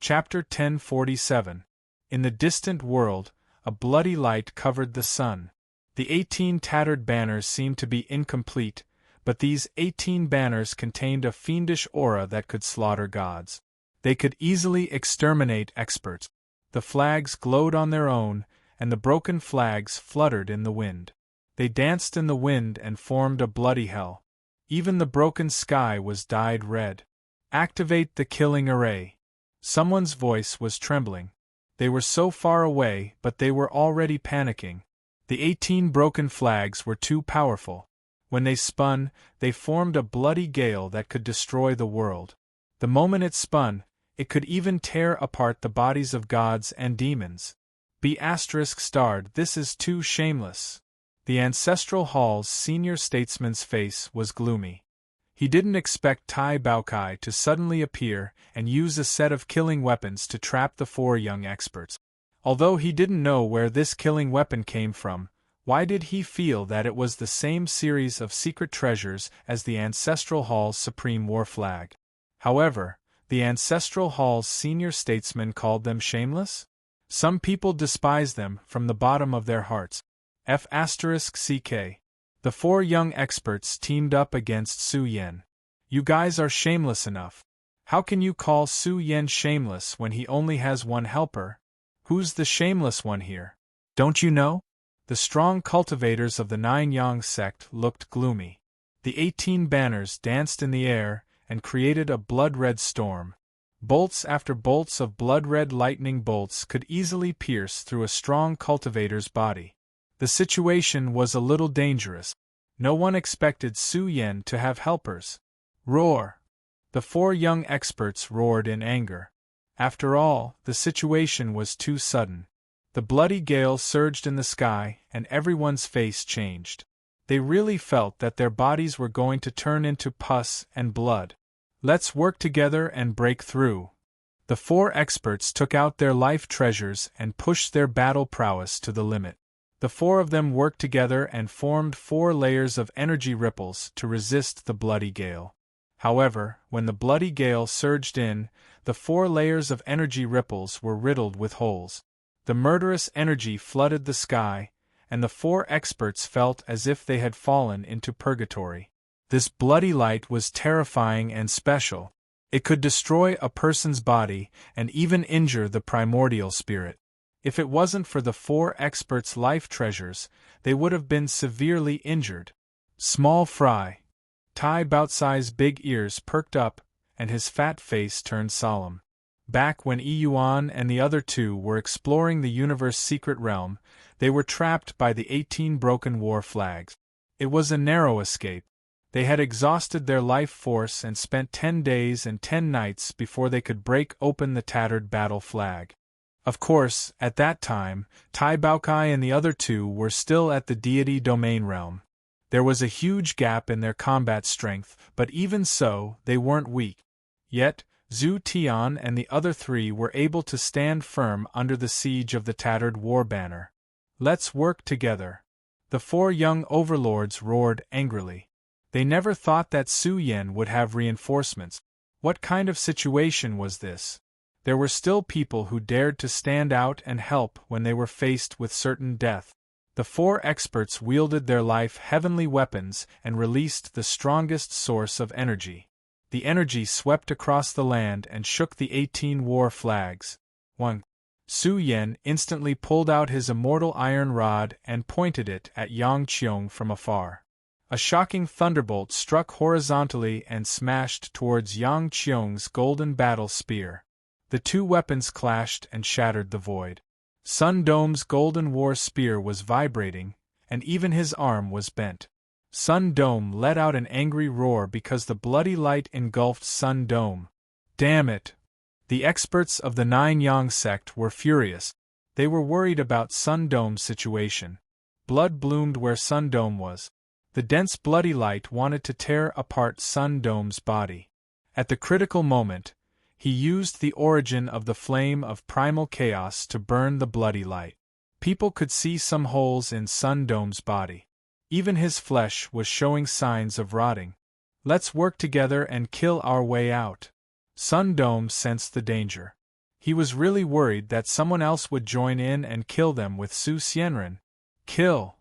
Chapter 1047. In the distant world, a bloody light covered the sun. The 18 tattered banners seemed to be incomplete, but these 18 banners contained a fiendish aura that could slaughter gods. They could easily exterminate experts. The flags glowed on their own, and the broken flags fluttered in the wind. They danced in the wind and formed a bloody hell. Even the broken sky was dyed red. Activate the killing array. Someone's voice was trembling. They were so far away, but they were already panicking. The 18 broken flags were too powerful. When they spun, they formed a bloody gale that could destroy the world. The moment it spun, it could even tear apart the bodies of gods and demons. B*****, this is too shameless. The Ancestral Hall's senior statesman's face was gloomy. He didn't expect Tai Baokai to suddenly appear and use a set of killing weapons to trap the 4 young experts. Although he didn't know where this killing weapon came from, why did he feel that it was the same series of secret treasures as the Ancestral Hall's supreme war flag? However, the Ancestral Hall's senior statesman called them shameless? Some people despise them from the bottom of their hearts. F***ck. The 4 young experts teamed up against Su Yen. You guys are shameless enough. How can you call Su Yen shameless when he only has 1 helper? Who's the shameless one here? Don't you know? The strong cultivators of the 9 Yang sect looked gloomy. The 18 banners danced in the air and created a blood-red storm. Bolts after bolts of blood-red lightning bolts could easily pierce through a strong cultivator's body. The situation was a little dangerous. No one expected Su Yen to have helpers. Roar! The 4 young experts roared in anger. After all, the situation was too sudden. The bloody gale surged in the sky, and everyone's face changed. They really felt that their bodies were going to turn into pus and blood. Let's work together and break through. The 4 experts took out their life treasures and pushed their battle prowess to the limit. The 4 of them worked together and formed 4 layers of energy ripples to resist the bloody gale. However, when the bloody gale surged in, the 4 layers of energy ripples were riddled with holes. The murderous energy flooded the sky, and the 4 experts felt as if they had fallen into purgatory. This bloody light was terrifying and special. It could destroy a person's body and even injure the primordial spirit. If it wasn't for the 4 experts' life treasures, they would have been severely injured. Small fry. Tai Baocai's big ears perked up, and his fat face turned solemn. Back when Yi Yuan and the other 2 were exploring the universe's secret realm, they were trapped by the 18 broken war flags. It was a narrow escape. They had exhausted their life force and spent 10 days and 10 nights before they could break open the tattered battle flag. Of course, at that time, Tai Baokai and the other 2 were still at the deity domain realm. There was a huge gap in their combat strength, but even so, they weren't weak. Yet, Zhu Tian and the other 3 were able to stand firm under the siege of the tattered war banner. Let's work together. The 4 young overlords roared angrily. They never thought that Su Yen would have reinforcements. What kind of situation was this? There were still people who dared to stand out and help when they were faced with certain death. The 4 experts wielded their life-heavenly weapons and released the strongest source of energy. The energy swept across the land and shook the 18 war flags. 1. Su Yen instantly pulled out his immortal iron rod and pointed it at Yang Qiong from afar. A shocking thunderbolt struck horizontally and smashed towards Yang Qiong's golden battle spear. The 2 weapons clashed and shattered the void. Sun Dome's golden war spear was vibrating, and even his arm was bent. Sun Dome let out an angry roar because the bloody light engulfed Sun Dome. Damn it! The experts of the 9 Yang sect were furious. They were worried about Sun Dome's situation. Blood bloomed where Sun Dome was. The dense bloody light wanted to tear apart Sun Dome's body. At the critical moment, he used the origin of the flame of primal chaos to burn the bloody light. People could see some holes in Sun Dome's body. Even his flesh was showing signs of rotting. Let's work together and kill our way out. Sun Dome sensed the danger. He was really worried that someone else would join in and kill them with Su Xianren. Kill!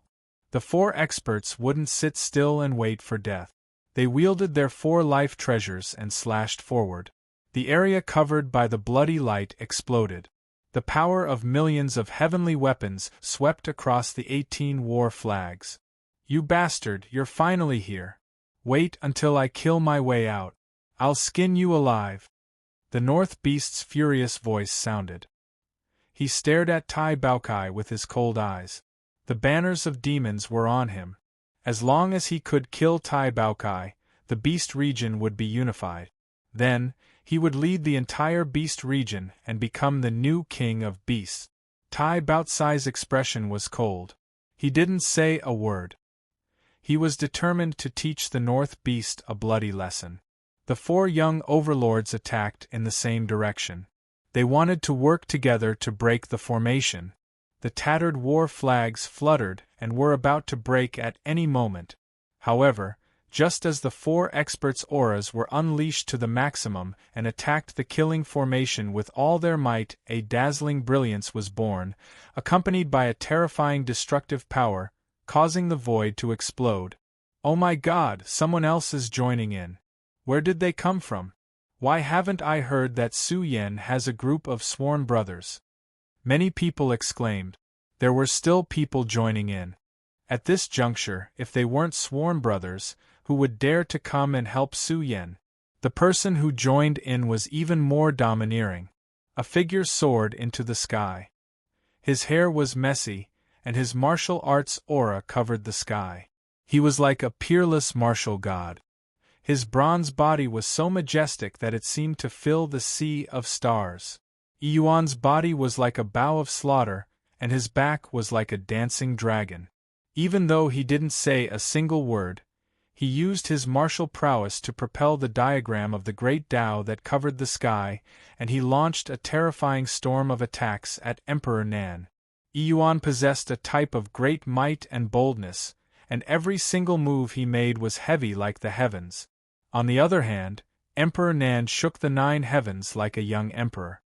The 4 experts wouldn't sit still and wait for death. They wielded their 4 life treasures and slashed forward. The area covered by the bloody light exploded. The power of millions of heavenly weapons swept across the 18 war flags. You bastard, you're finally here. Wait until I kill my way out. I'll skin you alive. The North Beast's furious voice sounded. He stared at Tai Baokai with his cold eyes. The banners of demons were on him. As long as he could kill Tai Baokai, the Beast region would be unified. Then, he would lead the entire Beast region and become the new king of beasts. Tai Baokai's expression was cold. He didn't say a word. He was determined to teach the North Beast a bloody lesson. The 4 young overlords attacked in the same direction. They wanted to work together to break the formation. The tattered war flags fluttered and were about to break at any moment. However, just as the 4 experts' auras were unleashed to the maximum and attacked the killing formation with all their might, a dazzling brilliance was born, accompanied by a terrifying destructive power, causing the void to explode. Oh my God, someone else is joining in. Where did they come from? Why haven't I heard that Su Yan has a group of sworn brothers? Many people exclaimed. There were still people joining in. At this juncture, if they weren't sworn brothers, who would dare to come and help Su Yan? The person who joined in was even more domineering. A figure soared into the sky. His hair was messy, and his martial arts aura covered the sky. He was like a peerless martial god. His bronze body was so majestic that it seemed to fill the sea of stars. Yuan's body was like a bow of slaughter, and his back was like a dancing dragon. Even though he didn't say a single word, he used his martial prowess to propel the diagram of the great Tao that covered the sky, and he launched a terrifying storm of attacks at Emperor Nan. Yuan possessed a type of great might and boldness, and every single move he made was heavy like the heavens. On the other hand, Emperor Nan shook the 9 heavens like a young emperor.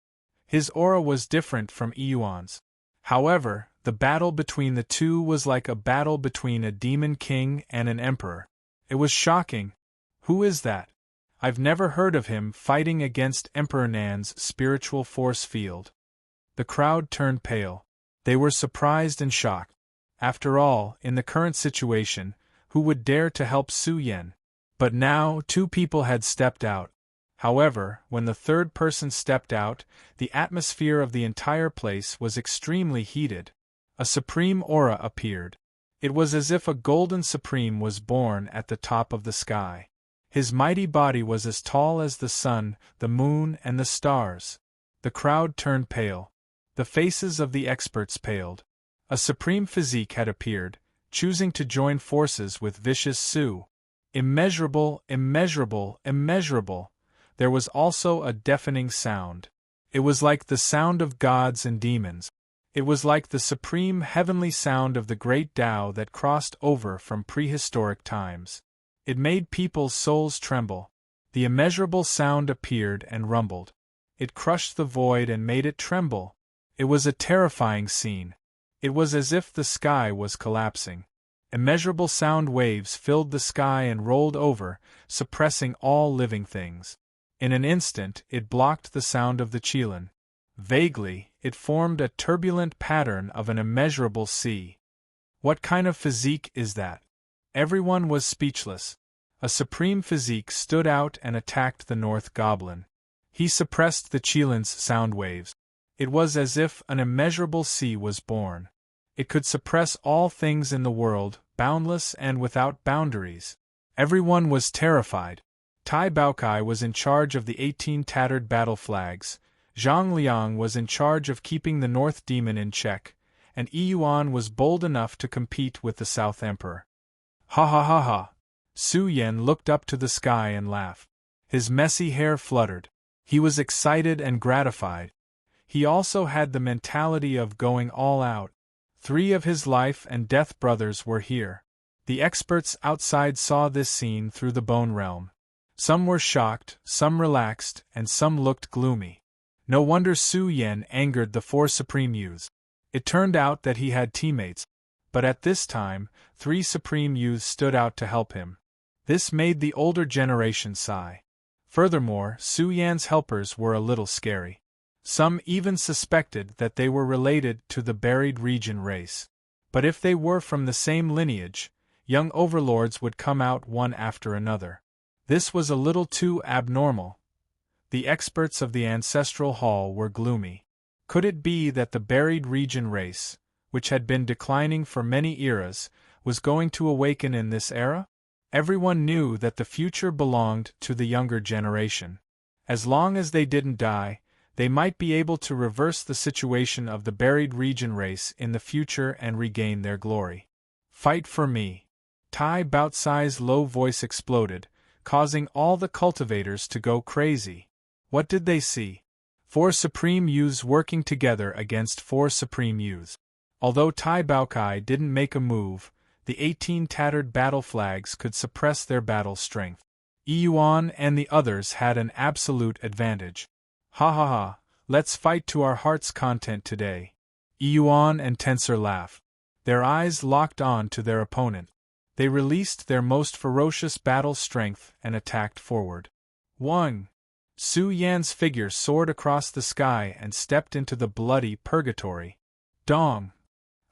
His aura was different from Yuan's. However, the battle between the two was like a battle between a demon king and an emperor. It was shocking. Who is that? I've never heard of him fighting against Emperor Nan's spiritual force field. The crowd turned pale. They were surprised and shocked. After all, in the current situation, who would dare to help Su Yan? But now 2 people had stepped out. However, when the 3rd person stepped out, the atmosphere of the entire place was extremely heated. A supreme aura appeared. It was as if a golden supreme was born at the top of the sky. His mighty body was as tall as the sun, the moon, and the stars. The crowd turned pale. The faces of the experts paled. A supreme physique had appeared, choosing to join forces with vicious Su. Immeasurable, immeasurable, immeasurable. There was also a deafening sound. It was like the sound of gods and demons. It was like the supreme heavenly sound of the great Tao that crossed over from prehistoric times. It made people's souls tremble. The immeasurable sound appeared and rumbled. It crushed the void and made it tremble. It was a terrifying scene. It was as if the sky was collapsing. Immeasurable sound waves filled the sky and rolled over, suppressing all living things. In an instant, it blocked the sound of the Qilin. Vaguely, it formed a turbulent pattern of an immeasurable sea. What kind of physique is that? Everyone was speechless. A supreme physique stood out and attacked the North Goblin. He suppressed the Qilin's sound waves. It was as if an immeasurable sea was born. It could suppress all things in the world, boundless and without boundaries. Everyone was terrified. Tai Baokai was in charge of the 18 tattered battle flags, Zhang Liang was in charge of keeping the North Demon in check, and Yuan was bold enough to compete with the South Emperor. Ha ha ha ha! Su Yan looked up to the sky and laughed. His messy hair fluttered. He was excited and gratified. He also had the mentality of going all out. 3 of his life and death brothers were here. The experts outside saw this scene through the bone realm. Some were shocked, some relaxed, and some looked gloomy. No wonder Su Yan angered the four supreme youths. It turned out that he had teammates, but at this time, 3 supreme youths stood out to help him. This made the older generation sigh. Furthermore, Su Yan's helpers were a little scary. Some even suspected that they were related to the buried region race. But if they were from the same lineage, young overlords would come out one after another. This was a little too abnormal. The experts of the ancestral hall were gloomy. Could it be that the buried region race, which had been declining for many eras, was going to awaken in this era? Everyone knew that the future belonged to the younger generation. As long as they didn't die, they might be able to reverse the situation of the buried region race in the future and regain their glory. Fight for me. Tai Baotsai's low voice exploded, causing all the cultivators to go crazy. What did they see? 4 supreme youths working together against 4 supreme youths. Although Tai Baokai didn't make a move, the 18 tattered battle flags could suppress their battle strength. Yuan and the others had an absolute advantage. Ha ha ha, let's fight to our heart's content today. Yuan and Tensor laughed. Their eyes locked on to their opponent. They released their most ferocious battle strength and attacked forward. 1. Su Yan's figure soared across the sky and stepped into the bloody purgatory. Dong!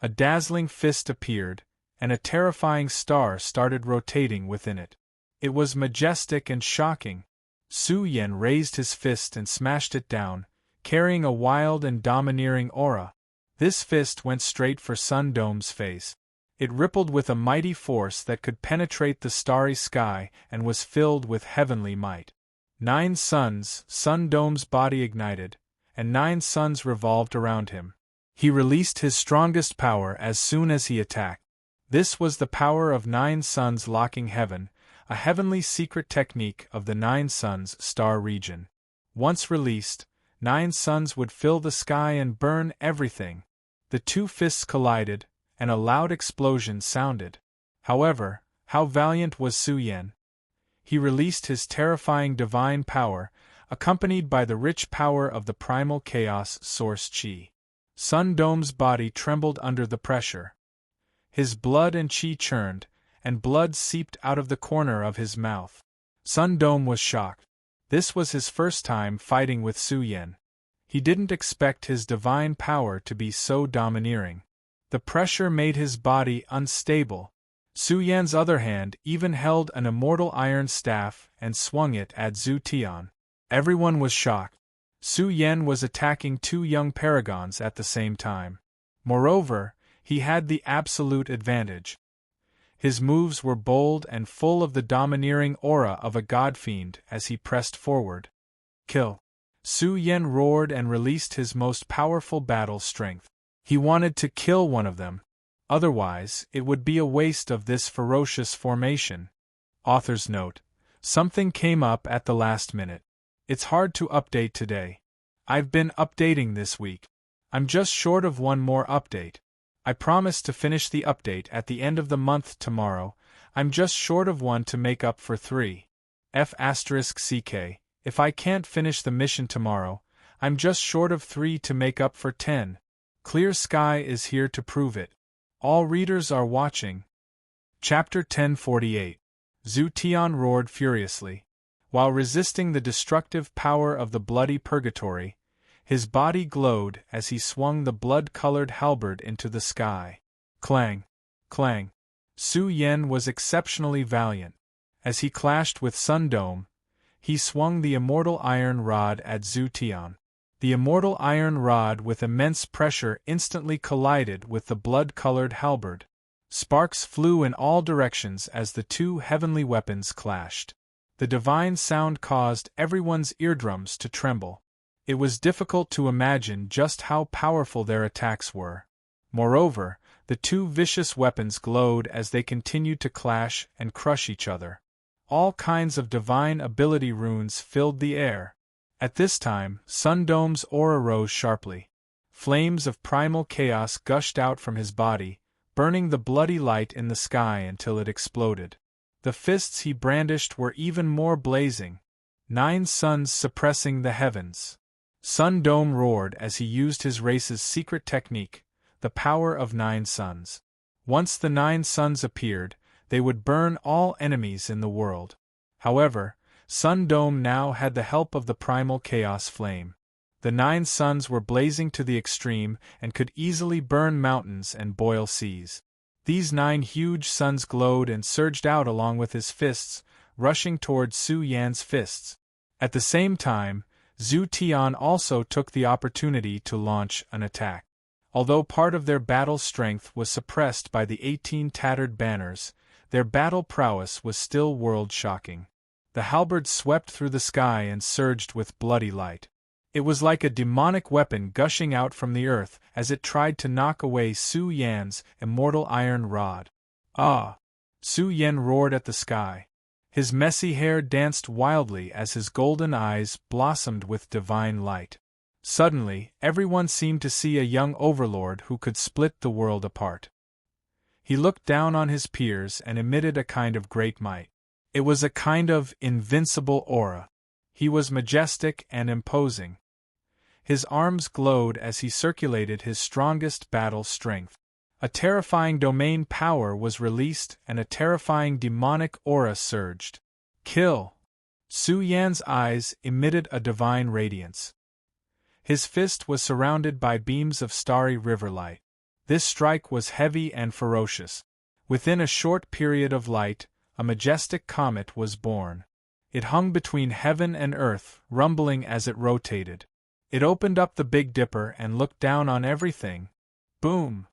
A dazzling fist appeared, and a terrifying star started rotating within it. It was majestic and shocking. Su Yan raised his fist and smashed it down, carrying a wild and domineering aura. This fist went straight for Sun Dome's face. It rippled with a mighty force that could penetrate the starry sky and was filled with heavenly might. 9 suns, Sun Dome's body ignited, and 9 suns revolved around him. He released his strongest power as soon as he attacked. This was the power of 9 suns locking heaven, a heavenly secret technique of the 9 suns star region. Once released, 9 suns would fill the sky and burn everything. The 2 fists collided, and a loud explosion sounded. However, how valiant was Su Yan! He released his terrifying divine power, accompanied by the rich power of the primal chaos source Qi. Sun Dome's body trembled under the pressure. His blood and Qi churned, and blood seeped out of the corner of his mouth. Sun Dome was shocked. This was his first time fighting with Su Yan. He didn't expect his divine power to be so domineering. The pressure made his body unstable. Su Yan's other hand even held an immortal iron staff and swung it at Zhu Tian. Everyone was shocked. Su Yan was attacking 2 young paragons at the same time. Moreover, he had the absolute advantage. His moves were bold and full of the domineering aura of a god-fiend as he pressed forward. Kill! Su Yan roared and released his most powerful battle strength. He wanted to kill one of them. Otherwise, it would be a waste of this ferocious formation. Author's note: something came up at the last minute. It's hard to update today. I've been updating this week. I'm just short of one more update. I promised to finish the update at the end of the month tomorrow. I'm just short of one to make up for 3. F***ck. If I can't finish the mission tomorrow, I'm just short of 3 to make up for 10. Clear Sky is here to prove it. All readers are watching. Chapter 1048. Zhu Tian roared furiously. While resisting the destructive power of the bloody purgatory, his body glowed as he swung the blood-colored halberd into the sky. Clang! Clang! Su Yan was exceptionally valiant. As he clashed with Sun Dome, he swung the immortal iron rod at Zhu Tian. The immortal iron rod with immense pressure instantly collided with the blood-colored halberd. Sparks flew in all directions as the 2 heavenly weapons clashed. The divine sound caused everyone's eardrums to tremble. It was difficult to imagine just how powerful their attacks were. Moreover, the 2 vicious weapons glowed as they continued to clash and crush each other. All kinds of divine ability runes filled the air. At this time, Sun Dome's aura rose sharply. Flames of primal chaos gushed out from his body, burning the bloody light in the sky until it exploded. The fists he brandished were even more blazing. 9 suns suppressing the heavens. Sun Dome roared as he used his race's secret technique, the power of 9 suns. Once the 9 suns appeared, they would burn all enemies in the world. However, Sun Dome now had the help of the primal chaos flame. The 9 suns were blazing to the extreme and could easily burn mountains and boil seas. These 9 huge suns glowed and surged out along with his fists, rushing toward Su Yan's fists. At the same time, Zhu Tian also took the opportunity to launch an attack. Although part of their battle strength was suppressed by the 18 tattered banners, their battle prowess was still world-shocking. The halberd swept through the sky and surged with bloody light. It was like a demonic weapon gushing out from the earth as it tried to knock away Su Yan's immortal iron rod. Ah! Su Yan roared at the sky. His messy hair danced wildly as his golden eyes blossomed with divine light. Suddenly, everyone seemed to see a young overlord who could split the world apart. He looked down on his peers and emitted a kind of great might. It was a kind of invincible aura. He was majestic and imposing. His arms glowed as he circulated his strongest battle strength. A terrifying domain power was released and a terrifying demonic aura surged. Kill! Su Yan's eyes emitted a divine radiance. His fist was surrounded by beams of starry river light. This strike was heavy and ferocious. Within a short period of light, a majestic comet was born. It hung between heaven and earth, rumbling as it rotated. It opened up the Big Dipper and looked down on everything. Boom!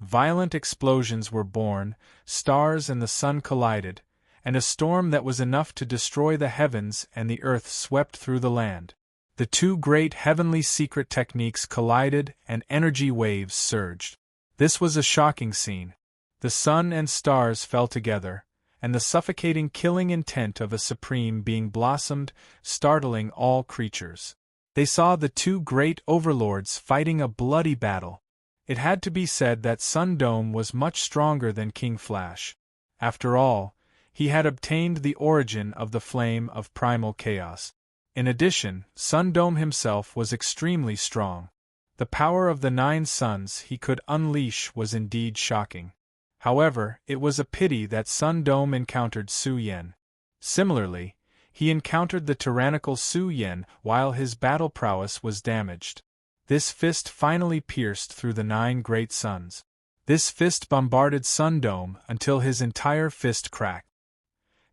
Violent explosions were born, stars and the sun collided, and a storm that was enough to destroy the heavens and the earth swept through the land. The 2 great heavenly secret techniques collided and energy waves surged. This was a shocking scene. The sun and stars fell together, and the suffocating killing intent of a supreme being blossomed, startling all creatures. They saw the 2 great overlords fighting a bloody battle. It had to be said that Sun Dome was much stronger than King Flash. After all, he had obtained the origin of the flame of primal chaos. In addition, Sun Dome himself was extremely strong. The power of the 9 suns he could unleash was indeed shocking. However, it was a pity that Sun Dome encountered Su Yan. Similarly, he encountered the tyrannical Su Yan while his battle prowess was damaged. This fist finally pierced through the 9 great suns. This fist bombarded Sun Dome until his entire fist cracked.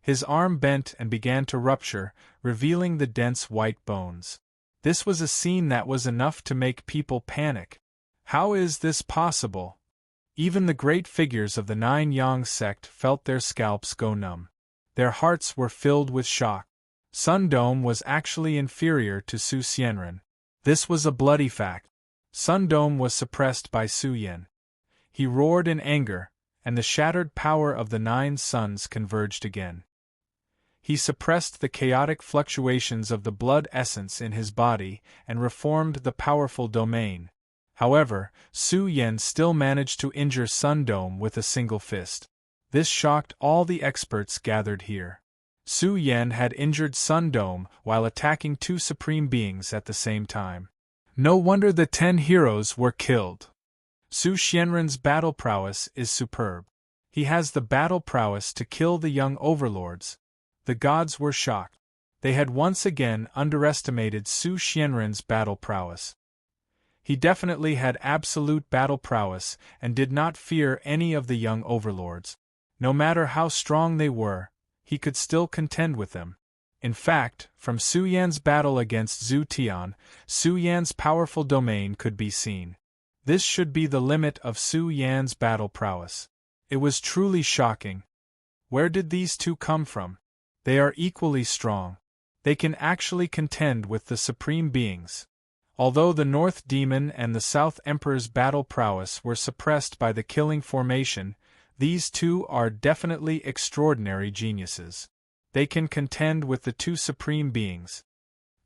His arm bent and began to rupture, revealing the dense white bones. This was a scene that was enough to make people panic. How is this possible? Even the great figures of the 9 Yang sect felt their scalps go numb. Their hearts were filled with shock. Sun Dome was actually inferior to Su Xianren. This was a bloody fact. Sun Dome was suppressed by Su Yan. He roared in anger, and the shattered power of the 9 suns converged again. He suppressed the chaotic fluctuations of the blood essence in his body and reformed the powerful domain. However, Su Yan still managed to injure Sun Dome with a single fist. This shocked all the experts gathered here. Su Yan had injured Sun Dome while attacking 2 supreme beings at the same time. No wonder the 10 heroes were killed. Su Xianren's battle prowess is superb. He has the battle prowess to kill the young overlords. The gods were shocked. They had once again underestimated Su Xianren's battle prowess. He definitely had absolute battle prowess and did not fear any of the young overlords. No matter how strong they were, he could still contend with them. In fact, from Su Yan's battle against Zhu Tian, Su Yan's powerful domain could be seen. This should be the limit of Su Yan's battle prowess. It was truly shocking. Where did these 2 come from? They are equally strong. They can actually contend with the supreme beings. Although the North Demon and the South Emperor's battle prowess were suppressed by the killing formation, these 2 are definitely extraordinary geniuses. They can contend with the 2 supreme beings.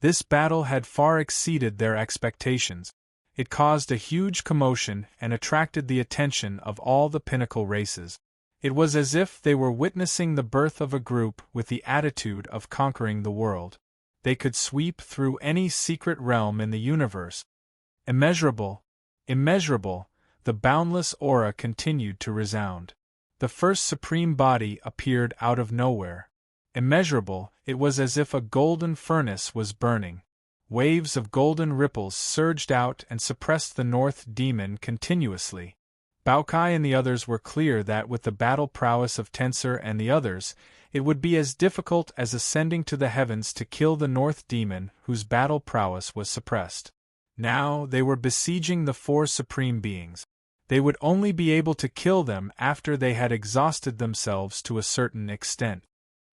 This battle had far exceeded their expectations. It caused a huge commotion and attracted the attention of all the pinnacle races. It was as if they were witnessing the birth of a group with the attitude of conquering the world. they could sweep through any secret realm in the universe. Immeasurable, immeasurable, the boundless aura continued to resound. The first supreme body appeared out of nowhere. Immeasurable, it was as if a golden furnace was burning. Waves of golden ripples surged out and suppressed the North Demon continuously. Baokai and the others were clear that with the battle prowess of Tensor and the others, it would be as difficult as ascending to the heavens to kill the North Demon whose battle prowess was suppressed. Now they were besieging the four supreme beings. They would only be able to kill them after they had exhausted themselves to a certain extent.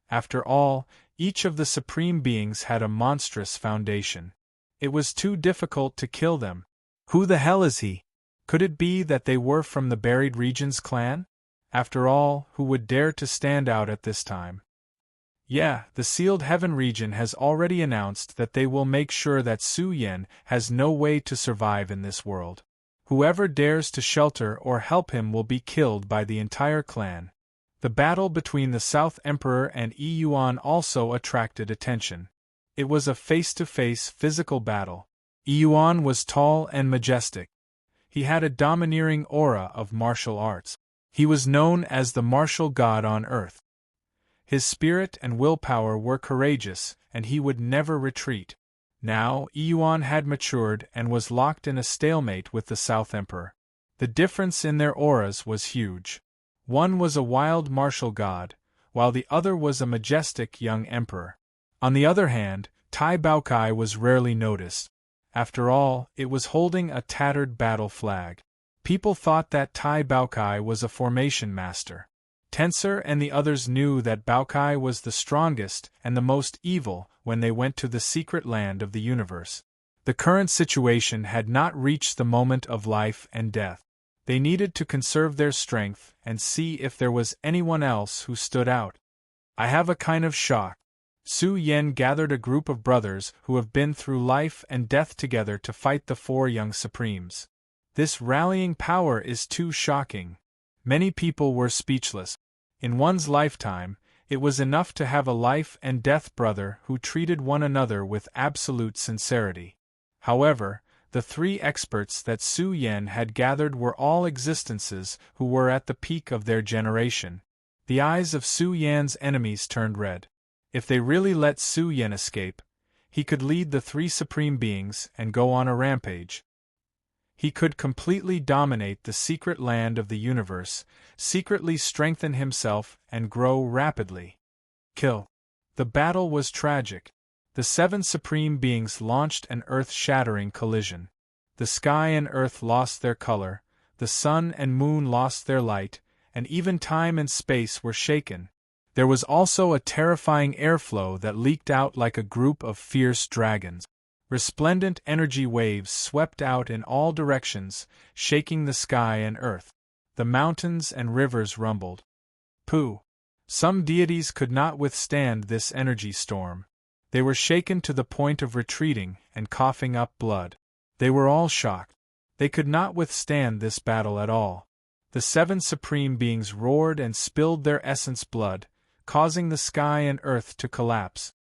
After all, each of the supreme beings had a monstrous foundation. It was too difficult to kill them. Who the hell is he? Could it be that they were from the Buried Regions clan? After all, who would dare to stand out at this time? Yeah, the Sealed Heaven region has already announced that they will make sure that Su Yen has no way to survive in this world. Whoever dares to shelter or help him will be killed by the entire clan. The battle between the South Emperor and Yuan also attracted attention. It was a face-to-face physical battle. Yuan was tall and majestic. He had a domineering aura of martial arts. He was known as the martial god on earth. His spirit and willpower were courageous, and he would never retreat. Now, Yuan had matured and was locked in a stalemate with the South Emperor. The difference in their auras was huge. One was a wild martial god, while the other was a majestic young emperor. On the other hand, Tai Baokai was rarely noticed. After all, it was holding a tattered battle flag. People thought that Tai Baokai was a formation master. Tensor and the others knew that Baokai was the strongest and the most evil when they went to the secret land of the universe. The current situation had not reached the moment of life and death. They needed to conserve their strength and see if there was anyone else who stood out. I have a kind of shock. Su Yen gathered a group of brothers who have been through life and death together to fight the four young supremes. This rallying power is too shocking. Many people were speechless. In one's lifetime, it was enough to have a life and death brother who treated one another with absolute sincerity. However, the three experts that Su Yen had gathered were all existences who were at the peak of their generation. The eyes of Su Yan's enemies turned red. If they really let Su Yen escape, he could lead the three supreme beings and go on a rampage. He could completely dominate the secret land of the universe, secretly strengthen himself and grow rapidly. Kill. The battle was tragic. The seven supreme beings launched an earth-shattering collision. The sky and earth lost their color, the sun and moon lost their light, and even time and space were shaken. There was also a terrifying airflow that leaked out like a group of fierce dragons. Resplendent energy waves swept out in all directions, shaking the sky and earth. The mountains and rivers rumbled. Pooh! Some deities could not withstand this energy storm. They were shaken to the point of retreating and coughing up blood. They were all shocked. They could not withstand this battle at all. The seven supreme beings roared and spilled their essence blood, causing the sky and earth to collapse.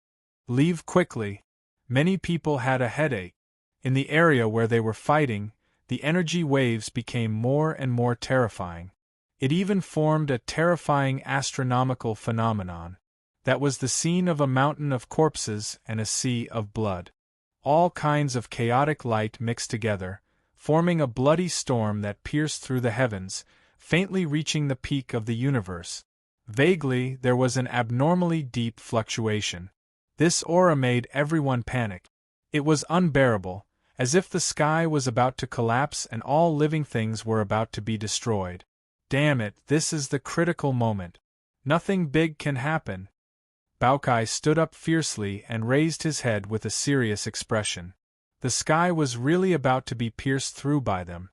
Leave quickly. Many people had a headache. In the area where they were fighting, the energy waves became more and more terrifying. It even formed a terrifying astronomical phenomenon. That was the scene of a mountain of corpses and a sea of blood. All kinds of chaotic light mixed together, forming a bloody storm that pierced through the heavens, faintly reaching the peak of the universe. Vaguely, there was an abnormally deep fluctuation. This aura made everyone panic. It was unbearable, as if the sky was about to collapse and all living things were about to be destroyed. Damn it, this is the critical moment. Nothing big can happen. Baokai stood up fiercely and raised his head with a serious expression. The sky was really about to be pierced through by them.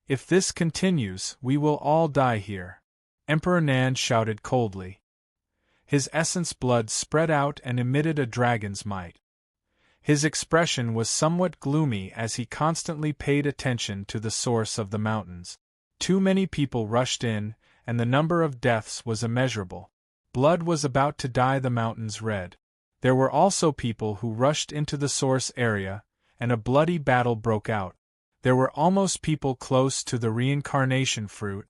If this continues, we will all die here. Emperor Nan shouted coldly. His essence blood spread out and emitted a dragon's might. His expression was somewhat gloomy as he constantly paid attention to the source of the mountains. Too many people rushed in, and the number of deaths was immeasurable. Blood was about to dye the mountains red. There were also people who rushed into the source area, and a bloody battle broke out. There were almost people close to the reincarnation fruit.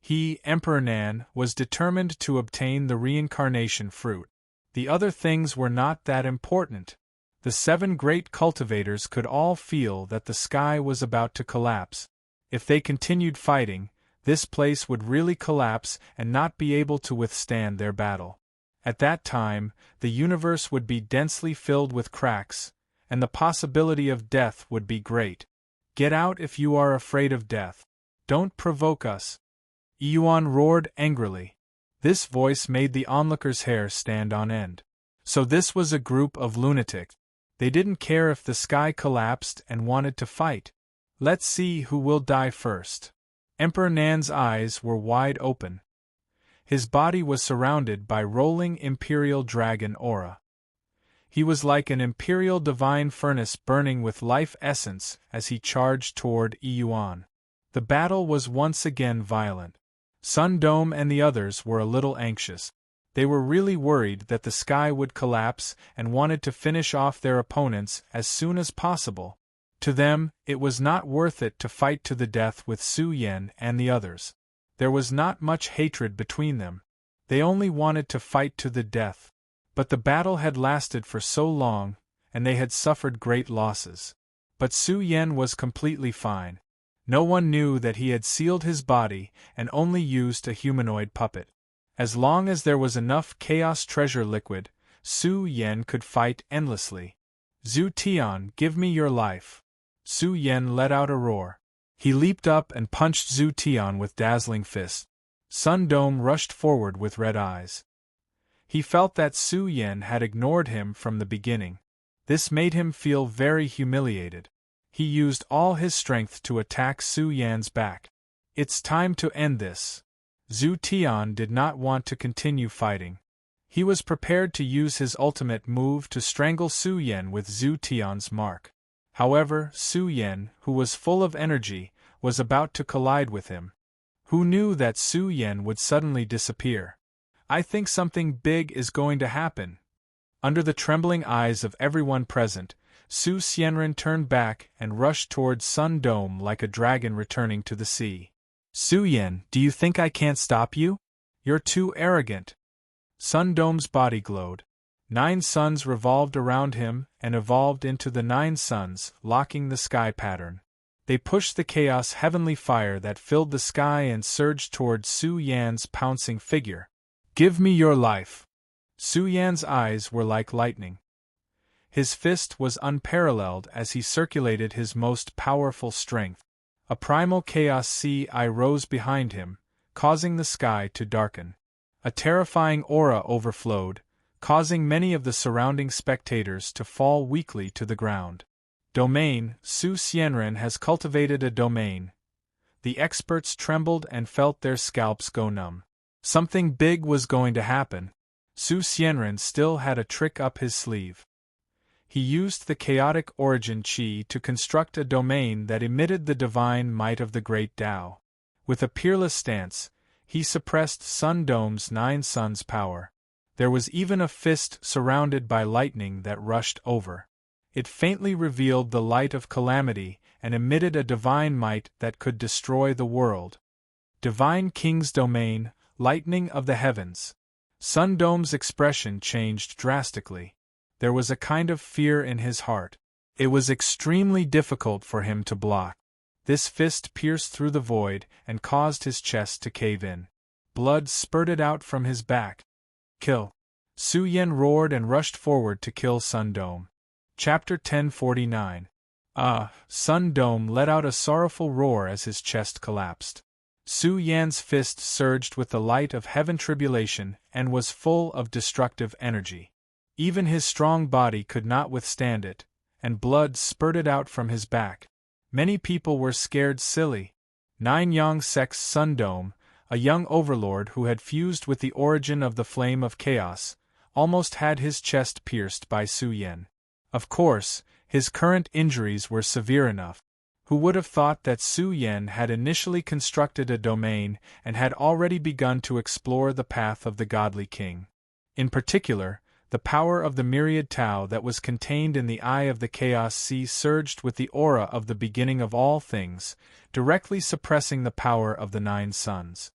He, Emperor Nan, was determined to obtain the reincarnation fruit. The other things were not that important. The 7 great cultivators could all feel that the sky was about to collapse. If they continued fighting, this place would really collapse and not be able to withstand their battle. At that time, the universe would be densely filled with cracks, and the possibility of death would be great. Get out if you are afraid of death. Don't provoke us. Yuan roared angrily. This voice made the onlooker's hair stand on end. So this was a group of lunatics. They didn't care if the sky collapsed and wanted to fight. Let's see who will die first. Emperor Nan's eyes were wide open. His body was surrounded by rolling imperial dragon aura. He was like an imperial divine furnace burning with life essence as he charged toward Yuan. The battle was once again violent. Sun Dome and the others were a little anxious. They were really worried that the sky would collapse and wanted to finish off their opponents as soon as possible. To them, it was not worth it to fight to the death with Su Yan and the others. There was not much hatred between them. They only wanted to fight to the death. But the battle had lasted for so long, and they had suffered great losses. But Su Yan was completely fine. No one knew that he had sealed his body and only used a humanoid puppet. As long as there was enough chaos treasure liquid, Su Yan could fight endlessly. Zhu Tian, give me your life. Su Yan let out a roar. He leaped up and punched Zhu Tian with dazzling fists. Sun Dome rushed forward with red eyes. He felt that Su Yan had ignored him from the beginning. This made him feel very humiliated. He used all his strength to attack Su Yan's back. It's time to end this. Zhu Tian did not want to continue fighting. He was prepared to use his ultimate move to strangle Su Yan with Zhu Tian's mark. However, Su Yan, who was full of energy, was about to collide with him. Who knew that Su Yan would suddenly disappear? I think something big is going to happen. Under the trembling eyes of everyone present, Su Xianren turned back and rushed towards Sun Dome like a dragon returning to the sea. Su Yan, do you think I can't stop you? You're too arrogant. Sun Dome's body glowed. 9 suns revolved around him and evolved into the 9 suns, locking the sky pattern. They pushed the chaos heavenly fire that filled the sky and surged towards Su Yan's pouncing figure. Give me your life. Su Yan's eyes were like lightning. His fist was unparalleled as he circulated his most powerful strength. A primal chaos sea rose behind him, causing the sky to darken. A terrifying aura overflowed, causing many of the surrounding spectators to fall weakly to the ground. Domain, Su Xianren has cultivated a domain. The experts trembled and felt their scalps go numb. Something big was going to happen. Su Xianren still had a trick up his sleeve. He used the chaotic origin chi to construct a domain that emitted the divine might of the great Tao. With a peerless stance, he suppressed Sun Dome's 9 suns' power. There was even a fist surrounded by lightning that rushed over. It faintly revealed the light of calamity and emitted a divine might that could destroy the world. Divine King's domain, lightning of the heavens. Sun Dome's expression changed drastically. There was a kind of fear in his heart. It was extremely difficult for him to block. This fist pierced through the void and caused his chest to cave in. Blood spurted out from his back. Kill! Su Yan roared and rushed forward to kill Sun Dome. Chapter 1049. Sun Dome let out a sorrowful roar as his chest collapsed. Su Yan's fist surged with the light of heaven tribulation and was full of destructive energy. Even his strong body could not withstand it, and blood spurted out from his back. Many people were scared silly. 9 Yang Sek's Sun Dome, a young overlord who had fused with the origin of the flame of chaos, almost had his chest pierced by Su Yan. Of course, his current injuries were severe enough. Who would have thought that Su Yan had initially constructed a domain and had already begun to explore the path of the godly king? In particular, The power of the myriad Tao that was contained in the eye of the Chaos Sea surged with the aura of the beginning of all things, directly suppressing the power of the 9 suns.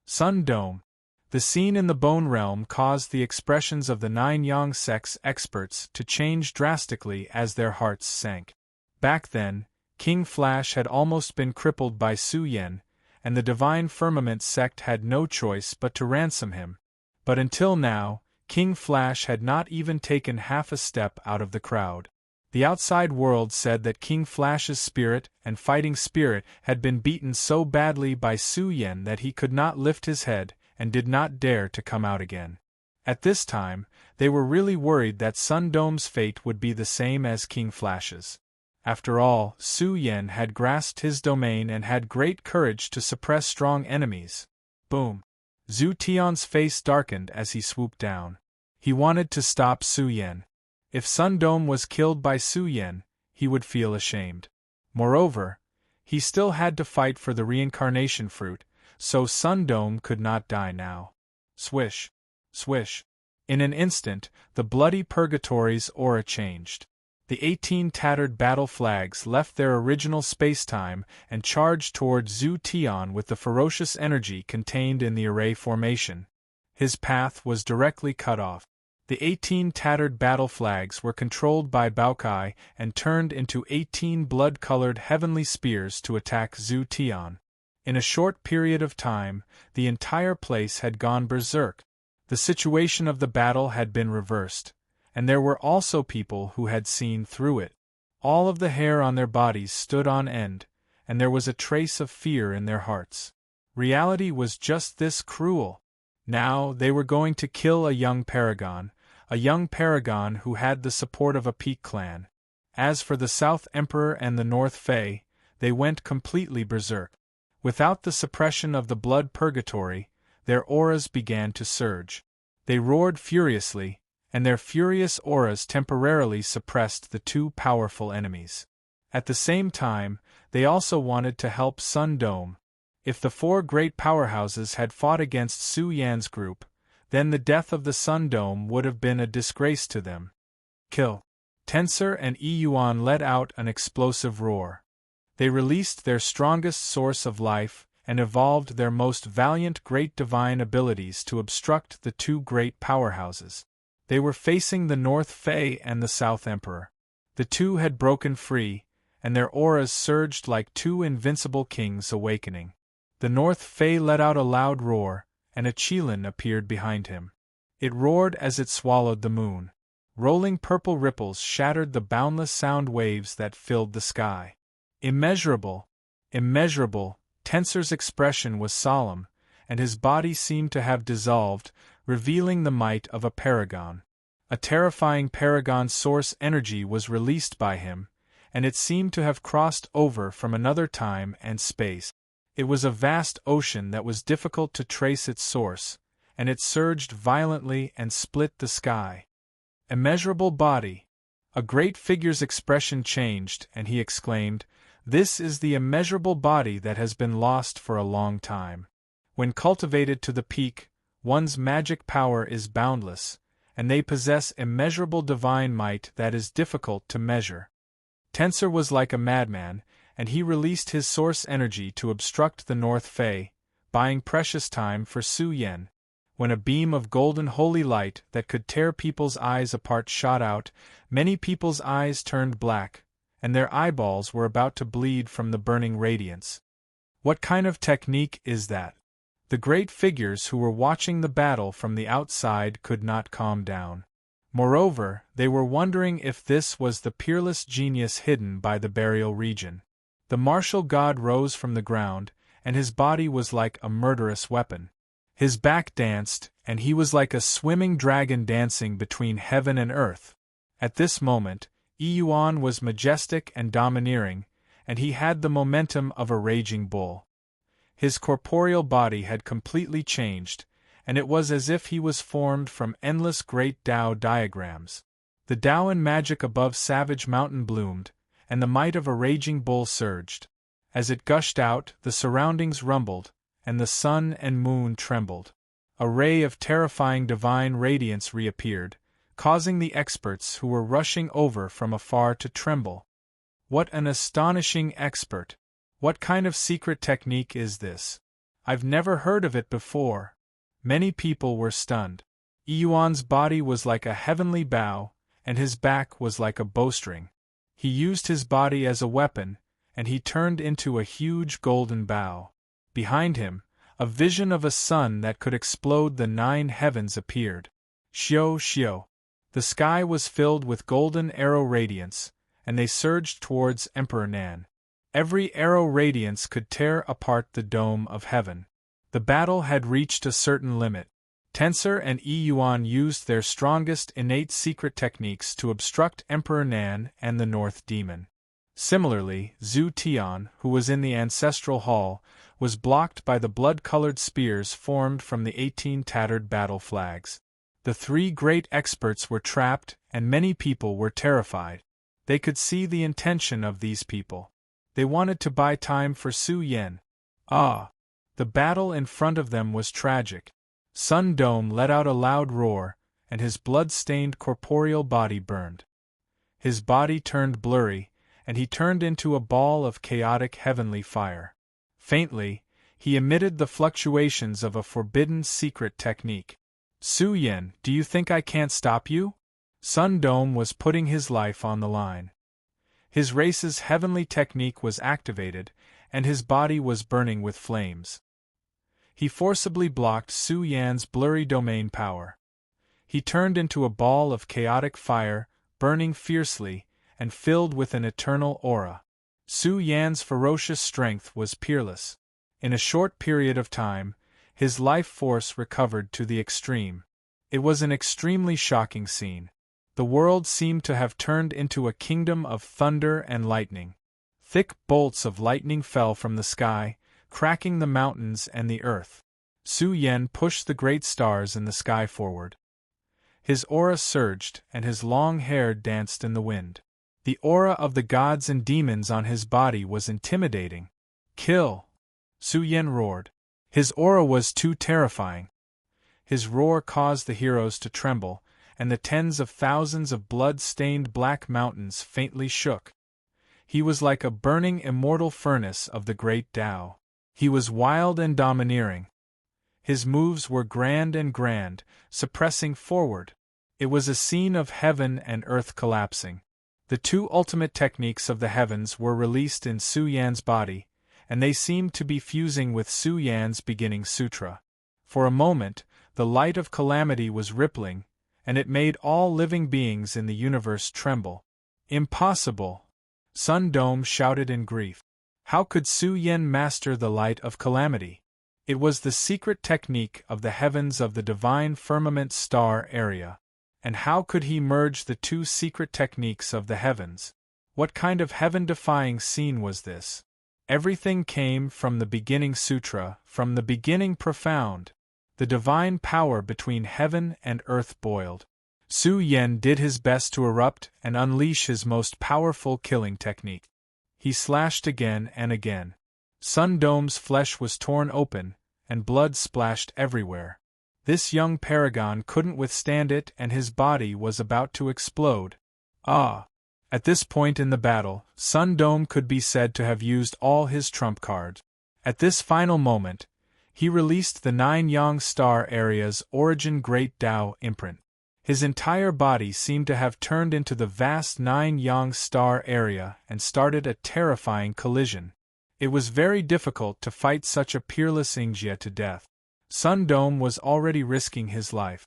Sun Dome. The scene in the Bone Realm caused the expressions of the 9 Yang Sex experts to change drastically as their hearts sank. Back then, King Flash had almost been crippled by Su Yen, and the Divine Firmament sect had no choice but to ransom him. But until now, King Flash had not even taken half a step out of the crowd. The outside world said that King Flash's spirit and fighting spirit had been beaten so badly by Su Yen that he could not lift his head and did not dare to come out again. At this time, they were really worried that Sun Dome's fate would be the same as King Flash's. After all, Su Yen had grasped his domain and had great courage to suppress strong enemies. Boom! Zhu Tian's face darkened as he swooped down. He wanted to stop Su Yen. If Sun Dome was killed by Su Yen, he would feel ashamed. Moreover, he still had to fight for the reincarnation fruit, so Sun Dome could not die now. Swish! Swish! In an instant, the bloody purgatory's aura changed. The 18 tattered battle flags left their original spacetime and charged toward Zhu Tian with the ferocious energy contained in the array formation. His path was directly cut off. The 18 tattered battle flags were controlled by Baokai and turned into 18 blood-colored heavenly spears to attack Zhu Tian. In a short period of time, the entire place had gone berserk. The situation of the battle had been reversed, and there were also people who had seen through it. All of the hair on their bodies stood on end, and there was a trace of fear in their hearts. Reality was just this cruel. Now they were going to kill a young paragon who had the support of a Peak clan. As for the South Emperor and the North Fae, they went completely berserk. Without the suppression of the blood purgatory, their auras began to surge. They roared furiously, and their furious auras temporarily suppressed the 2 powerful enemies. At the same time, they also wanted to help Sun Dome. If the 4 great powerhouses had fought against Su Yan's group, then the death of the Sun Dome would have been a disgrace to them. Kill! Tensor and Yuan let out an explosive roar. They released their strongest source of life and evolved their most valiant great divine abilities to obstruct the 2 great powerhouses. They were facing the North Fae and the South Emperor. The 2 had broken free, and their auras surged like 2 invincible kings awakening. The North Fae let out a loud roar, and a Qilin appeared behind him. It roared as it swallowed the moon. Rolling purple ripples shattered the boundless sound waves that filled the sky. Immeasurable! Immeasurable! Tensor's expression was solemn, and his body seemed to have dissolved, revealing the might of a paragon. A terrifying paragon source energy was released by him, and it seemed to have crossed over from another time and space. It was a vast ocean that was difficult to trace its source, and it surged violently and split the sky. Immeasurable body! A great figure's expression changed, and he exclaimed, "This is the immeasurable body that has been lost for a long time. When cultivated to the peak, one's magic power is boundless, and they possess immeasurable divine might that is difficult to measure." Tensor was like a madman, and he released his source energy to obstruct the North Fae, buying precious time for Su Yen. When a beam of golden holy light that could tear people's eyes apart shot out, many people's eyes turned black, and their eyeballs were about to bleed from the burning radiance. What kind of technique is that? The great figures who were watching the battle from the outside could not calm down. Moreover, they were wondering if this was the peerless genius hidden by the burial region. The martial god rose from the ground, and his body was like a murderous weapon. His back danced, and he was like a swimming dragon dancing between heaven and earth. At this moment, Yuan was majestic and domineering, and he had the momentum of a raging bull. His corporeal body had completely changed, and it was as if he was formed from endless great Tao diagrams. The Tao and magic above Savage Mountain bloomed, and the might of a raging bull surged. As it gushed out, the surroundings rumbled, and the sun and moon trembled. A ray of terrifying divine radiance reappeared, causing the experts who were rushing over from afar to tremble. What an astonishing expert! What kind of secret technique is this? I've never heard of it before. Many people were stunned. Yuan's body was like a heavenly bow, and his back was like a bowstring. He used his body as a weapon, and he turned into a huge golden bow. Behind him, a vision of a sun that could explode the 9 heavens appeared. Xiao xiao. The sky was filled with golden arrow radiance, and they surged towards Emperor Nan. Every arrow radiance could tear apart the dome of heaven. The battle had reached a certain limit. Tensor and Yuan used their strongest innate secret techniques to obstruct Emperor Nan and the North Demon. Similarly, Zhu Tian, who was in the ancestral hall, was blocked by the blood-colored spears formed from the 18 tattered battle flags. The 3 great experts were trapped, and many people were terrified. They could see the intention of these people. They wanted to buy time for Su Yan. The battle in front of them was tragic. Sun Dome let out a loud roar, and his blood-stained corporeal body burned. His body turned blurry, and he turned into a ball of chaotic heavenly fire. Faintly, he emitted the fluctuations of a forbidden secret technique. Su Yan, do you think I can't stop you? Sun Dome was putting his life on the line. His race's heavenly technique was activated, and his body was burning with flames. He forcibly blocked Su Yan's blurry domain power. He turned into a ball of chaotic fire, burning fiercely, and filled with an eternal aura. Su Yan's ferocious strength was peerless. In a short period of time, his life force recovered to the extreme. It was an extremely shocking scene. The world seemed to have turned into a kingdom of thunder and lightning. Thick bolts of lightning fell from the sky, cracking the mountains and the earth. Su Yan pushed the great stars in the sky forward. His aura surged, and his long hair danced in the wind. The aura of the gods and demons on his body was intimidating. Kill! Su Yan roared. His aura was too terrifying. His roar caused the heroes to tremble, and the tens of thousands of blood-stained black mountains faintly shook. He was like a burning immortal furnace of the great Tao. He was wild and domineering. His moves were grand, suppressing forward. It was a scene of heaven and earth collapsing. The 2 ultimate techniques of the heavens were released in Su Yan's body, and they seemed to be fusing with Su Yan's beginning sutra. For a moment, the light of calamity was rippling, and it made all living beings in the universe tremble. Impossible! Sun Dome shouted in grief. How could Su Yan master the light of calamity? It was the secret technique of the heavens of the divine firmament star area. And how could he merge the 2 secret techniques of the heavens? What kind of heaven-defying scene was this? Everything came from the beginning sutra, from the beginning profound. The divine power between heaven and earth boiled. Su Yan did his best to erupt and unleash his most powerful killing technique. He slashed again and again. Sun Dome's flesh was torn open, and blood splashed everywhere. This young paragon couldn't withstand it, and his body was about to explode. At this point in the battle, Sun Dome could be said to have used all his trump cards. At this final moment, he released the 9 Yang star area's origin Great Tao imprint. His entire body seemed to have turned into the vast 9 Yang star area and started a terrifying collision. It was very difficult to fight such a peerless Yingjia to death. Sun Dome was already risking his life.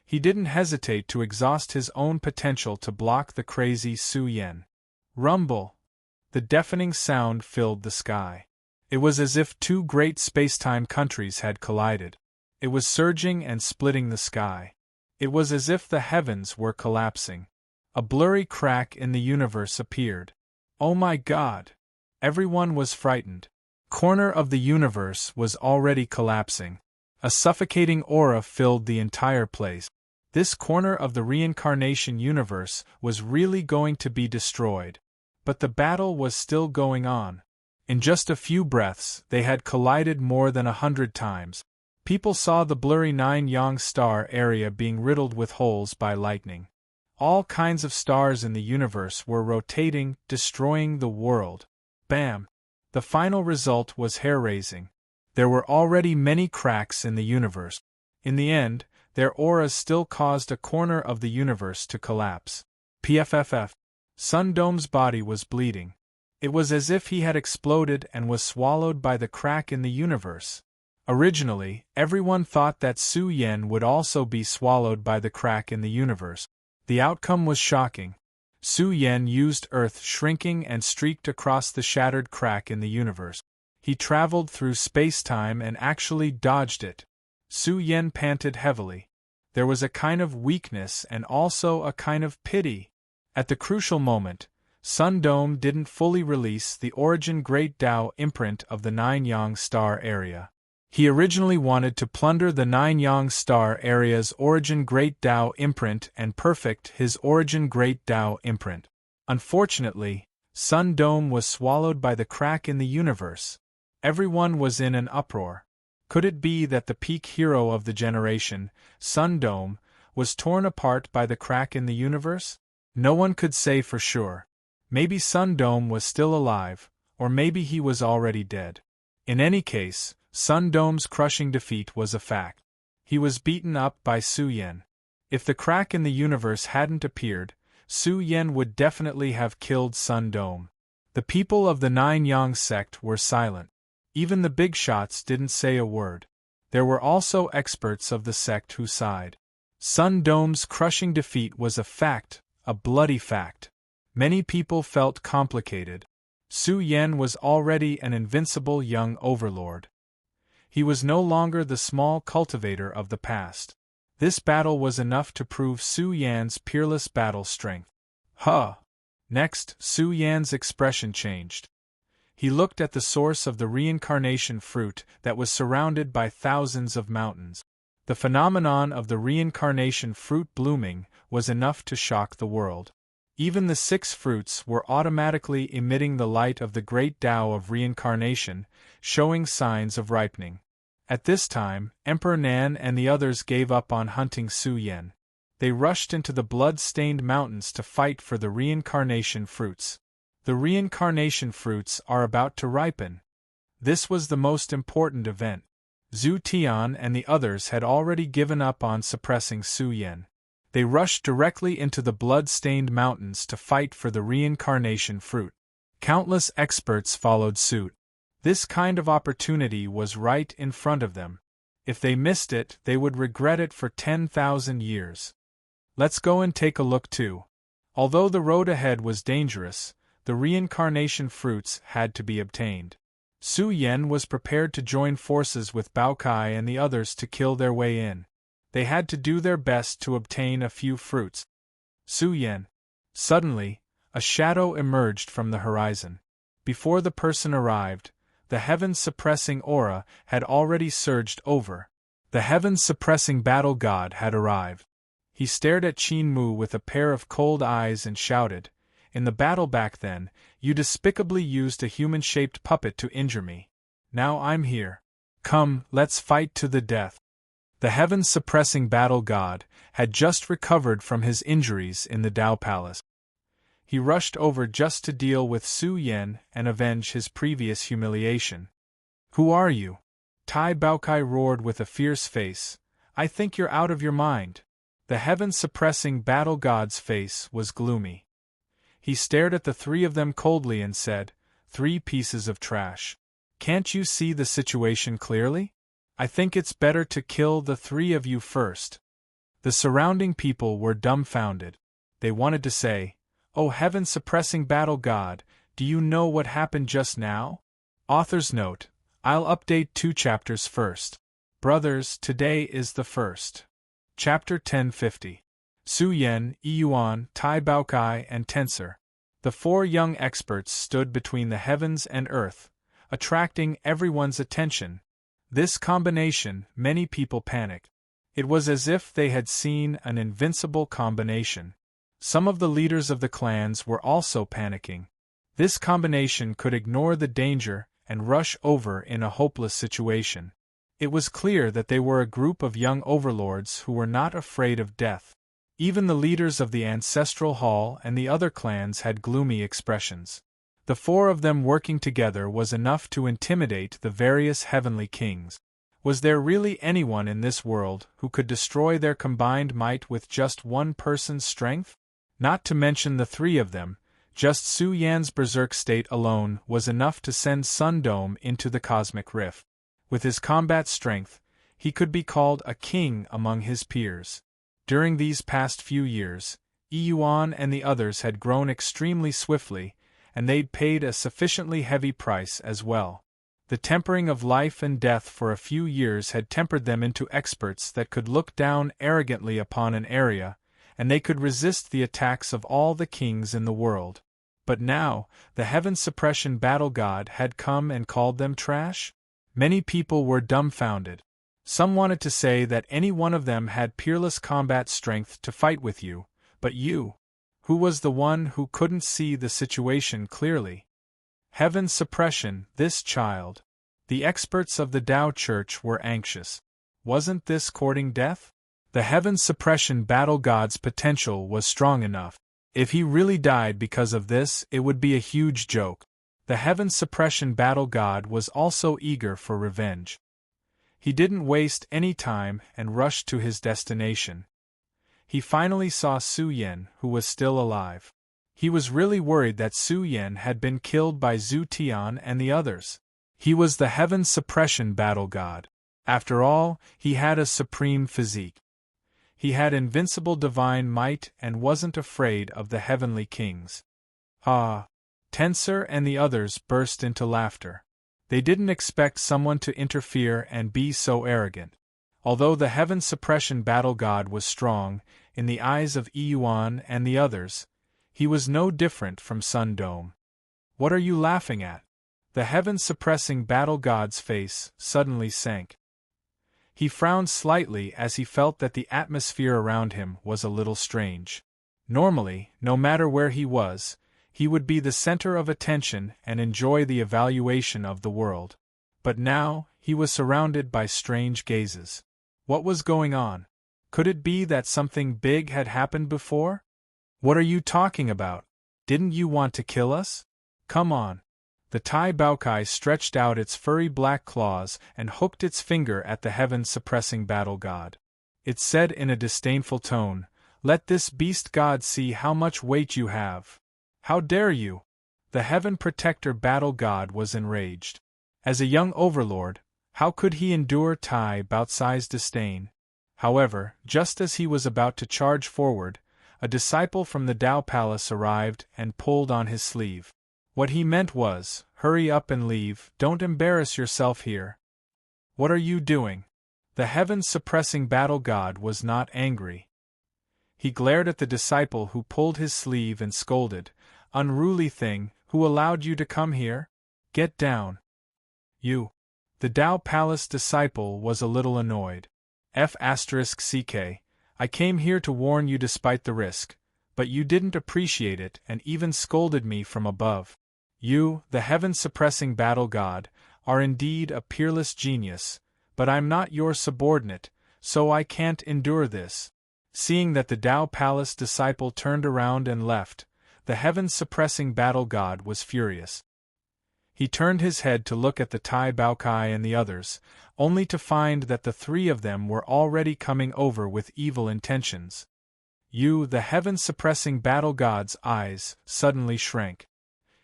He didn't hesitate to exhaust his own potential to block the crazy Su Yan. Rumble! The deafening sound filled the sky. It was as if 2 great space-time countries had collided. It was surging and splitting the sky. It was as if the heavens were collapsing. A blurry crack in the universe appeared. Oh my God! Everyone was frightened. Corner of the universe was already collapsing. A suffocating aura filled the entire place. This corner of the reincarnation universe was really going to be destroyed. But the battle was still going on. In just a few breaths, they had collided more than 100 times. People saw the blurry 9 Yang star area being riddled with holes by lightning. All kinds of stars in the universe were rotating, destroying the world. Bam! The final result was hair-raising. There were already many cracks in the universe. In the end, their auras still caused a corner of the universe to collapse. PFFF. Sundome's body was bleeding. It was as if he had exploded and was swallowed by the crack in the universe. Originally, everyone thought that Su Yen would also be swallowed by the crack in the universe. The outcome was shocking. Su Yen used earth shrinking and streaked across the shattered crack in the universe. He traveled through space-time and actually dodged it. Su Yen panted heavily. There was a kind of weakness and also a kind of pity. At the crucial moment, Sundome didn't fully release the origin Great Tao imprint of the Nine Yang star area. He originally wanted to plunder the Nine Yang star area's origin Great Tao imprint and perfect his origin Great Tao imprint. Unfortunately, Sundome was swallowed by the crack in the universe. Everyone was in an uproar. Could it be that the peak hero of the generation, Sundome, was torn apart by the crack in the universe? No one could say for sure. Maybe Sundome was still alive, or maybe he was already dead. In any case, Sundome's crushing defeat was a fact. He was beaten up by Su Yen. If the crack in the universe hadn't appeared, Su Yen would definitely have killed Sundome. The people of the Nine Yang sect were silent. Even the big shots didn't say a word. There were also experts of the sect who sighed. Sundome's crushing defeat was a fact, a bloody fact. Many people felt complicated. Su Yen was already an invincible young overlord. He was no longer the small cultivator of the past. This battle was enough to prove Su Yan's peerless battle strength. Huh! Next, Su Yan's expression changed. He looked at the source of the reincarnation fruit that was surrounded by thousands of mountains. The phenomenon of the reincarnation fruit blooming was enough to shock the world. Even the 6 fruits were automatically emitting the light of the great Tao of reincarnation, showing signs of ripening. At this time, Emperor Nan and the others gave up on hunting Su Yen. They rushed into the blood-stained mountains to fight for the reincarnation fruits. The reincarnation fruits are about to ripen. This was the most important event. Zhu Tian and the others had already given up on suppressing Su Yen. They rushed directly into the blood-stained mountains to fight for the reincarnation fruit. Countless experts followed suit. This kind of opportunity was right in front of them. If they missed it, they would regret it for 10,000 years. Let's go and take a look too. Although the road ahead was dangerous, the reincarnation fruits had to be obtained. Su Yen was prepared to join forces with Bao Kai and the others to kill their way in. They had to do their best to obtain a few fruits. Su Yen. Suddenly, a shadow emerged from the horizon. Before the person arrived, the heaven-suppressing aura had already surged over. The heaven-suppressing battle god had arrived. He stared at Qin Mu with a pair of cold eyes and shouted, "In the battle back then, you despicably used a human-shaped puppet to injure me. Now I'm here. Come, let's fight to the death." The heaven-suppressing battle god had just recovered from his injuries in the Tao Palace. He rushed over just to deal with Su Yen and avenge his previous humiliation. "Who are you?" Tai Baokai roared with a fierce face. "I think you're out of your mind." The heaven-suppressing battle god's face was gloomy. He stared at the 3 of them coldly and said, "3 pieces of trash. Can't you see the situation clearly? I think it's better to kill the 3 of you first." The surrounding people were dumbfounded. They wanted to say, "Oh heaven-suppressing battle god, do you know what happened just now?" Author's note: I'll update 2 chapters first. Brothers, today is the first. Chapter 1050. Su Yen, Yuan, Tai Baokai, and Tensor. The 4 young experts stood between the heavens and earth, attracting everyone's attention. This combination, many people panicked. It was as if they had seen an invincible combination. Some of the leaders of the clans were also panicking. This combination could ignore the danger and rush over in a hopeless situation. It was clear that they were a group of young overlords who were not afraid of death. Even the leaders of the ancestral hall and the other clans had gloomy expressions. The four of them working together was enough to intimidate the various heavenly kings. Was there really anyone in this world who could destroy their combined might with just one person's strength? Not to mention the three of them, just Su Yan's berserk state alone was enough to send Sun Dome into the cosmic rift. With his combat strength, he could be called a king among his peers. During these past few years, Yuan and the others had grown extremely swiftly, and they'd paid a sufficiently heavy price as well. The tempering of life and death for a few years had tempered them into experts that could look down arrogantly upon an area, and they could resist the attacks of all the kings in the world. But now, the Heaven Suppression Battle God had come and called them trash? Many people were dumbfounded. Some wanted to say that any one of them had peerless combat strength to fight with you, but you? Who was the one who couldn't see the situation clearly? Heaven Suppression, this child. The experts of the Tao Church were anxious. Wasn't this courting death? The Heaven Suppression Battle God's potential was strong enough. If he really died because of this, it would be a huge joke. The Heaven Suppression Battle God was also eager for revenge. He didn't waste any time and rushed to his destination. He finally saw Su Yan, who was still alive. He was really worried that Su Yan had been killed by Zhu Tian and the others. He was the Heaven Suppression Battle God. After all, he had a supreme physique. He had invincible divine might and wasn't afraid of the heavenly kings. Ah! Tensor and the others burst into laughter. They didn't expect someone to interfere and be so arrogant. Although the Heaven Suppression Battle God was strong, in the eyes of Yuan and the others, he was no different from Sun Dome. What are you laughing at? The Heaven Suppressing Battle God's face suddenly sank. He frowned slightly as he felt that the atmosphere around him was a little strange. Normally, no matter where he was, he would be the center of attention and enjoy the evaluation of the world. But now, he was surrounded by strange gazes. What was going on? Could it be that something big had happened before? What are you talking about? Didn't you want to kill us? Come on. The Tai Baokai stretched out its furry black claws and hooked its finger at the heaven-suppressing battle god. It said in a disdainful tone, "Let this beast god see how much weight you have. How dare you?" The heaven protector battle god was enraged. As a young overlord, how could he endure Tai Baocai's disdain? However, just as he was about to charge forward, a disciple from the Tao Palace arrived and pulled on his sleeve. What he meant was, "Hurry up and leave, don't embarrass yourself here." What are you doing? The heaven-suppressing battle god was not angry. He glared at the disciple who pulled his sleeve and scolded, "Unruly thing, who allowed you to come here? Get down." You. The Tao Palace disciple was a little annoyed. F***ck, I came here to warn you despite the risk, but you didn't appreciate it and even scolded me from above. You, the heaven-suppressing battle god, are indeed a peerless genius, but I'm not your subordinate, so I can't endure this. Seeing that the Tao Palace disciple turned around and left, the heaven-suppressing battle god was furious. He turned his head to look at the Tai Baokai and the others, only to find that the three of them were already coming over with evil intentions. You, the heaven-suppressing battle god's eyes suddenly shrank.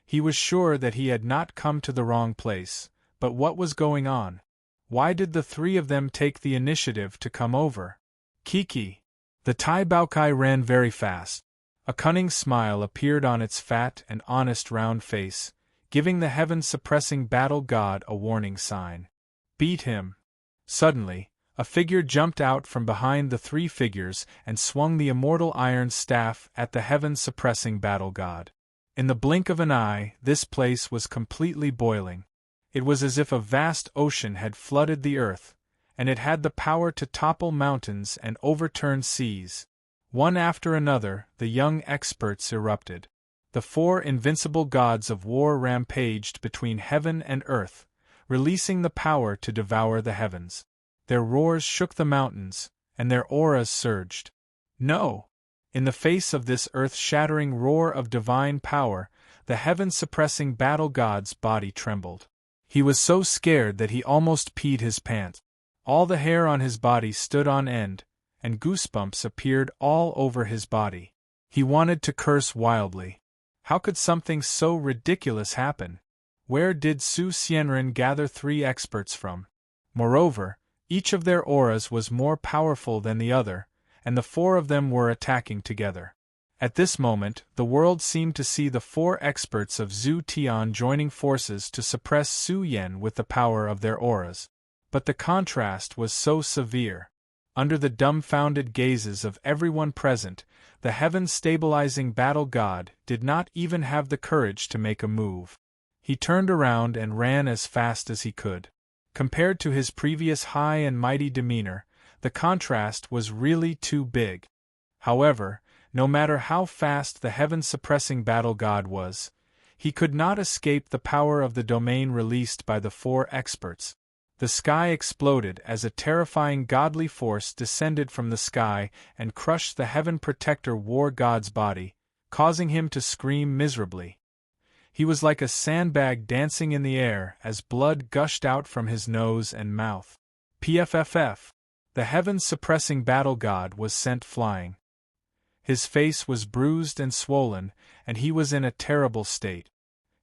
He was sure that he had not come to the wrong place, but what was going on? Why did the three of them take the initiative to come over? Kiki. The Tai Baokai ran very fast. A cunning smile appeared on its fat and honest round face, giving the heaven-suppressing battle god a warning sign. Beat him. Suddenly, a figure jumped out from behind the three figures and swung the immortal iron staff at the heaven-suppressing battle god. In the blink of an eye, this place was completely boiling. It was as if a vast ocean had flooded the earth, and it had the power to topple mountains and overturn seas. One after another, the young experts erupted. The four invincible gods of war rampaged between heaven and earth, releasing the power to devour the heavens. Their roars shook the mountains, and their auras surged. No! In the face of this earth-shattering roar of divine power, the heaven-suppressing battle god's body trembled. He was so scared that he almost peed his pants. All the hair on his body stood on end, and goosebumps appeared all over his body. He wanted to curse wildly. How could something so ridiculous happen? Where did Su Xianren gather 3 experts from? Moreover, each of their auras was more powerful than the other, and the 4 of them were attacking together. At this moment, the world seemed to see the 4 experts of Zhu Tian joining forces to suppress Su Yan with the power of their auras. But the contrast was so severe. Under the dumbfounded gazes of everyone present, the heaven-stabilizing battle god did not even have the courage to make a move. He turned around and ran as fast as he could. Compared to his previous high and mighty demeanor, the contrast was really too big. However, no matter how fast the heaven-suppressing battle god was, he could not escape the power of the domain released by the 4 experts. The sky exploded as a terrifying godly force descended from the sky and crushed the Heaven Protector War God's body, causing him to scream miserably. He was like a sandbag dancing in the air as blood gushed out from his nose and mouth. PFFF. The heaven-suppressing battle god was sent flying. His face was bruised and swollen, and he was in a terrible state.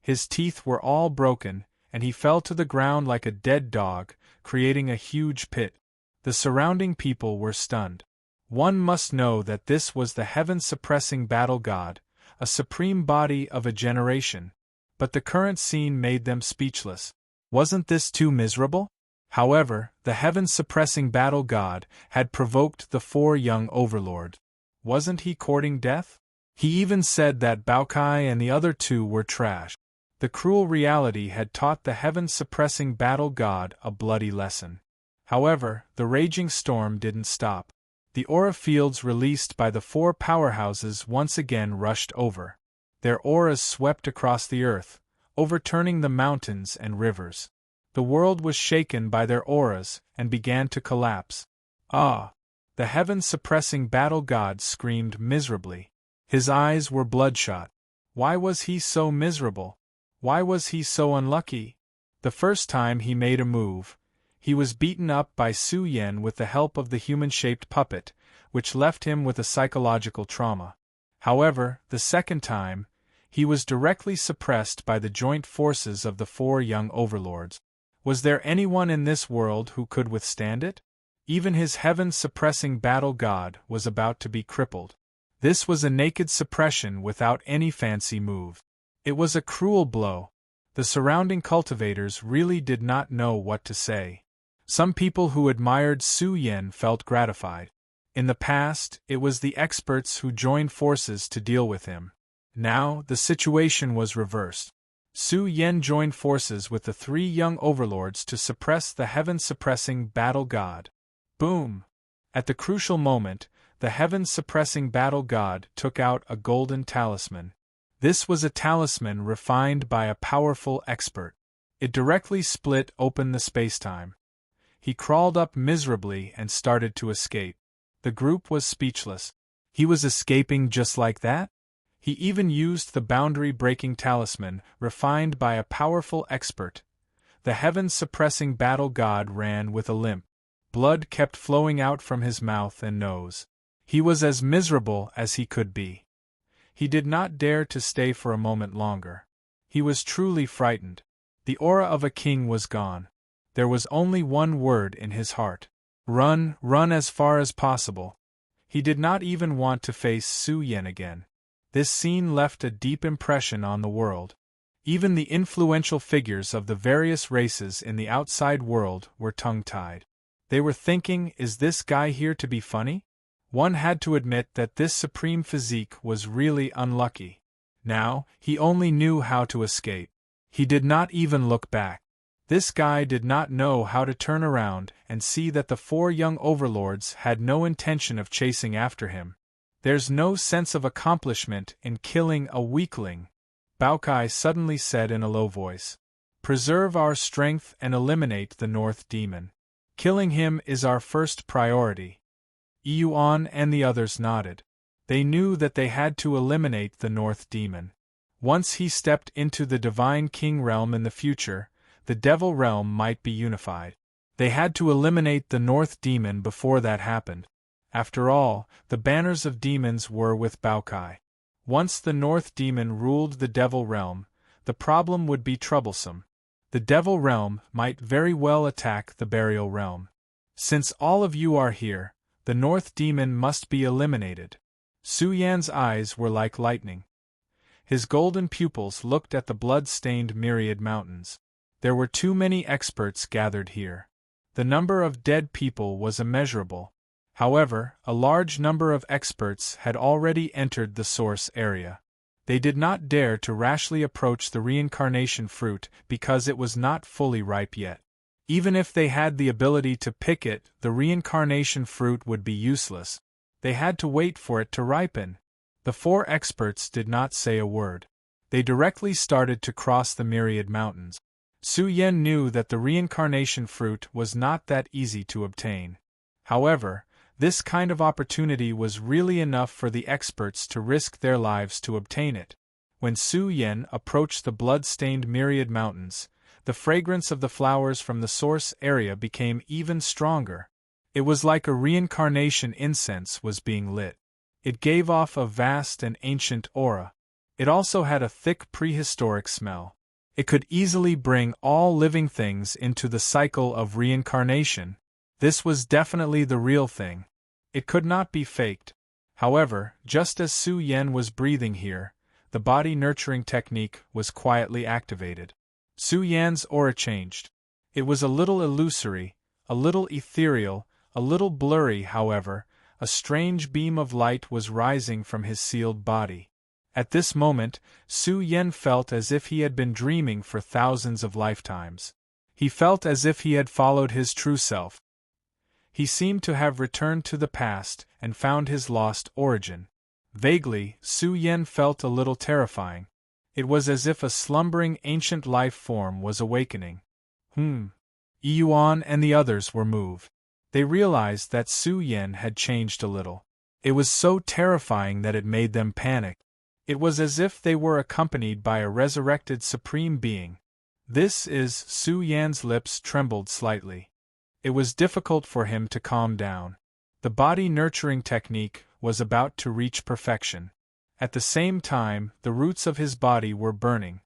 His teeth were all broken, and he fell to the ground like a dead dog, creating a huge pit. The surrounding people were stunned. One must know that this was the heaven-suppressing battle god, a supreme body of a generation. But the current scene made them speechless. Wasn't this too miserable? However, the heaven-suppressing battle god had provoked the 4 young Overlord. Wasn't he courting death? He even said that Baokai and the other 2 were trash. The cruel reality had taught the heaven-suppressing battle god a bloody lesson. However, the raging storm didn't stop. The aura fields released by the 4 powerhouses once again rushed over. Their auras swept across the earth, overturning the mountains and rivers. The world was shaken by their auras and began to collapse. Ah! The heaven-suppressing battle god screamed miserably. His eyes were bloodshot. Why was he so miserable? Why was he so unlucky? The first time he made a move, he was beaten up by Su Yan with the help of the human-shaped puppet, which left him with a psychological trauma. However, the second time, he was directly suppressed by the joint forces of the 4 young overlords. Was there anyone in this world who could withstand it? Even his heaven-suppressing battle god was about to be crippled. This was a naked suppression without any fancy move. It was a cruel blow. The surrounding cultivators really did not know what to say. Some people who admired Su Yan felt gratified. In the past, it was the experts who joined forces to deal with him. Now, the situation was reversed. Su Yan joined forces with the 3 young overlords to suppress the heaven-suppressing battle god. Boom! At the crucial moment, the heaven-suppressing battle god took out a golden talisman. This was a talisman refined by a powerful expert. It directly split open the spacetime. He crawled up miserably and started to escape. The group was speechless. He was escaping just like that? He even used the boundary-breaking talisman, refined by a powerful expert. The heaven-suppressing battle god ran with a limp. Blood kept flowing out from his mouth and nose. He was as miserable as he could be. He did not dare to stay for a moment longer. He was truly frightened. The aura of a king was gone. There was only one word in his heart. Run, run as far as possible. He did not even want to face Su Yan again. This scene left a deep impression on the world. Even the influential figures of the various races in the outside world were tongue-tied. They were thinking, is this guy here to be funny? One had to admit that this supreme physique was really unlucky. Now, he only knew how to escape. He did not even look back. This guy did not know how to turn around and see that the 4 young overlords had no intention of chasing after him. There's no sense of accomplishment in killing a weakling, Baokai suddenly said in a low voice. Preserve our strength and eliminate the North Demon. Killing him is our first priority. Yuan and the others nodded. They knew that they had to eliminate the North Demon. Once he stepped into the Divine King realm in the future, the Devil realm might be unified. They had to eliminate the North Demon before that happened. After all, the banners of demons were with Baokai. Once the North Demon ruled the Devil realm, the problem would be troublesome. The Devil realm might very well attack the Burial realm. Since all of you are here, the North Demon must be eliminated. Su Yan's eyes were like lightning. His golden pupils looked at the blood-stained myriad mountains. There were too many experts gathered here. The number of dead people was immeasurable. However, a large number of experts had already entered the source area. They did not dare to rashly approach the reincarnation fruit because it was not fully ripe yet. Even if they had the ability to pick it, the reincarnation fruit would be useless. They had to wait for it to ripen. The 4 experts did not say a word. They directly started to cross the myriad mountains. Su Yan knew that the reincarnation fruit was not that easy to obtain. However, this kind of opportunity was really enough for the experts to risk their lives to obtain it. When Su Yan approached the blood-stained myriad mountains, the fragrance of the flowers from the source area became even stronger. It was like a reincarnation incense was being lit. It gave off a vast and ancient aura. It also had a thick prehistoric smell. It could easily bring all living things into the cycle of reincarnation. This was definitely the real thing. It could not be faked. However, just as Su Yan was breathing here, the body nurturing technique was quietly activated. Su Yan's aura changed. It was a little illusory, a little ethereal, a little blurry. However, a strange beam of light was rising from his sealed body. At this moment, Su Yan felt as if he had been dreaming for thousands of lifetimes. He felt as if he had followed his true self. He seemed to have returned to the past and found his lost origin. Vaguely, Su Yan felt a little terrifying. It was as if a slumbering ancient life form was awakening. Yuan and the others were moved. They realized that Su Yan had changed a little. It was so terrifying that it made them panic. It was as if they were accompanied by a resurrected supreme being. Su Yan's lips trembled slightly. It was difficult for him to calm down. The body nurturing technique was about to reach perfection. At the same time, the roots of his body were burning.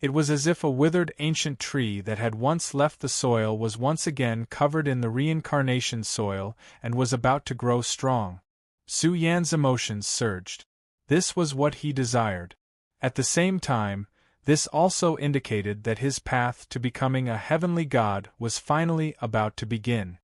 It was as if a withered ancient tree that had once left the soil was once again covered in the reincarnation soil and was about to grow strong. Su Yan's emotions surged. This was what he desired. At the same time, this also indicated that his path to becoming a heavenly god was finally about to begin.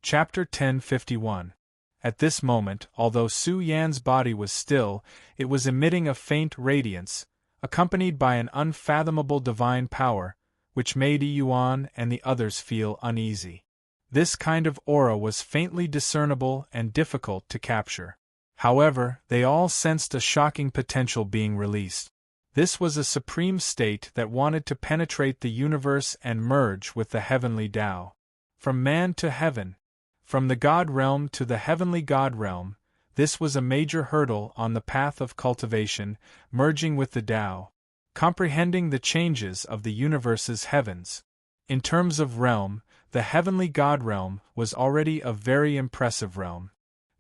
Chapter 1051. At this moment, although Su Yan's body was still, it was emitting a faint radiance, accompanied by an unfathomable divine power, which made Yuan and the others feel uneasy. This kind of aura was faintly discernible and difficult to capture. However, they all sensed a shocking potential being released. This was a supreme state that wanted to penetrate the universe and merge with the heavenly Tao. From man to heaven, from the God realm to the heavenly God realm, this was a major hurdle on the path of cultivation, merging with the Tao, comprehending the changes of the universe's heavens. In terms of realm, the heavenly God realm was already a very impressive realm.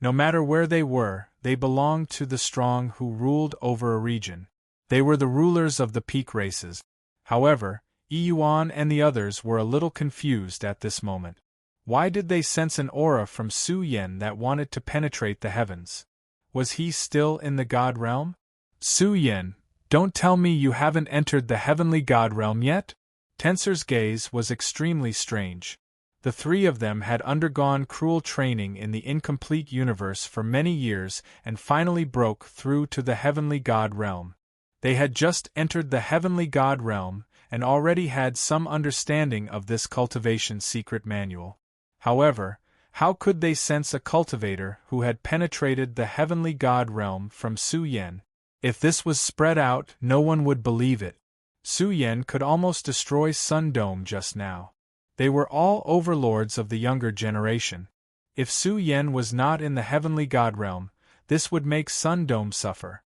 No matter where they were, they belonged to the strong who ruled over a region. They were the rulers of the peak races. However, Yuan and the others were a little confused at this moment. Why did they sense an aura from Su Yan that wanted to penetrate the heavens? Was he still in the God realm? Su Yan, don't tell me you haven't entered the heavenly God realm yet? Tenser's gaze was extremely strange. The 3 of them had undergone cruel training in the incomplete universe for many years and finally broke through to the heavenly God realm. They had just entered the heavenly God realm and already had some understanding of this cultivation secret manual. However, how could they sense a cultivator who had penetrated the heavenly God realm from Su Yan? If this was spread out, no one would believe it. Su Yan could almost destroy Sun Dome just now. They were all overlords of the younger generation. If Su Yan was not in the heavenly God realm, this would make Sun Dome suffer.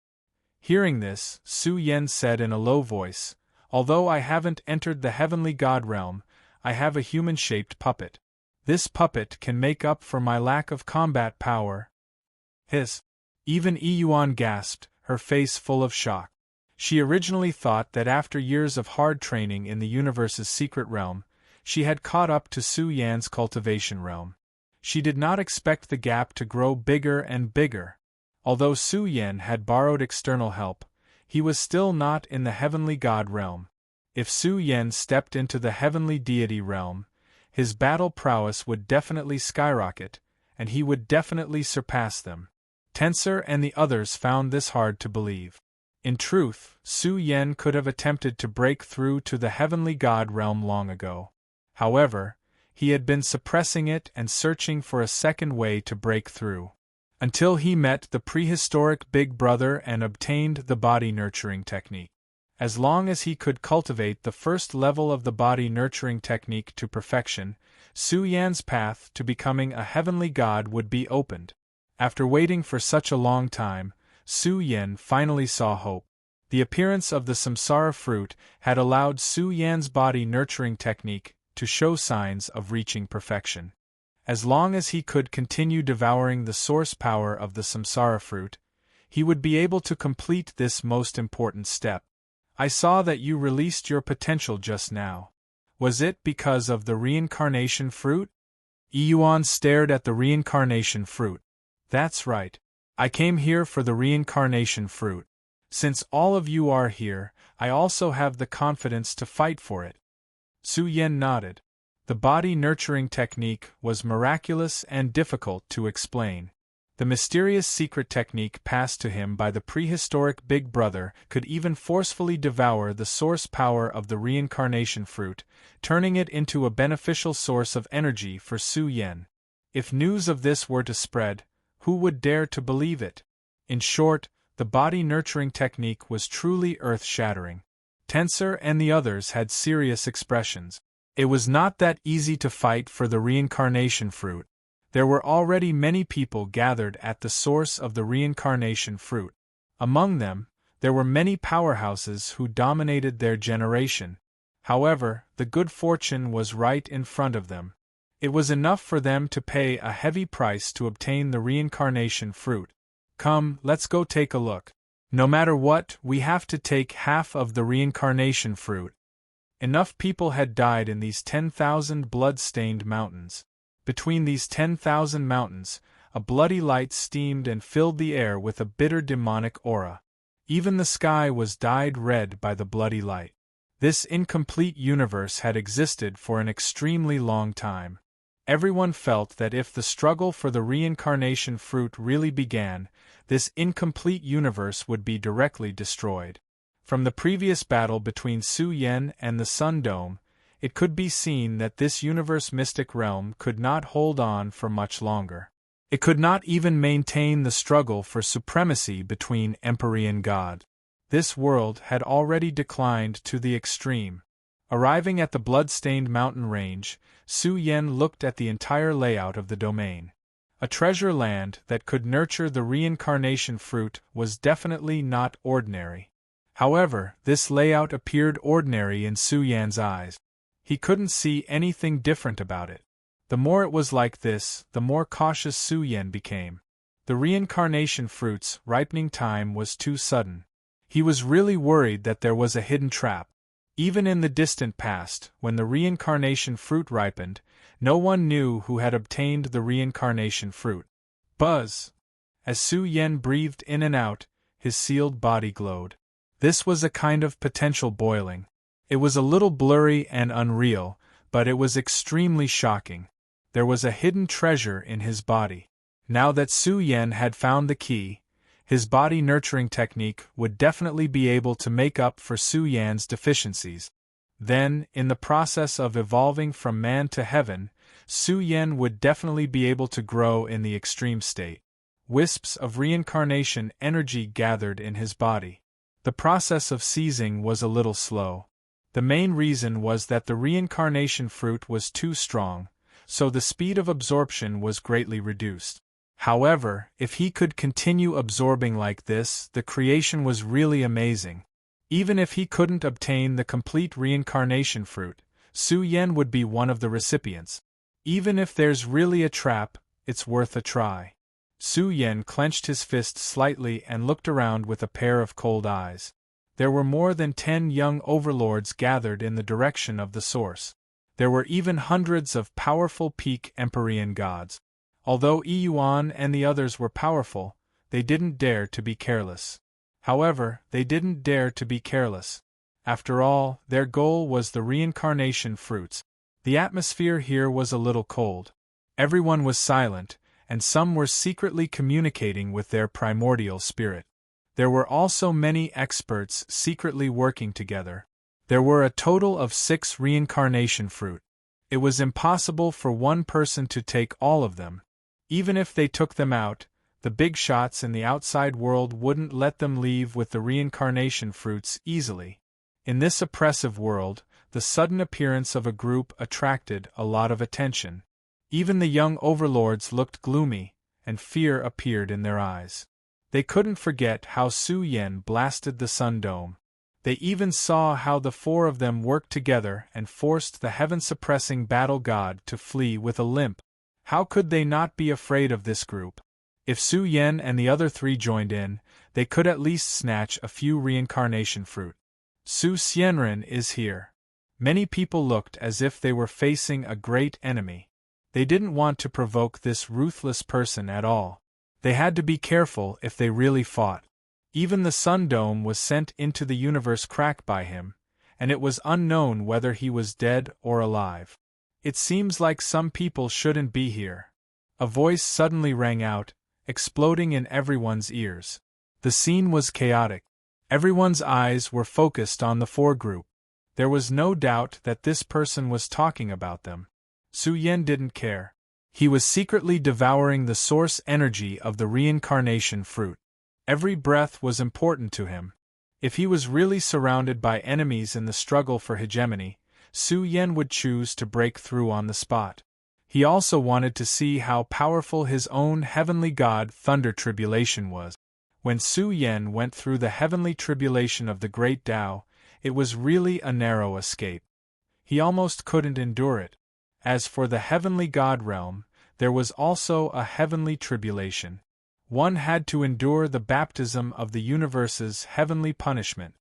Hearing this, Su Yen said in a low voice, "Although I haven't entered the heavenly god realm, I have a human-shaped puppet. This puppet can make up for my lack of combat power." Even Yuan gasped, her face full of shock. She originally thought that after years of hard training in the universe's secret realm, she had caught up to Su Yan's cultivation realm. She did not expect the gap to grow bigger and bigger. Although Su Yan had borrowed external help, he was still not in the heavenly god realm. If Su Yan stepped into the heavenly deity realm, his battle prowess would definitely skyrocket, and he would definitely surpass them. Tensor and the others found this hard to believe. In truth, Su Yan could have attempted to break through to the heavenly god realm long ago. However, he had been suppressing it and searching for a second way to break through. Until he met the prehistoric Big Brother and obtained the body nurturing technique. As long as he could cultivate the first level of the body nurturing technique to perfection, Su Yan's path to becoming a heavenly god would be opened. After waiting for such a long time, Su Yan finally saw hope. The appearance of the samsara fruit had allowed Su Yan's body nurturing technique to show signs of reaching perfection. As long as he could continue devouring the source power of the samsara fruit, he would be able to complete this most important step. "I saw that you released your potential just now. Was it because of the reincarnation fruit?" Yuan stared at the reincarnation fruit. "That's right. I came here for the reincarnation fruit. Since all of you are here, I also have the confidence to fight for it." Su Yan nodded. The body nurturing technique was miraculous and difficult to explain. The mysterious secret technique passed to him by the prehistoric Big Brother could even forcefully devour the source power of the reincarnation fruit, turning it into a beneficial source of energy for Su Yan. If news of this were to spread, who would dare to believe it? In short, the body nurturing technique was truly earth-shattering. Tensor and the others had serious expressions. It was not that easy to fight for the reincarnation fruit. There were already many people gathered at the source of the reincarnation fruit. Among them, there were many powerhouses who dominated their generation. However, the good fortune was right in front of them. It was enough for them to pay a heavy price to obtain the reincarnation fruit. "Come, let's go take a look. No matter what, we have to take half of the reincarnation fruit." Enough people had died in these 10,000 blood-stained mountains. Between these 10,000 mountains, a bloody light steamed and filled the air with a bitter demonic aura. Even the sky was dyed red by the bloody light. This incomplete universe had existed for an extremely long time. Everyone felt that if the struggle for the reincarnation fruit really began, this incomplete universe would be directly destroyed. From the previous battle between Su Yan and the Sun Dome, it could be seen that this universe mystic realm could not hold on for much longer. It could not even maintain the struggle for supremacy between Emperor and God. This world had already declined to the extreme. Arriving at the blood-stained mountain range, Su Yan looked at the entire layout of the domain. A treasure land that could nurture the reincarnation fruit was definitely not ordinary. However, this layout appeared ordinary in Su Yan's eyes. He couldn't see anything different about it. The more it was like this, the more cautious Su Yan became. The reincarnation fruit's ripening time was too sudden. He was really worried that there was a hidden trap. Even in the distant past, when the reincarnation fruit ripened, no one knew who had obtained the reincarnation fruit. Buzz! As Su Yan breathed in and out, his sealed body glowed. This was a kind of potential boiling. It was a little blurry and unreal, but it was extremely shocking. There was a hidden treasure in his body. Now that Su Yan had found the key, his body nurturing technique would definitely be able to make up for Su Yan's deficiencies. Then, in the process of evolving from man to heaven, Su Yan would definitely be able to grow in the extreme state. Wisps of reincarnation energy gathered in his body. The process of seizing was a little slow. The main reason was that the reincarnation fruit was too strong, so the speed of absorption was greatly reduced. However, if he could continue absorbing like this, the creation was really amazing. Even if he couldn't obtain the complete reincarnation fruit, Su Yen would be one of the recipients. Even if there's really a trap, it's worth a try. Su Yen clenched his fist slightly and looked around with a pair of cold eyes. There were more than 10 young overlords gathered in the direction of the source. There were even hundreds of powerful peak Empyrean gods. Although Yuan and the others were powerful, they didn't dare to be careless. However, they didn't dare to be careless. After all, their goal was the reincarnation fruits. The atmosphere here was a little cold. Everyone was silent, and some were secretly communicating with their primordial spirit. There were also many experts secretly working together. There were a total of 6 reincarnation fruit. It was impossible for one person to take all of them. Even if they took them out, the big shots in the outside world wouldn't let them leave with the reincarnation fruits easily. In this oppressive world, the sudden appearance of a group attracted a lot of attention. Even the young overlords looked gloomy, and fear appeared in their eyes. They couldn't forget how Su Yen blasted the Sun Dome. They even saw how the 4 of them worked together and forced the heaven-suppressing battle god to flee with a limp. How could they not be afraid of this group? If Su Yen and the other 3 joined in, they could at least snatch a few reincarnation fruit. Su Xianren is here. Many people looked as if they were facing a great enemy. They didn't want to provoke this ruthless person at all. They had to be careful if they really fought. Even the Sun Dome was sent into the universe crack by him, and it was unknown whether he was dead or alive. It seems like some people shouldn't be here. A voice suddenly rang out, exploding in everyone's ears. The scene was chaotic. Everyone's eyes were focused on the 4 group. There was no doubt that this person was talking about them. Su Yen didn't care. He was secretly devouring the source energy of the reincarnation fruit. Every breath was important to him. If he was really surrounded by enemies in the struggle for hegemony, Su Yen would choose to break through on the spot. He also wanted to see how powerful his own heavenly god Thunder Tribulation was. When Su Yen went through the heavenly tribulation of the Great Tao, it was really a narrow escape. He almost couldn't endure it. As for the heavenly god realm, there was also a heavenly tribulation. One had to endure the baptism of the universe's heavenly punishment.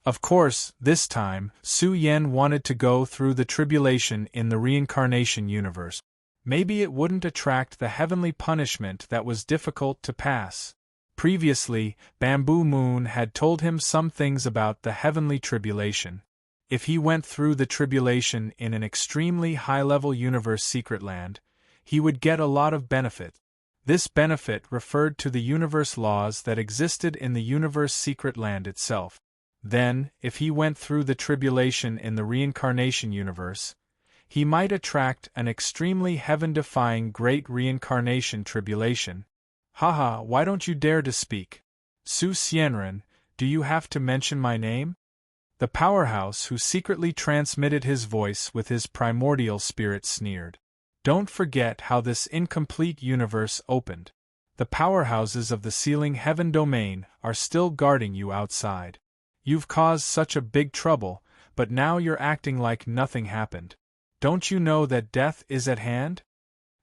Of course, this time, Su Yen wanted to go through the tribulation in the reincarnation universe. Maybe it wouldn't attract the heavenly punishment that was difficult to pass. Previously, Bamboo Moon had told him some things about the heavenly tribulation. If he went through the tribulation in an extremely high-level universe secret land, he would get a lot of benefit. This benefit referred to the universe laws that existed in the universe secret land itself. Then, if he went through the tribulation in the reincarnation universe, he might attract an extremely heaven-defying great reincarnation tribulation. Haha, why don't you dare to speak? Su Xianren, do you have to mention my name? The powerhouse who secretly transmitted his voice with his primordial spirit sneered. Don't forget how this incomplete universe opened. The powerhouses of the sealing heaven domain are still guarding you outside. You've caused such a big trouble, but now you're acting like nothing happened. Don't you know that death is at hand?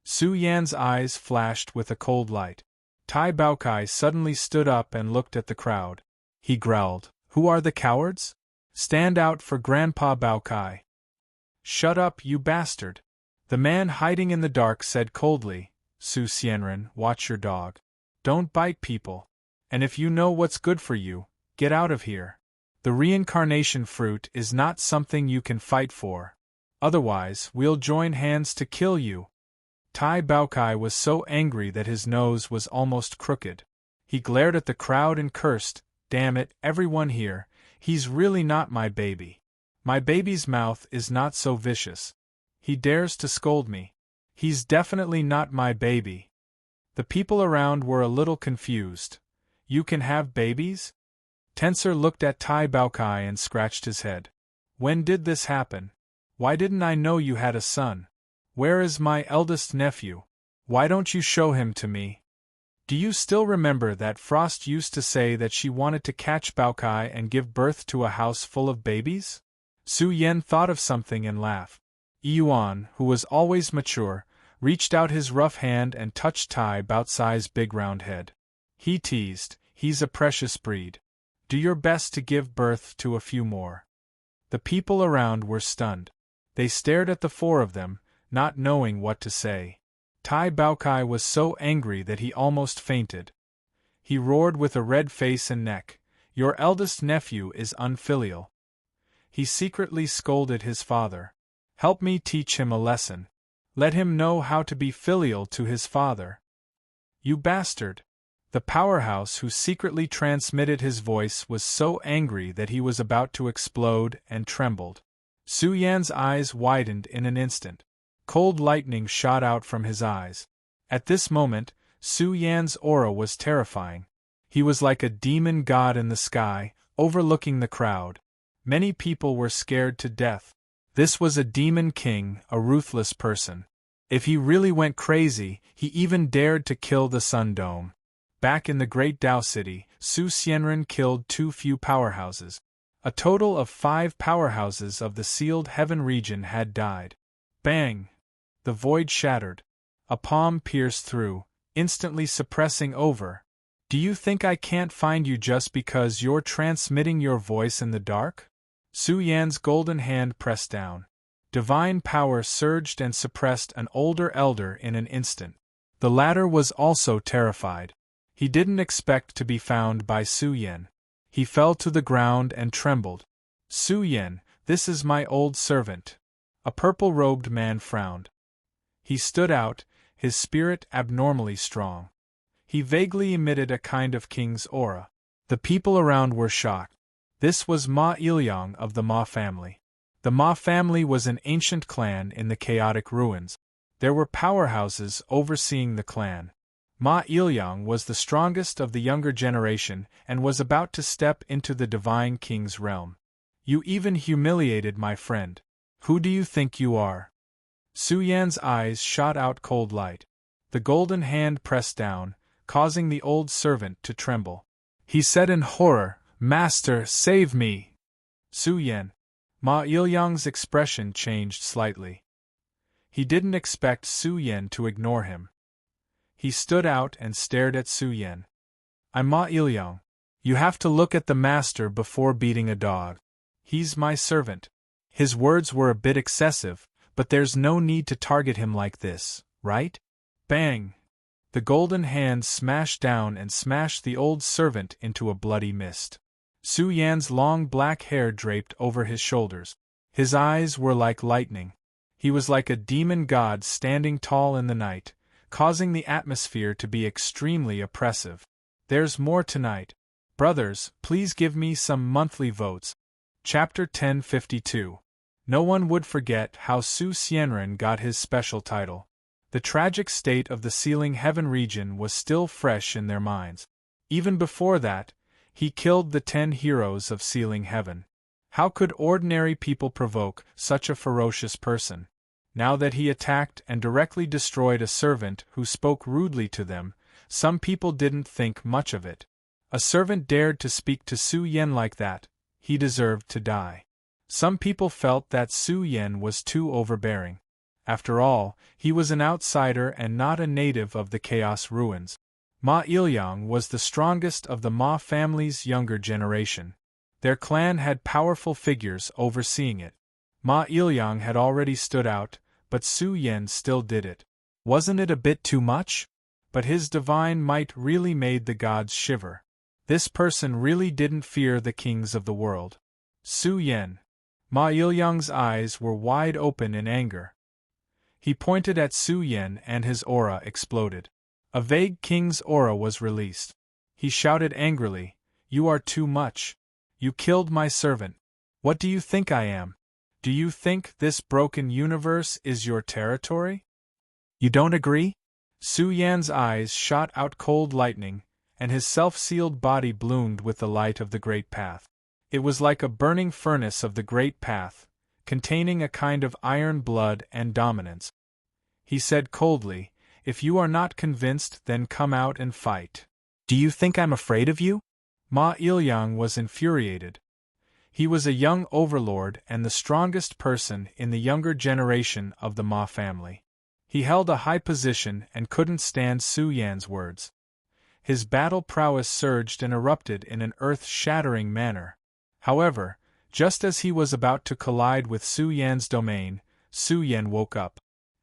Su Yan's eyes flashed with a cold light. Tai Baokai suddenly stood up and looked at the crowd. He growled, "Who are the cowards? Stand out for Grandpa Baokai." "Shut up, you bastard." The man hiding in the dark said coldly, "Su Xianren, watch your dog. Don't bite people. And if you know what's good for you, get out of here. The reincarnation fruit is not something you can fight for. Otherwise, we'll join hands to kill you." Tai Baokai was so angry that his nose was almost crooked. He glared at the crowd and cursed, "Damn it, everyone here, he's really not my baby. My baby's mouth is not so vicious. He dares to scold me. He's definitely not my baby." The people around were a little confused. "You can have babies?" Tensor looked at Tai Baokai and scratched his head. "When did this happen? Why didn't I know you had a son? Where is my eldest nephew? Why don't you show him to me?" Do you still remember that Frost used to say that she wanted to catch Baokai and give birth to a house full of babies? Su Yen thought of something and laughed. Yuan, who was always mature, reached out his rough hand and touched Tai Baocai's big round head. He teased, "He's a precious breed. Do your best to give birth to a few more." The people around were stunned. They stared at the four of them, not knowing what to say. Tai Baokai was so angry that he almost fainted. He roared with a red face and neck, "Your eldest nephew is unfilial." He secretly scolded his father. "Help me teach him a lesson. Let him know how to be filial to his father." "You bastard!" The powerhouse who secretly transmitted his voice was so angry that he was about to explode and trembled. Su Yan's eyes widened in an instant. Cold lightning shot out from his eyes. At this moment, Su Yan's aura was terrifying. He was like a demon god in the sky, overlooking the crowd. Many people were scared to death. This was a demon king, a ruthless person. If he really went crazy, he even dared to kill the Sun Dome. Back in the Great Dao City, Su Xianren killed too few powerhouses. A total of 5 powerhouses of the sealed heaven region had died. Bang! The void shattered. A palm pierced through, instantly suppressing over. "Do you think I can't find you just because you're transmitting your voice in the dark?" Su Yan's golden hand pressed down. Divine power surged and suppressed an older elder in an instant. The latter was also terrified. He didn't expect to be found by Su Yan. He fell to the ground and trembled. "Su Yan, this is my old servant." A purple-robed man frowned. He stood out, his spirit abnormally strong. He vaguely emitted a kind of king's aura. The people around were shocked. This was Ma Ilyang of the Ma family. The Ma family was an ancient clan in the chaotic ruins. There were powerhouses overseeing the clan. Ma Ilyang was the strongest of the younger generation and was about to step into the divine king's realm. "You even humiliated my friend. Who do you think you are?" Su Yan's eyes shot out cold light. The golden hand pressed down, causing the old servant to tremble. He said in horror, "Master, save me!" "Su Yan." Ma Ilyang's expression changed slightly. He didn't expect Su Yan to ignore him. He stood out and stared at Su Yan. "I'm Ma Ilyang. You have to look at the master before beating a dog. He's my servant." His words were a bit excessive, but there's no need to target him like this, right? Bang! The golden hand smashed down and smashed the old servant into a bloody mist. Su Yan's long black hair draped over his shoulders. His eyes were like lightning. He was like a demon god standing tall in the night, causing the atmosphere to be extremely oppressive. "There's more tonight. Brothers, please give me some monthly votes." Chapter 1052. No one would forget how Su Xianren got his special title. The tragic state of the sealing heaven region was still fresh in their minds. Even before that, he killed the 10 heroes of sealing heaven. How could ordinary people provoke such a ferocious person? Now that he attacked and directly destroyed a servant who spoke rudely to them, some people didn't think much of it. A servant dared to speak to Su Yan like that, he deserved to die. Some people felt that Su Yan was too overbearing. After all, he was an outsider and not a native of the Chaos Ruins. Ma Ilyang was the strongest of the Ma family's younger generation. Their clan had powerful figures overseeing it. Ma Ilyang had already stood out, but Su Yan still did it. Wasn't it a bit too much? But his divine might really made the gods shiver. This person really didn't fear the kings of the world. Su Yan. Ma Ilyang's eyes were wide open in anger. He pointed at Su Yan and his aura exploded. A vague king's aura was released. He shouted angrily, "You are too much. You killed my servant. What do you think I am? Do you think this broken universe is your territory? You don't agree?" Su Yan's eyes shot out cold lightning, and his self-sealed body bloomed with the light of the Great Path. It was like a burning furnace of the Great Path, containing a kind of iron blood and dominance. He said coldly, If you are not convinced, then come out and fight. Do you think I'm afraid of you? Ma Ilyang was infuriated. He was a young overlord and the strongest person in the younger generation of the Ma family. He held a high position and couldn't stand Su Yan's words. His battle prowess surged and erupted in an earth-shattering manner. However, just as he was about to collide with Su Yan's domain, Su Yan woke up.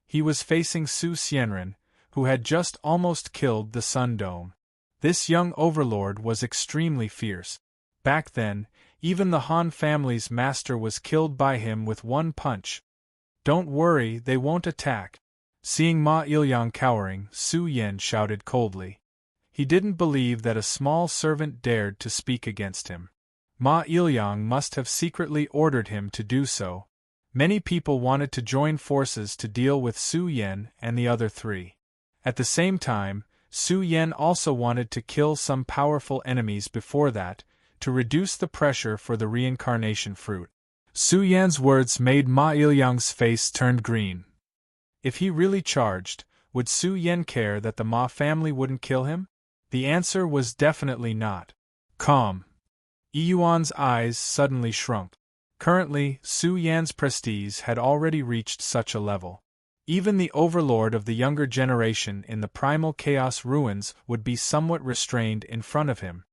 He was facing Su Xianren, who had just almost killed the Sun Dome. This young overlord was extremely fierce. Back then, even the Han family's master was killed by him with one punch. Don't worry, they won't attack. Seeing Ma Ilyang cowering, Su Yan shouted coldly. He didn't believe that a small servant dared to speak against him. Ma Ilyang must have secretly ordered him to do so. Many people wanted to join forces to deal with Su Yan and the other three. At the same time, Su Yan also wanted to kill some powerful enemies before that, to reduce the pressure for the reincarnation fruit. Su Yan's words made Ma Ilyang's face turn green. If he really charged, would Su Yan care that the Ma family wouldn't kill him? The answer was definitely not. Calm. Yuan's eyes suddenly shrunk. Currently, Su Yan's prestige had already reached such a level. Even the overlord of the younger generation in the primal chaos ruins would be somewhat restrained in front of him.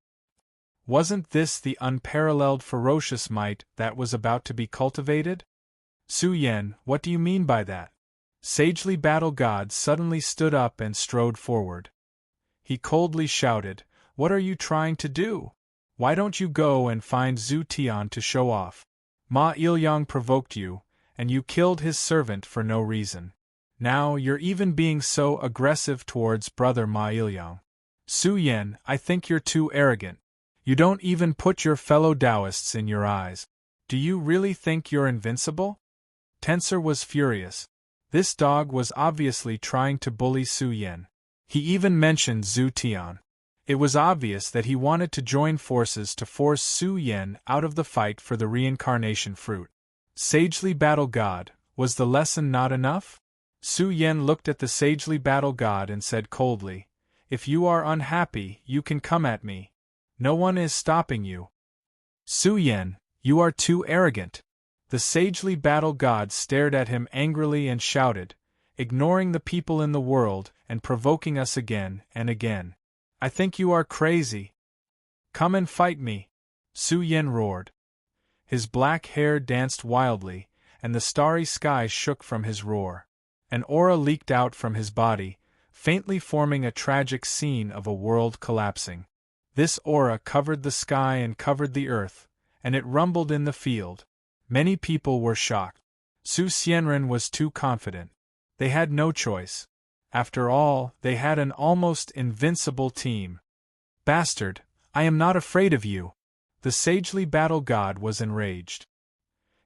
Wasn't this the unparalleled ferocious might that was about to be cultivated? Su Yan, what do you mean by that? Sagely Battle God suddenly stood up and strode forward. He coldly shouted, "What are you trying to do? Why don't you go and find Zhu Tian to show off? Ma Ilyang provoked you, and you killed his servant for no reason. Now you're even being so aggressive towards brother Ma Ilyang. Su Yan, I think you're too arrogant. You don't even put your fellow Taoists in your eyes. Do you really think you're invincible?" Tensor was furious. This dog was obviously trying to bully Su Yan. He even mentioned Zhu Tian. It was obvious that he wanted to join forces to force Su Yan out of the fight for the reincarnation fruit. Sagely Battle God, was the lesson not enough? Su Yan looked at the Sagely Battle God and said coldly, "If you are unhappy, you can come at me. No one is stopping you." Su Yan, you are too arrogant. The Sagely Battle God stared at him angrily and shouted, ignoring the people in the world and provoking us again and again. I think you are crazy. Come and fight me. Su Yan roared. His black hair danced wildly, and the starry sky shook from his roar. An aura leaked out from his body, faintly forming a tragic scene of a world collapsing. This aura covered the sky and covered the earth, and it rumbled in the field. Many people were shocked. Su Xianren was too confident. They had no choice. After all, they had an almost invincible team. Bastard, I am not afraid of you. The Sagely Battle God was enraged.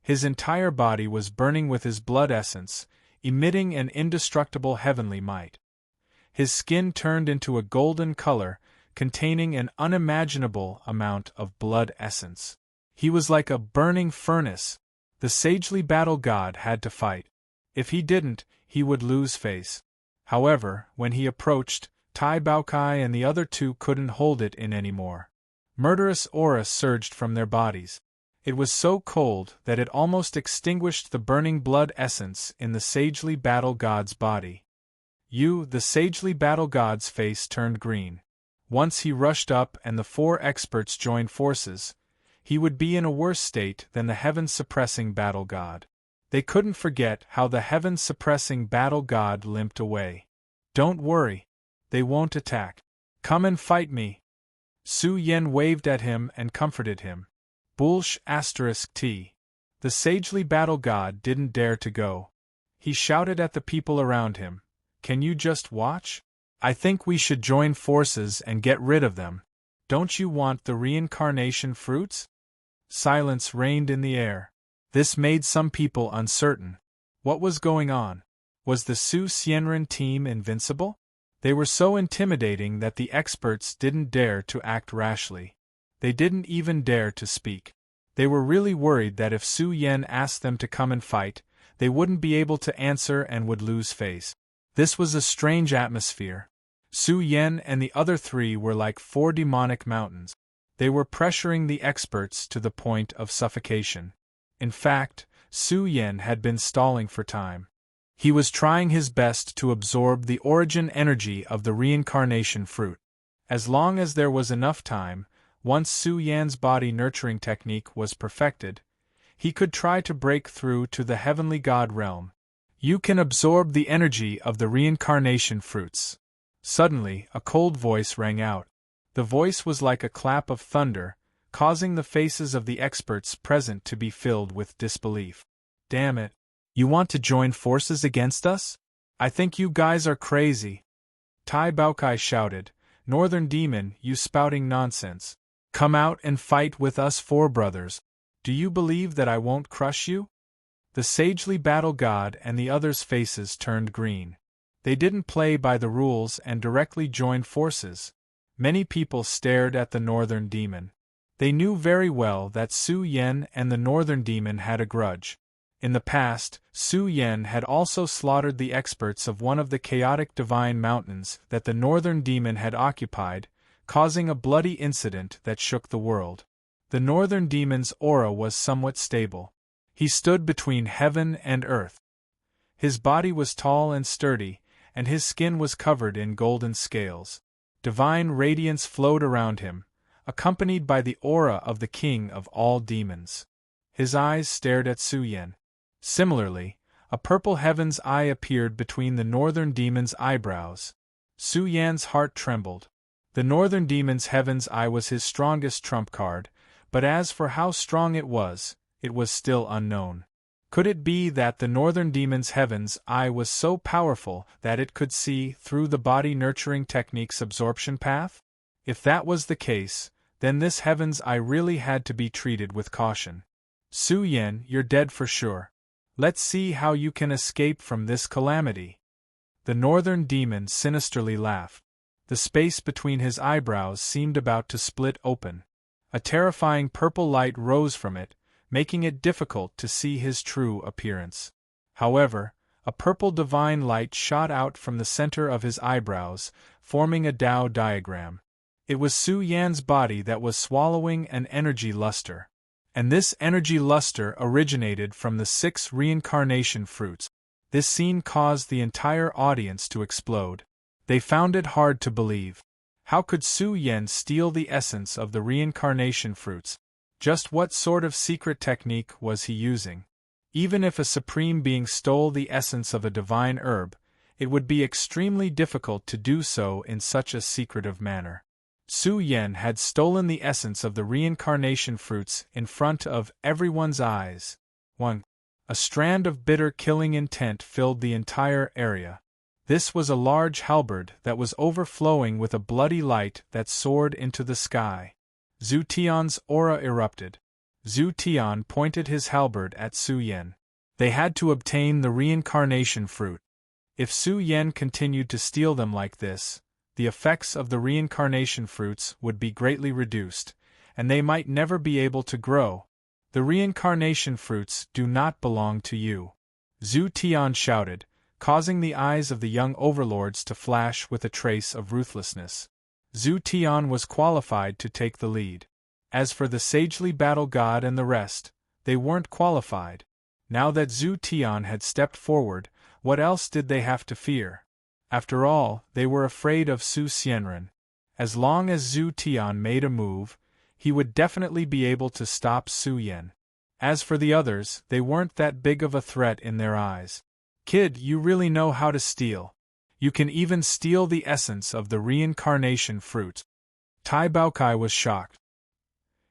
His entire body was burning with his blood essence, emitting an indestructible heavenly might. His skin turned into a golden color, containing an unimaginable amount of blood essence. He was like a burning furnace. The Sagely Battle God had to fight. If he didn't, he would lose face. However, when he approached, Tai Baokai and the other two couldn't hold it in anymore. Murderous aura surged from their bodies. It was so cold that it almost extinguished the burning blood essence in the Sagely Battle God's body. The Sagely Battle God's face turned green. Once he rushed up and the four experts joined forces, he would be in a worse state than the heaven-suppressing Battle God. They couldn't forget how the heaven-suppressing Battle God limped away. Don't worry. They won't attack. Come and fight me. Su Yan waved at him and comforted him. *T. The Sagely Battle God didn't dare to go. He shouted at the people around him, "Can you just watch? I think we should join forces and get rid of them. Don't you want the reincarnation fruits?" Silence reigned in the air. This made some people uncertain. What was going on? Was the Su Xianren team invincible? They were so intimidating that the experts didn't dare to act rashly. They didn't even dare to speak. They were really worried that if Su Yan asked them to come and fight, they wouldn't be able to answer and would lose face. This was a strange atmosphere. Su Yen and the other three were like four demonic mountains. They were pressuring the experts to the point of suffocation. In fact, Su Yen had been stalling for time. He was trying his best to absorb the origin energy of the reincarnation fruit. As long as there was enough time, once Su Yan's body nurturing technique was perfected, he could try to break through to the heavenly god realm. You can absorb the energy of the reincarnation fruits. Suddenly, a cold voice rang out. The voice was like a clap of thunder, causing the faces of the experts present to be filled with disbelief. Damn it. You want to join forces against us? I think you guys are crazy. Tai Baokai shouted, Northern Demon, you spouting nonsense. Come out and fight with us four brothers. Do you believe that I won't crush you? The sagely battle god and the others' faces turned green. They didn't play by the rules and directly joined forces. Many people stared at the Northern Demon. They knew very well that Su Yen and the Northern Demon had a grudge. In the past, Su Yen had also slaughtered the experts of one of the chaotic divine mountains that the Northern Demon had occupied, causing a bloody incident that shook the world. The Northern Demon's aura was somewhat stable. He stood between heaven and earth. His body was tall and sturdy, and his skin was covered in golden scales. Divine radiance flowed around him, accompanied by the aura of the king of all demons. His eyes stared at Su Yen. Similarly, a purple heaven's eye appeared between the Northern Demon's eyebrows. Su Yan's heart trembled. The Northern Demon's heaven's eye was his strongest trump card, but as for how strong it was still unknown. Could it be that the Northern Demon's heaven's eye was so powerful that it could see through the body-nurturing technique's absorption path? If that was the case, then this heaven's eye really had to be treated with caution. Su Yen, you're dead for sure. Let's see how you can escape from this calamity. The Northern Demon sinisterly laughed. The space between his eyebrows seemed about to split open. A terrifying purple light rose from it, making it difficult to see his true appearance. However, a purple divine light shot out from the center of his eyebrows, forming a Tao diagram. It was Su Yan's body that was swallowing an energy luster. And this energy luster originated from the 6 reincarnation fruits. This scene caused the entire audience to explode. They found it hard to believe. How could Su Yen steal the essence of the reincarnation fruits? Just what sort of secret technique was he using? Even if a supreme being stole the essence of a divine herb, it would be extremely difficult to do so in such a secretive manner. Su Yen had stolen the essence of the reincarnation fruits in front of everyone's eyes. 1. A strand of bitter killing intent filled the entire area. This was a large halberd that was overflowing with a bloody light that soared into the sky. Zhu Tian's aura erupted. Zhu Tian pointed his halberd at Su Yen. They had to obtain the reincarnation fruit. If Su Yen continued to steal them like this, the effects of the reincarnation fruits would be greatly reduced, and they might never be able to grow. The reincarnation fruits do not belong to you. Zhu Tian shouted, causing the eyes of the young overlords to flash with a trace of ruthlessness. Zhu Tian was qualified to take the lead. As for the sagely battle god and the rest, they weren't qualified. Now that Zhu Tian had stepped forward, what else did they have to fear? After all, they were afraid of Su Xianren. As long as Zhu Tian made a move, he would definitely be able to stop Su Yen. As for the others, they weren't that big of a threat in their eyes. Kid, you really know how to steal. You can even steal the essence of the reincarnation fruit. Tai Baokai was shocked.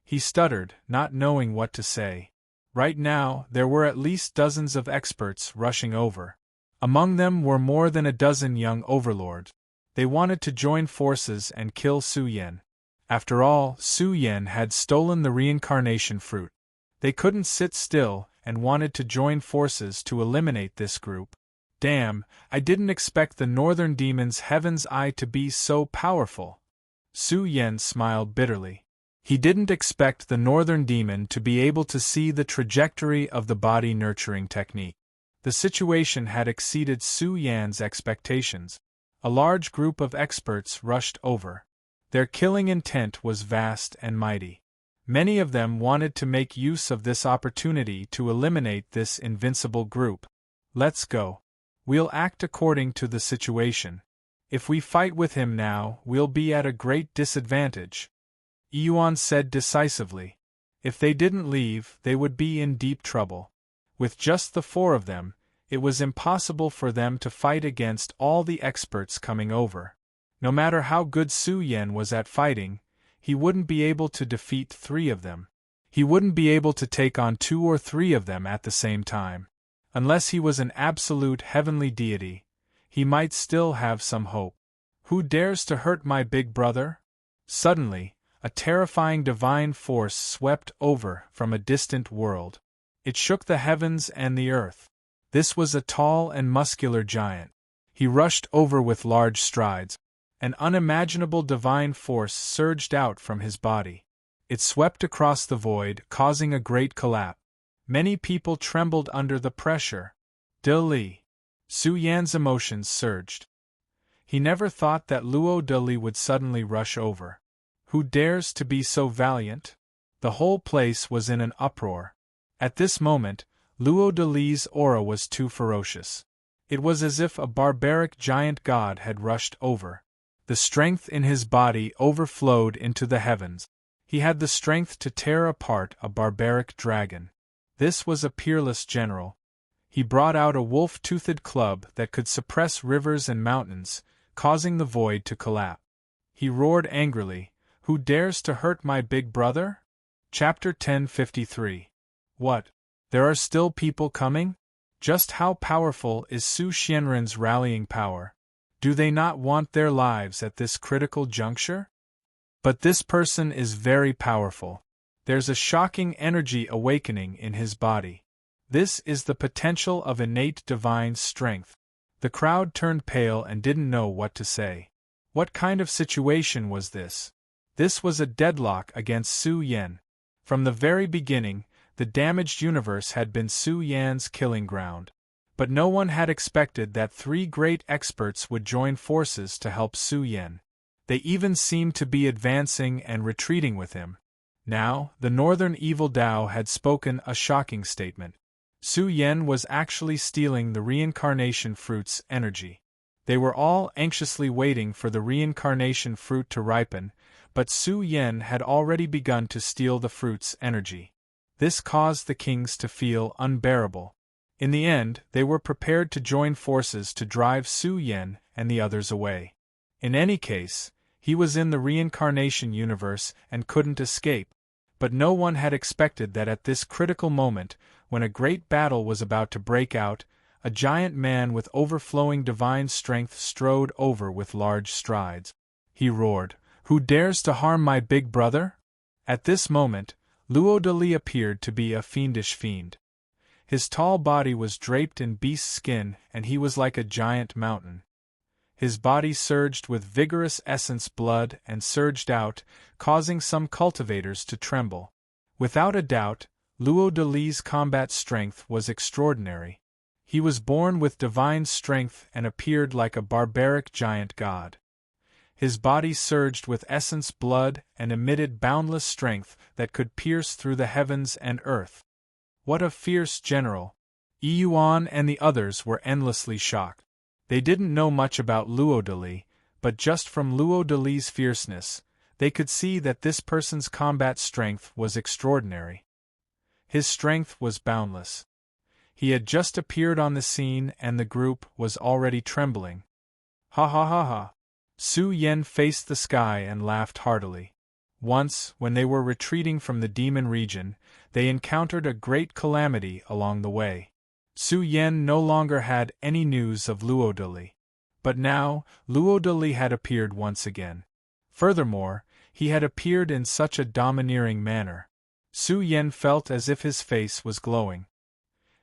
He stuttered, not knowing what to say. Right now, there were at least dozens of experts rushing over. Among them were more than a dozen young overlords. They wanted to join forces and kill Su Yen. After all, Su Yen had stolen the reincarnation fruit. They couldn't sit still and wanted to join forces to eliminate this group. Damn, I didn't expect the Northern Demon's Heaven's Eye to be so powerful. Su Yen smiled bitterly. He didn't expect the Northern Demon to be able to see the trajectory of the body-nurturing technique. The situation had exceeded Su Yan's expectations. A large group of experts rushed over. Their killing intent was vast and mighty. Many of them wanted to make use of this opportunity to eliminate this invincible group. Let's go. We'll act according to the situation. If we fight with him now, we'll be at a great disadvantage, Yuan said decisively. If they didn't leave, they would be in deep trouble. With just the 4 of them, it was impossible for them to fight against all the experts coming over. No matter how good Su Yan was at fighting, he wouldn't be able to defeat 3 of them. He wouldn't be able to take on 2 or 3 of them at the same time. Unless he was an absolute heavenly deity, he might still have some hope. Who dares to hurt my big brother? Suddenly, a terrifying divine force swept over from a distant world. It shook the heavens and the earth. This was a tall and muscular giant. He rushed over with large strides. An unimaginable divine force surged out from his body. It swept across the void, causing a great collapse. Many people trembled under the pressure. De Li. Su Yan's emotions surged. He never thought that Luo De Li would suddenly rush over. Who dares to be so valiant? The whole place was in an uproar. At this moment, Luo De Li's aura was too ferocious. It was as if a barbaric giant god had rushed over. The strength in his body overflowed into the heavens. He had the strength to tear apart a barbaric dragon. This was a peerless general. He brought out a wolf-toothed club that could suppress rivers and mountains, causing the void to collapse. He roared angrily, "Who dares to hurt my big brother?" Chapter 1053. What? There are still people coming? Just how powerful is Su Xianren's rallying power? Do they not want their lives at this critical juncture? But this person is very powerful. There's a shocking energy awakening in his body. This is the potential of innate divine strength. The crowd turned pale and didn't know what to say. What kind of situation was this? This was a deadlock against Su Yan. From the very beginning, the damaged universe had been Su Yan's killing ground. But no one had expected that 3 great experts would join forces to help Su Yan. They even seemed to be advancing and retreating with him. Now, the Northern Evil Dao had spoken a shocking statement. Su Yan was actually stealing the reincarnation fruit's energy. They were all anxiously waiting for the reincarnation fruit to ripen, but Su Yan had already begun to steal the fruit's energy. This caused the kings to feel unbearable. In the end, they were prepared to join forces to drive Su Yan and the others away. In any case, he was in the reincarnation universe and couldn't escape. But no one had expected that at this critical moment, when a great battle was about to break out, a giant man with overflowing divine strength strode over with large strides. He roared, "Who dares to harm my big brother?" At this moment, Luo De Li appeared to be a fiendish fiend. His tall body was draped in beast skin and he was like a giant mountain. His body surged with vigorous essence blood and surged out, causing some cultivators to tremble. Without a doubt, Luo De Li's combat strength was extraordinary. He was born with divine strength and appeared like a barbaric giant god. His body surged with essence blood and emitted boundless strength that could pierce through the heavens and earth. What a fierce general! Yuan and the others were endlessly shocked. They didn't know much about Luo De Li, but just from Luo De Li's fierceness, they could see that this person's combat strength was extraordinary. His strength was boundless. He had just appeared on the scene and the group was already trembling. Ha ha ha ha! Su Yan faced the sky and laughed heartily. Once, when they were retreating from the demon region, they encountered a great calamity along the way. Su Yan no longer had any news of Luo De Li. But now, Luo De Li had appeared once again. Furthermore, he had appeared in such a domineering manner. Su Yan felt as if his face was glowing.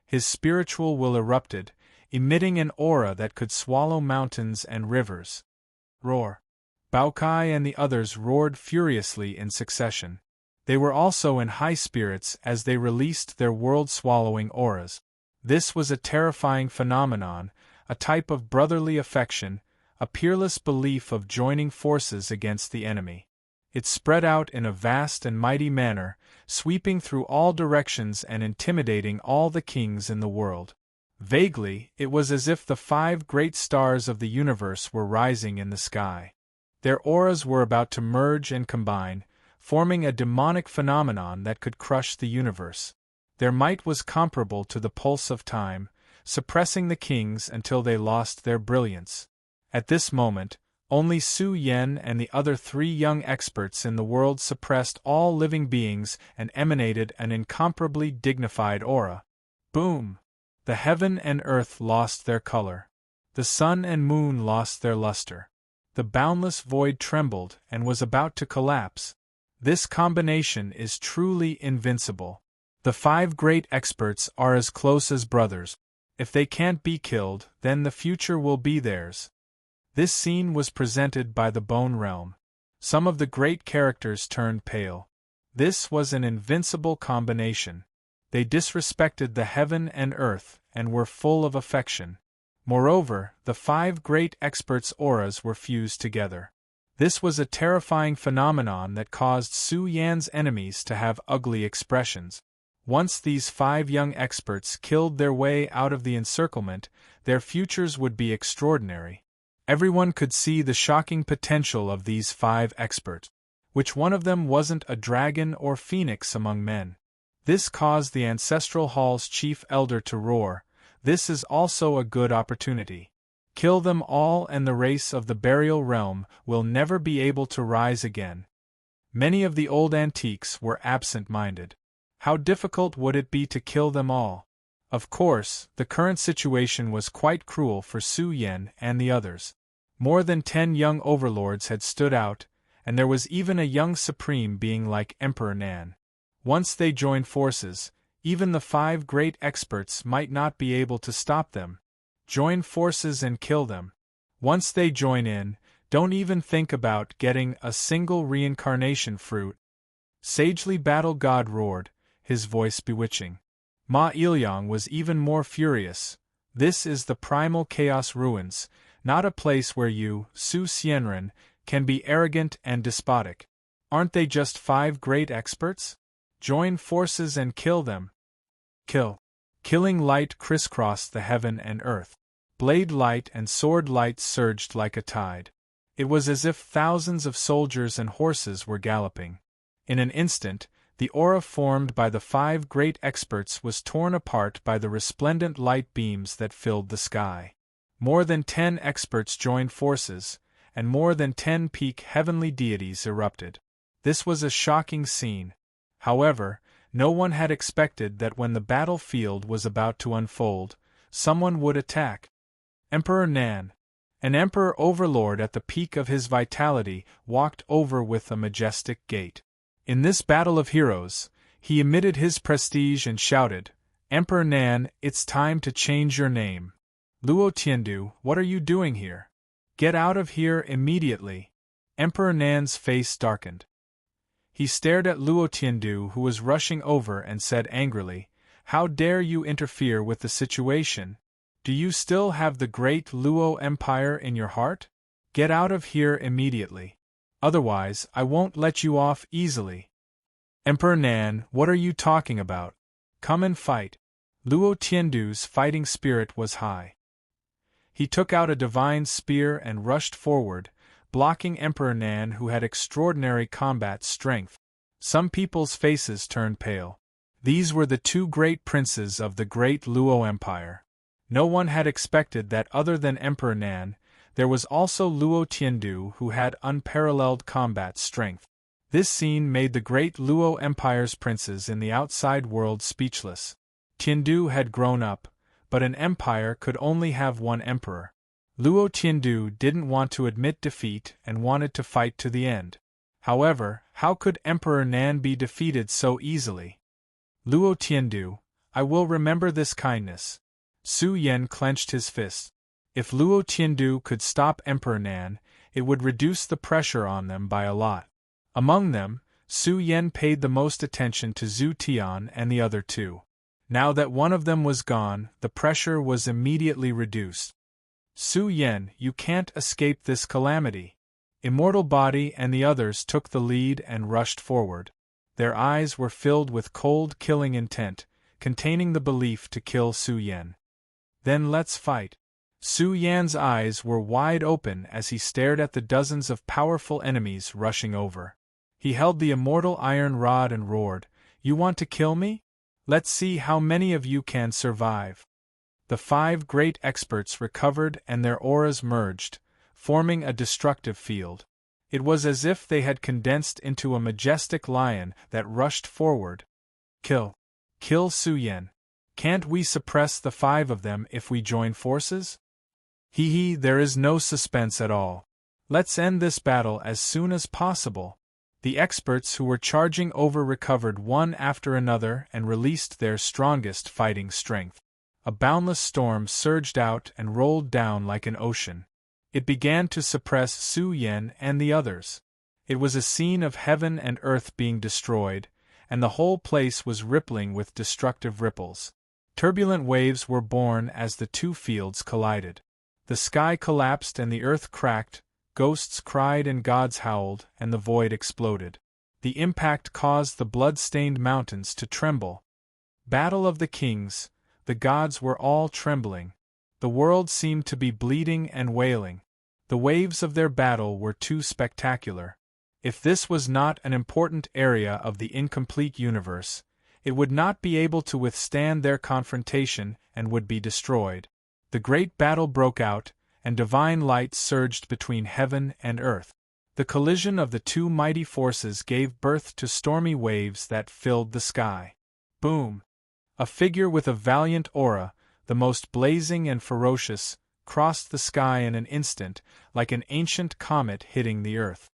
His spiritual will erupted, emitting an aura that could swallow mountains and rivers. Roar! Bao Kai and the others roared furiously in succession. They were also in high spirits as they released their world-swallowing auras. This was a terrifying phenomenon, a type of brotherly affection, a peerless belief of joining forces against the enemy. It spread out in a vast and mighty manner, sweeping through all directions and intimidating all the kings in the world. Vaguely, it was as if the 5 great stars of the universe were rising in the sky. Their auras were about to merge and combine, forming a demonic phenomenon that could crush the universe. Their might was comparable to the pulse of time, suppressing the kings until they lost their brilliance. At this moment, only Su Yen and the other 3 young experts in the world suppressed all living beings and emanated an incomparably dignified aura. Boom! The heaven and earth lost their color. The sun and moon lost their luster. The boundless void trembled and was about to collapse. This combination is truly invincible. The 5 great experts are as close as brothers. If they can't be killed, then the future will be theirs. This scene was presented by the Bone Realm. Some of the great characters turned pale. This was an invincible combination. They disrespected the heaven and earth and were full of affection. Moreover, the 5 great experts' auras were fused together. This was a terrifying phenomenon that caused Su Yan's enemies to have ugly expressions. Once these 5 young experts killed their way out of the encirclement, their futures would be extraordinary. Everyone could see the shocking potential of these 5 experts. Which one of them wasn't a dragon or phoenix among men? This caused the Ancestral Hall's chief elder to roar. This is also a good opportunity. Kill them all and the race of the burial realm will never be able to rise again. Many of the old antiques were absent-minded. How difficult would it be to kill them all? Of course, the current situation was quite cruel for Su Yen and the others. More than 10 young overlords had stood out, and there was even a young supreme being like Emperor Nan. Once they joined forces, even the 5 great experts might not be able to stop them. Join forces and kill them. Once they join in, don't even think about getting a single reincarnation fruit. Sagely Battle God roared, his voice bewitching. Ma Ilyang was even more furious. This is the primal chaos ruins, not a place where you, Su Xianren, can be arrogant and despotic. Aren't they just 5 great experts? Join forces and kill them. Kill. Killing light crisscrossed the heaven and earth. Blade light and sword light surged like a tide. It was as if thousands of soldiers and horses were galloping. In an instant, the aura formed by the 5 great experts was torn apart by the resplendent light beams that filled the sky. More than 10 experts joined forces, and more than 10 peak heavenly deities erupted. This was a shocking scene. However, no one had expected that when the battlefield was about to unfold, someone would attack. Emperor Nan, an emperor overlord at the peak of his vitality, walked over with a majestic gait. In this battle of heroes, he emitted his prestige and shouted, "Emperor Nan, it's time to change your name. Luo Tiandu, what are you doing here? Get out of here immediately." Emperor Nan's face darkened. He stared at Luo Tiandu, who was rushing over, and said angrily, "How dare you interfere with the situation? Do you still have the great Luo Empire in your heart? Get out of here immediately. Otherwise, I won't let you off easily." "Emperor Nan, what are you talking about? Come and fight." Luo Tiandu's fighting spirit was high. He took out a divine spear and rushed forward, blocking Emperor Nan, who had extraordinary combat strength. Some people's faces turned pale. These were the 2 great princes of the great Luo Empire. No one had expected that other than Emperor Nan. There was also Luo Tiandu, who had unparalleled combat strength. This scene made the great Luo Empire's princes in the outside world speechless. Tiandu had grown up, but an empire could only have one emperor. Luo Tiandu didn't want to admit defeat and wanted to fight to the end. However, how could Emperor Nan be defeated so easily? "Luo Tiandu, I will remember this kindness." Su Yen clenched his fist. If Luo Tiandu could stop Emperor Nan, it would reduce the pressure on them by a lot. Among them, Su Yen paid the most attention to Zhu Tian and the other 2. Now that one of them was gone, the pressure was immediately reduced. Su Yen, you can't escape this calamity. Immortal Body and the others took the lead and rushed forward. Their eyes were filled with cold, killing intent, containing the belief to kill Su Yen. Then let's fight. Su Yan's eyes were wide open as he stared at the dozens of powerful enemies rushing over. He held the immortal iron rod and roared, "You want to kill me? Let's see how many of you can survive." The 5 great experts recovered and their auras merged, forming a destructive field. It was as if they had condensed into a majestic lion that rushed forward. Kill. Kill Su Yen. Can't we suppress the 5 of them if we join forces? Hee, there is no suspense at all. Let's end this battle as soon as possible. The experts who were charging over recovered one after another and released their strongest fighting strength. A boundless storm surged out and rolled down like an ocean. It began to suppress Su Yen and the others. It was a scene of heaven and earth being destroyed, and the whole place was rippling with destructive ripples. Turbulent waves were born as the 2 fields collided. The sky collapsed and the earth cracked, ghosts cried and gods howled, and the void exploded. The impact caused the blood-stained mountains to tremble. Battle of the Kings, the gods were all trembling. The world seemed to be bleeding and wailing. The waves of their battle were too spectacular. If this was not an important area of the incomplete universe, it would not be able to withstand their confrontation and would be destroyed. The great battle broke out, and divine light surged between heaven and earth. The collision of the 2 mighty forces gave birth to stormy waves that filled the sky. Boom! A figure with a valiant aura, the most blazing and ferocious, crossed the sky in an instant, like an ancient comet hitting the earth.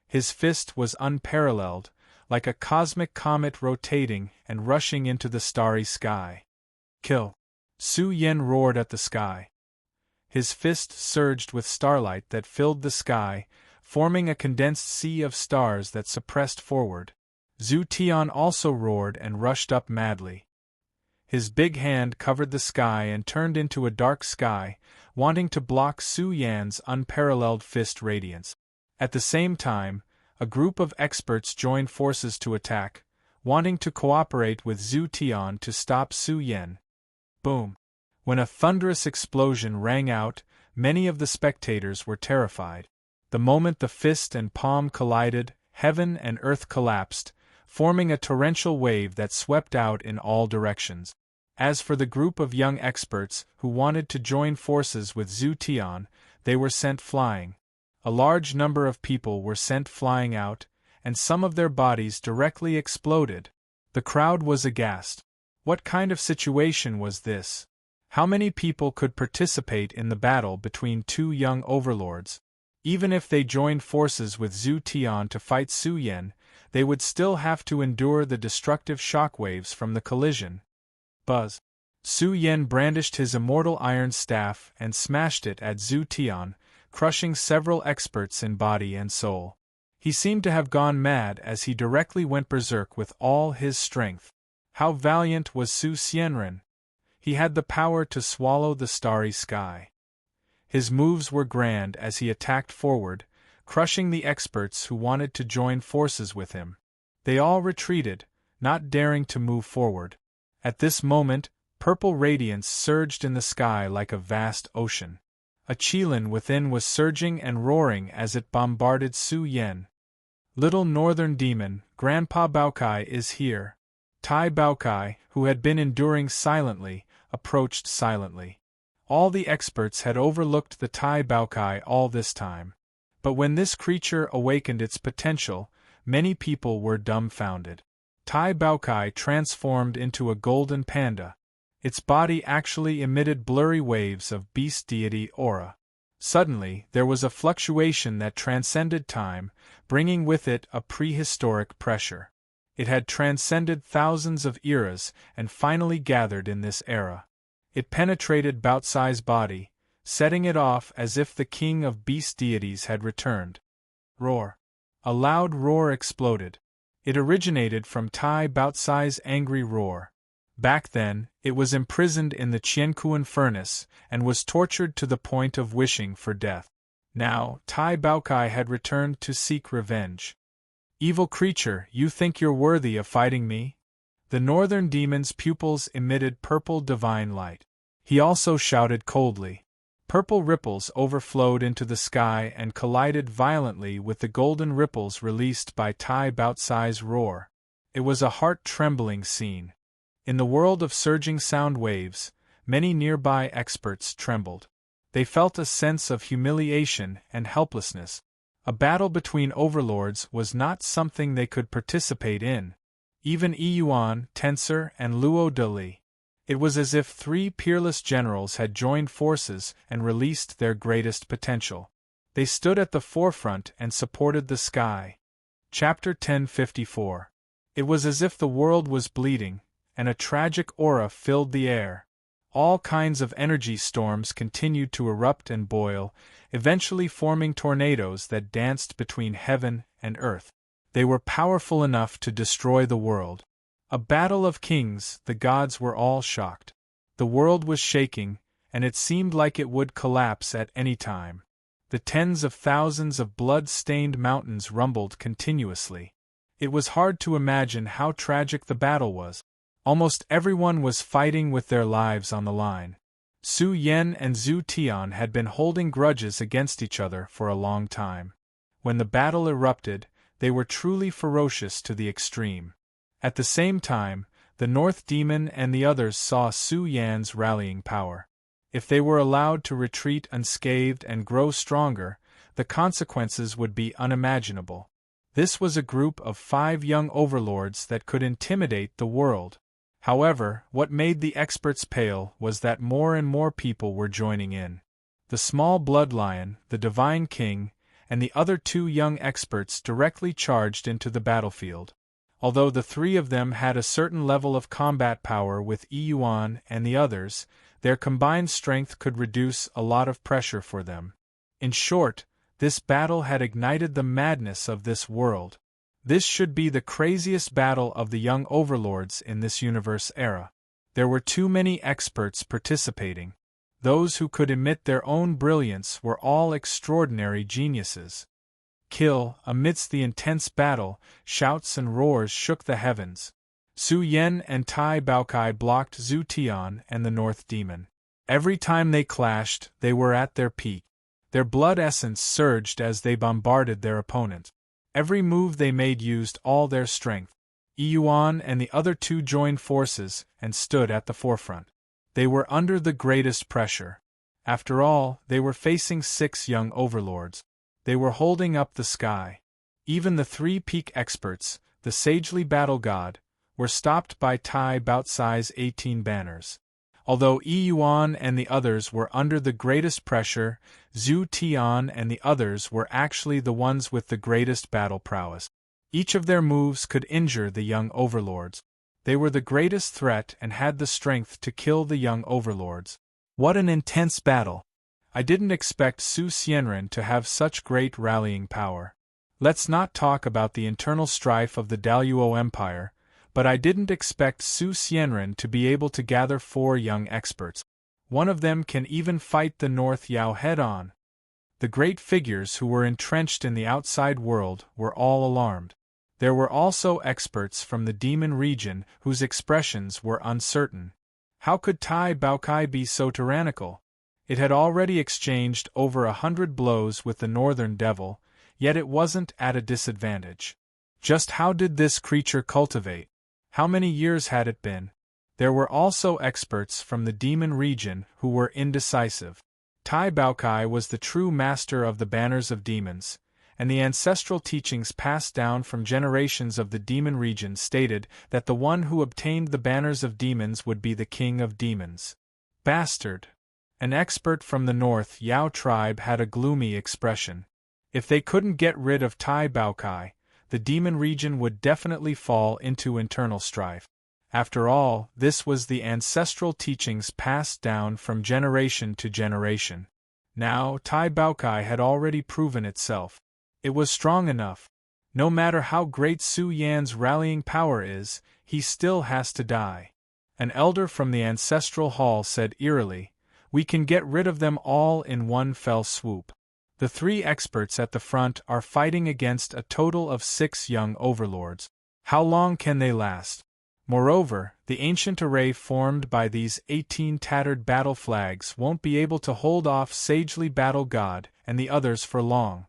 His fist was unparalleled, like a cosmic comet rotating and rushing into the starry sky. Kill! Su Yen roared at the sky. His fist surged with starlight that filled the sky, forming a condensed sea of stars that suppressed forward. Zhu Tian also roared and rushed up madly. His big hand covered the sky and turned into a dark sky, wanting to block Su Yan's unparalleled fist radiance. At the same time, a group of experts joined forces to attack, wanting to cooperate with Zhu Tian to stop Su Yen. Boom! When a thunderous explosion rang out, many of the spectators were terrified. The moment the fist and palm collided, heaven and earth collapsed, forming a torrential wave that swept out in all directions. As for the group of young experts who wanted to join forces with Zhu Tian, they were sent flying. A large number of people were sent flying out, and some of their bodies directly exploded. The crowd was aghast. What kind of situation was this? How many people could participate in the battle between 2 young overlords? Even if they joined forces with Zhu Tian to fight Su Yen, they would still have to endure the destructive shockwaves from the collision. Buzz! Su Yen brandished his immortal iron staff and smashed it at Zhu Tian, crushing several experts in body and soul. He seemed to have gone mad as he directly went berserk with all his strength. How valiant was Su Xianren! He had the power to swallow the starry sky. His moves were grand as he attacked forward, crushing the experts who wanted to join forces with him. They all retreated, not daring to move forward. At this moment, purple radiance surged in the sky like a vast ocean. A qilin within was surging and roaring as it bombarded Su Yen. Little northern demon, Grandpa Baokai is here. Tai Baokai, who had been enduring silently, approached silently. All the experts had overlooked the Tai Baokai all this time. But when this creature awakened its potential, many people were dumbfounded. Tai Baokai transformed into a golden panda. Its body actually emitted blurry waves of beast deity aura. Suddenly, there was a fluctuation that transcended time, bringing with it a prehistoric pressure. It had transcended thousands of eras and finally gathered in this era. It penetrated Baotsai's body, setting it off as if the king of beast deities had returned. Roar! A loud roar exploded. It originated from Tai Baotsai's angry roar. Back then, it was imprisoned in the Qiankuan furnace and was tortured to the point of wishing for death. Now, Tai Baokai had returned to seek revenge. Evil creature, you think you're worthy of fighting me? The northern demon's pupils emitted purple divine light. He also shouted coldly. Purple ripples overflowed into the sky and collided violently with the golden ripples released by Tai Baocai's roar. It was a heart-trembling scene. In the world of surging sound waves, many nearby experts trembled. They felt a sense of humiliation and helplessness. A battle between overlords was not something they could participate in. Even Yuan, Tensor, and Luo Deli. It was as if three peerless generals had joined forces and released their greatest potential. They stood at the forefront and supported the sky. Chapter 1054. It was as if the world was bleeding, and a tragic aura filled the air. All kinds of energy storms continued to erupt and boil, eventually forming tornadoes that danced between heaven and earth. They were powerful enough to destroy the world. A battle of kings, the gods were all shocked. The world was shaking, and it seemed like it would collapse at any time. The tens of thousands of blood-stained mountains rumbled continuously. It was hard to imagine how tragic the battle was. Almost everyone was fighting with their lives on the line. Su Yan and Zhu Tian had been holding grudges against each other for a long time. When the battle erupted, they were truly ferocious to the extreme. At the same time, the North Demon and the others saw Su Yan's rallying power. If they were allowed to retreat unscathed and grow stronger, the consequences would be unimaginable. This was a group of 5 young overlords that could intimidate the world. However, what made the experts pale was that more and more people were joining in. The small blood lion, the divine king, and the other 2 young experts directly charged into the battlefield. Although the 3 of them had a certain level of combat power with Yuan and the others, their combined strength could reduce a lot of pressure for them. In short, this battle had ignited the madness of this world. This should be the craziest battle of the young overlords in this universe era. There were too many experts participating. Those who could emit their own brilliance were all extraordinary geniuses. Kill, amidst the intense battle, shouts and roars shook the heavens. Su Yan and Tai Baokai blocked Zhu Tian and the North Demon. Every time they clashed, they were at their peak. Their blood essence surged as they bombarded their opponent. Every move they made used all their strength. Yuan and the other 2 joined forces and stood at the forefront. They were under the greatest pressure. After all, they were facing 6 young overlords. They were holding up the sky. Even the 3 peak experts, the sagely battle god, were stopped by Tai Baocai's 18 banners. Although Yuan and the others were under the greatest pressure, Zhu Tian and the others were actually the ones with the greatest battle prowess. Each of their moves could injure the young overlords. They were the greatest threat and had the strength to kill the young overlords. What an intense battle! I didn't expect Su Xianren to have such great rallying power. Let's not talk about the internal strife of the Daluo Empire, but I didn't expect Su Xianren to be able to gather 4 young experts. One of them can even fight the North Yao head-on. The great figures who were entrenched in the outside world were all alarmed. There were also experts from the demon region whose expressions were uncertain. How could Tai Baokai be so tyrannical? It had already exchanged over 100 blows with the Northern Devil, yet it wasn't at a disadvantage. Just how did this creature cultivate? How many years had it been? There were also experts from the demon region who were indecisive. Tai Baokai was the true master of the banners of demons, and the ancestral teachings passed down from generations of the demon region stated that the one who obtained the banners of demons would be the king of demons. Bastard! An expert from the North Yao tribe had a gloomy expression. If they couldn't get rid of Tai Baokai, the demon region would definitely fall into internal strife. After all, this was the ancestral teachings passed down from generation to generation. Now, Tai Baokai had already proven itself. It was strong enough. No matter how great Su Yan's rallying power is, he still has to die. An elder from the ancestral hall said eerily, "We can get rid of them all in one fell swoop." The three experts at the front are fighting against a total of 6 young overlords. How long can they last? Moreover, the ancient array formed by these 18 tattered battle flags won't be able to hold off Sagely Battle God and the others for long.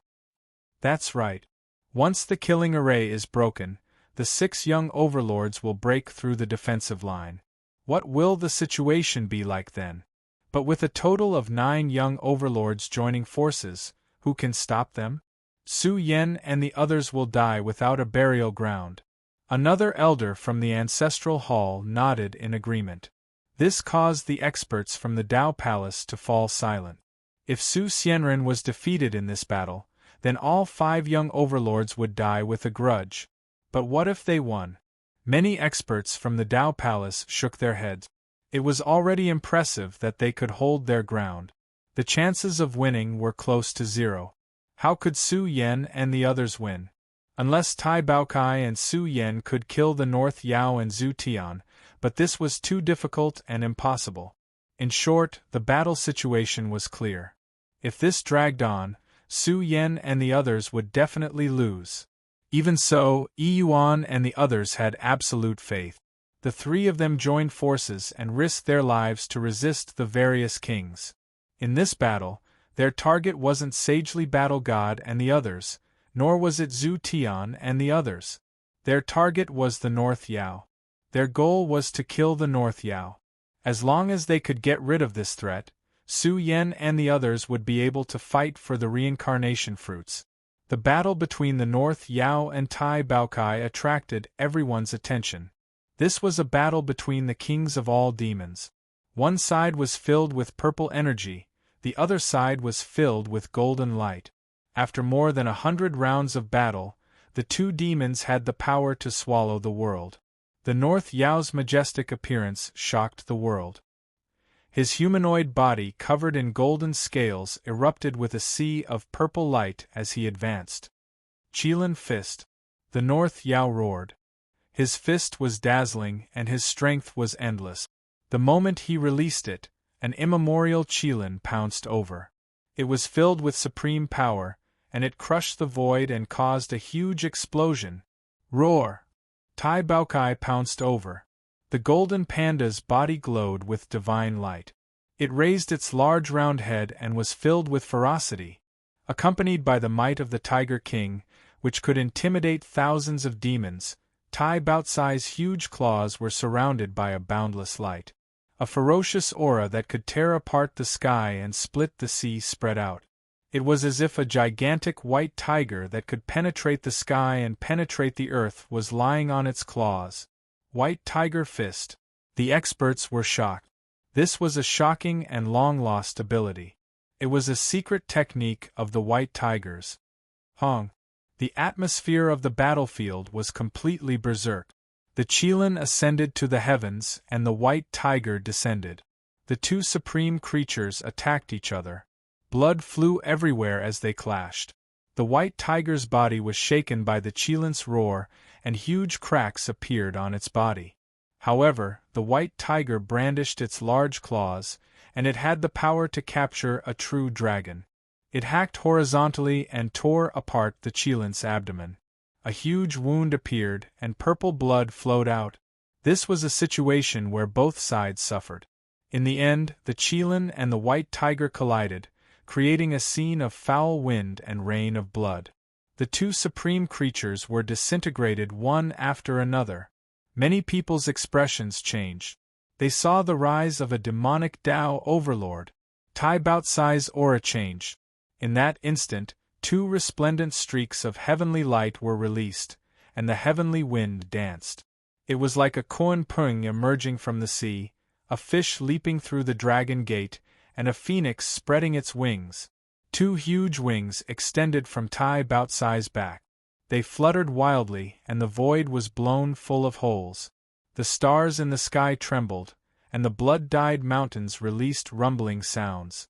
That's right. Once the killing array is broken, the 6 young overlords will break through the defensive line. What will the situation be like then? But with a total of 9 young overlords joining forces, who can stop them? Su Yen and the others will die without a burial ground. Another elder from the ancestral hall nodded in agreement. This caused the experts from the Dao Palace to fall silent. If Su Xianren was defeated in this battle, then all 5 young overlords would die with a grudge. But what if they won? Many experts from the Dao Palace shook their heads. It was already impressive that they could hold their ground. The chances of winning were close to 0. How could Su Yen and the others win? Unless Tai Baokai and Su Yen could kill the North Yao and Zhu Tian, but this was too difficult and impossible. In short, the battle situation was clear. If this dragged on, Su Yen and the others would definitely lose. Even so, Yi Yuan and the others had absolute faith. The 3 of them joined forces and risked their lives to resist the various kings. In this battle, their target wasn't Sagely Battle God and the others, nor was it Zhu Tian and the others. Their target was the North Yao. Their goal was to kill the North Yao. As long as they could get rid of this threat, Su Yen and the others would be able to fight for the reincarnation fruits. The battle between the North Yao and Tai Baokai attracted everyone's attention. This was a battle between the kings of all demons. One side was filled with purple energy, the other side was filled with golden light. After more than 100 rounds of battle, the 2 demons had the power to swallow the world. The North Yao's majestic appearance shocked the world. His humanoid body covered in golden scales erupted with a sea of purple light as he advanced. Qilin Fist. The North Yao roared. His fist was dazzling and his strength was endless. The moment he released it, an immemorial Qilin pounced over. It was filled with supreme power, and it crushed the void and caused a huge explosion. Roar! Tai Baokai pounced over. The golden panda's body glowed with divine light. It raised its large round head and was filled with ferocity. Accompanied by the might of the Tiger King, which could intimidate thousands of demons, Tai Baocai's huge claws were surrounded by a boundless light. A ferocious aura that could tear apart the sky and split the sea spread out. It was as if a gigantic white tiger that could penetrate the sky and penetrate the earth was lying on its claws. White Tiger Fist. The experts were shocked. This was a shocking and long-lost ability. It was a secret technique of the White Tigers. Hong. The atmosphere of the battlefield was completely berserk. The Qilin ascended to the heavens and the White Tiger descended. The 2 supreme creatures attacked each other. Blood flew everywhere as they clashed. The White Tiger's body was shaken by the Qilin's roar, and huge cracks appeared on its body. However, the White Tiger brandished its large claws, and it had the power to capture a true dragon. It hacked horizontally and tore apart the Qilin's abdomen. A huge wound appeared, and purple blood flowed out. This was a situation where both sides suffered. In the end, the Qilin and the White Tiger collided, creating a scene of foul wind and rain of blood. The 2 supreme creatures were disintegrated one after another. Many people's expressions changed. They saw the rise of a demonic Dao overlord. Tai Baocai's aura changed. In that instant, 2 resplendent streaks of heavenly light were released, and the heavenly wind danced. It was like a koan pung emerging from the sea, a fish leaping through the dragon gate, and a phoenix spreading its wings. 2 huge wings extended from Tai Baocai's back. They fluttered wildly, and the void was blown full of holes. The stars in the sky trembled, and the blood-dyed mountains released rumbling sounds.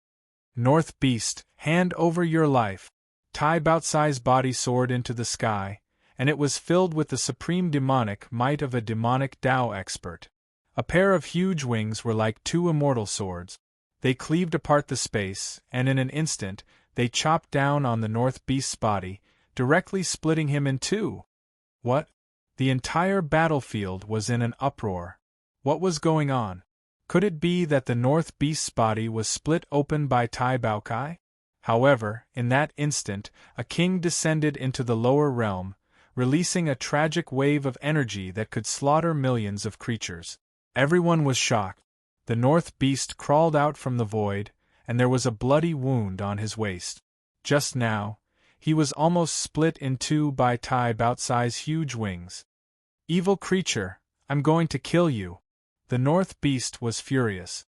North Beast, hand over your life. Tai Baocai's body soared into the sky, and it was filled with the supreme demonic might of a demonic Dao expert. A pair of huge wings were like two immortal swords. They cleaved apart the space, and in an instant, they chopped down on the North Beast's body, directly splitting him in two. What? The entire battlefield was in an uproar. What was going on? Could it be that the North Beast's body was split open by Tai Baokai? However, in that instant, a king descended into the lower realm, releasing a tragic wave of energy that could slaughter millions of creatures. Everyone was shocked. The North Beast crawled out from the void, and there was a bloody wound on his waist. Just now, he was almost split in two by Tai Baotsai's huge wings. Evil creature, I'm going to kill you. The North Beast was furious.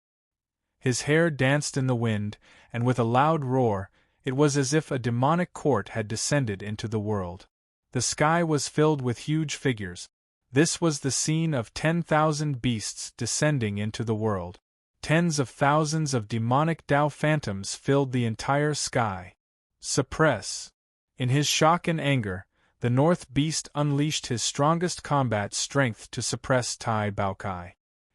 His hair danced in the wind, and with a loud roar, it was as if a demonic court had descended into the world. The sky was filled with huge figures. This was the scene of 10,000 beasts descending into the world. Tens of thousands of demonic Tao phantoms filled the entire sky. Suppress. In his shock and anger, the North Beast unleashed his strongest combat strength to suppress Tai Baokai.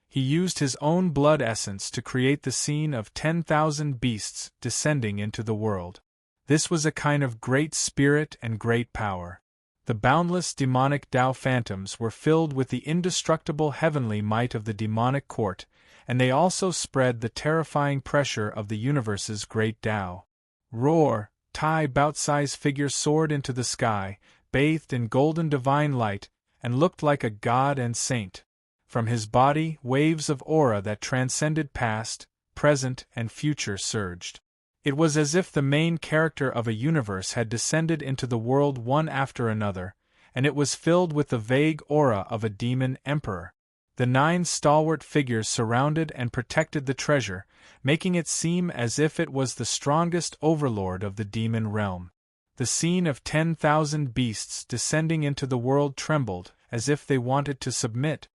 He used his own blood essence to create the scene of 10,000 beasts descending into the world. This was a kind of great spirit and great power. The boundless demonic Tao phantoms were filled with the indestructible heavenly might of the demonic court, and they also spread the terrifying pressure of the universe's great Tao. Roar! Tai Baotsai's figure soared into the sky, bathed in golden divine light, and looked like a god and saint. From his body, waves of aura that transcended past, present, and future surged. It was as if the main character of a universe had descended into the world one after another, and it was filled with the vague aura of a demon emperor. The 9 stalwart figures surrounded and protected the treasure, making it seem as if it was the strongest overlord of the demon realm. The scene of 10,000 beasts descending into the world trembled, as if they wanted to submit.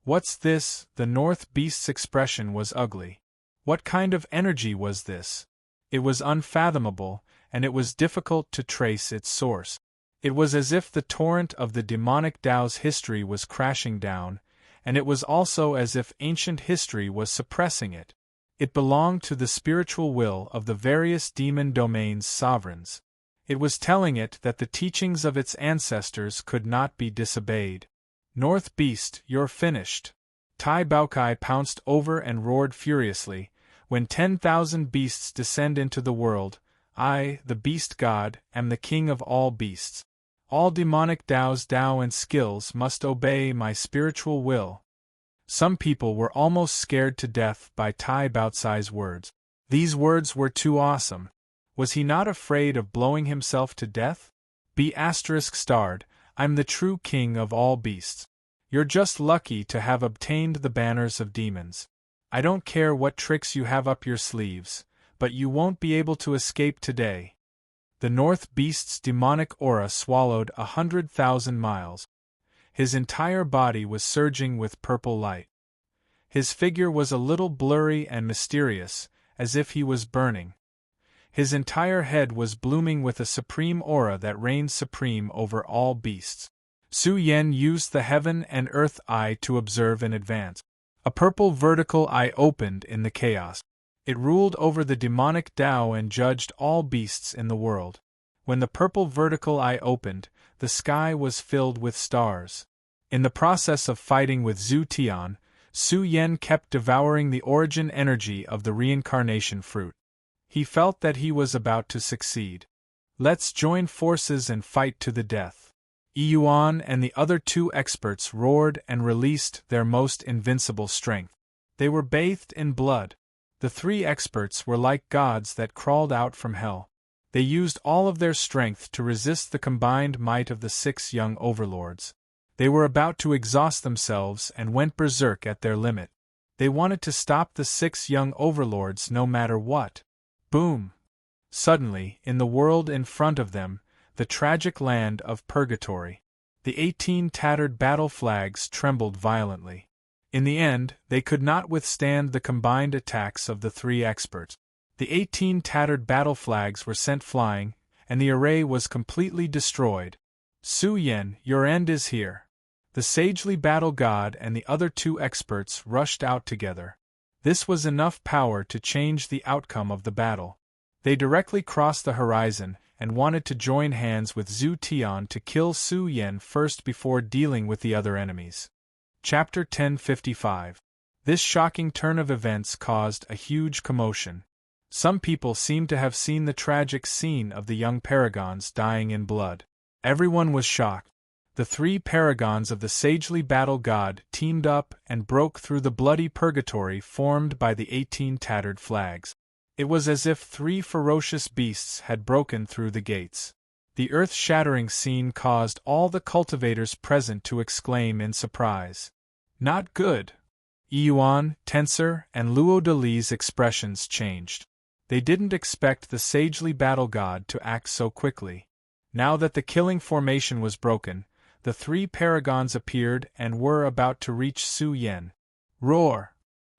What's this? The North Beast's expression was ugly. What kind of energy was this? It was unfathomable, and it was difficult to trace its source. It was as if the torrent of the demonic Tao's history was crashing down, and it was also as if ancient history was suppressing it. It belonged to the spiritual will of the various demon domains' sovereigns. It was telling it that the teachings of its ancestors could not be disobeyed. North Beast, you're finished. Tai Baokai pounced over and roared furiously. When 10,000 beasts descend into the world, I, the Beast God, am the king of all beasts. All demonic Tao's Tao and skills must obey my spiritual will. Some people were almost scared to death by Tai Baotsai's words. These words were too awesome. Was he not afraid of blowing himself to death? Be ****, I'm the true king of all beasts. You're just lucky to have obtained the banners of demons. I don't care what tricks you have up your sleeves, but you won't be able to escape today. The North Beast's demonic aura swallowed 100,000 miles. His entire body was surging with purple light. His figure was a little blurry and mysterious, as if he was burning. His entire head was blooming with a supreme aura that reigned supreme over all beasts. Su Yen used the heaven and earth eye to observe in advance. A purple vertical eye opened in the chaos. It ruled over the demonic Tao and judged all beasts in the world. When the purple vertical eye opened, the sky was filled with stars. In the process of fighting with Zhu Tian, Su Yen kept devouring the origin energy of the reincarnation fruit. He felt that he was about to succeed. Let's join forces and fight to the death. Yuan and the other 2 experts roared and released their most invincible strength. They were bathed in blood. The 3 experts were like gods that crawled out from hell. They used all of their strength to resist the combined might of the 6 young overlords. They were about to exhaust themselves and went berserk at their limit. They wanted to stop the 6 young overlords no matter what. Boom! Suddenly, in the world in front of them, the tragic land of purgatory, the 18 tattered battle flags trembled violently. In the end, they could not withstand the combined attacks of the 3 experts. The 18 tattered battle flags were sent flying, and the array was completely destroyed. Su Yen, your end is here. The sagely battle god and the other two experts rushed out together. This was enough power to change the outcome of the battle. They directly crossed the horizon and wanted to join hands with Zhu Tian to kill Su Yan first before dealing with the other enemies. Chapter 1055. This shocking turn of events caused a huge commotion. Some people seemed to have seen the tragic scene of the young paragons dying in blood. Everyone was shocked. The three paragons of the sagely battle god teamed up and broke through the bloody purgatory formed by the 18 tattered flags. It was as if three ferocious beasts had broken through the gates. The earth-shattering scene caused all the cultivators present to exclaim in surprise. Not good! Yuan, Tensor, and Luo Dali's expressions changed. They didn't expect the sagely battle god to act so quickly. Now that the killing formation was broken, the three paragons appeared and were about to reach Su Yan. Roar!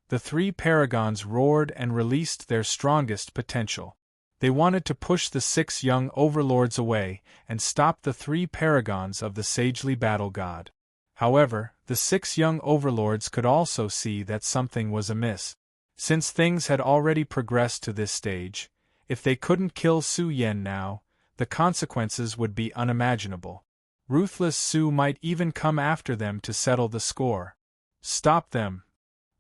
The three paragons roared and released their strongest potential. They wanted to push the 6 young overlords away and stop the 3 paragons of the sagely battle god. However, the 6 young overlords could also see that something was amiss. Since things had already progressed to this stage, if they couldn't kill Su Yan now, the consequences would be unimaginable. Ruthless Su might even come after them to settle the score. Stop them!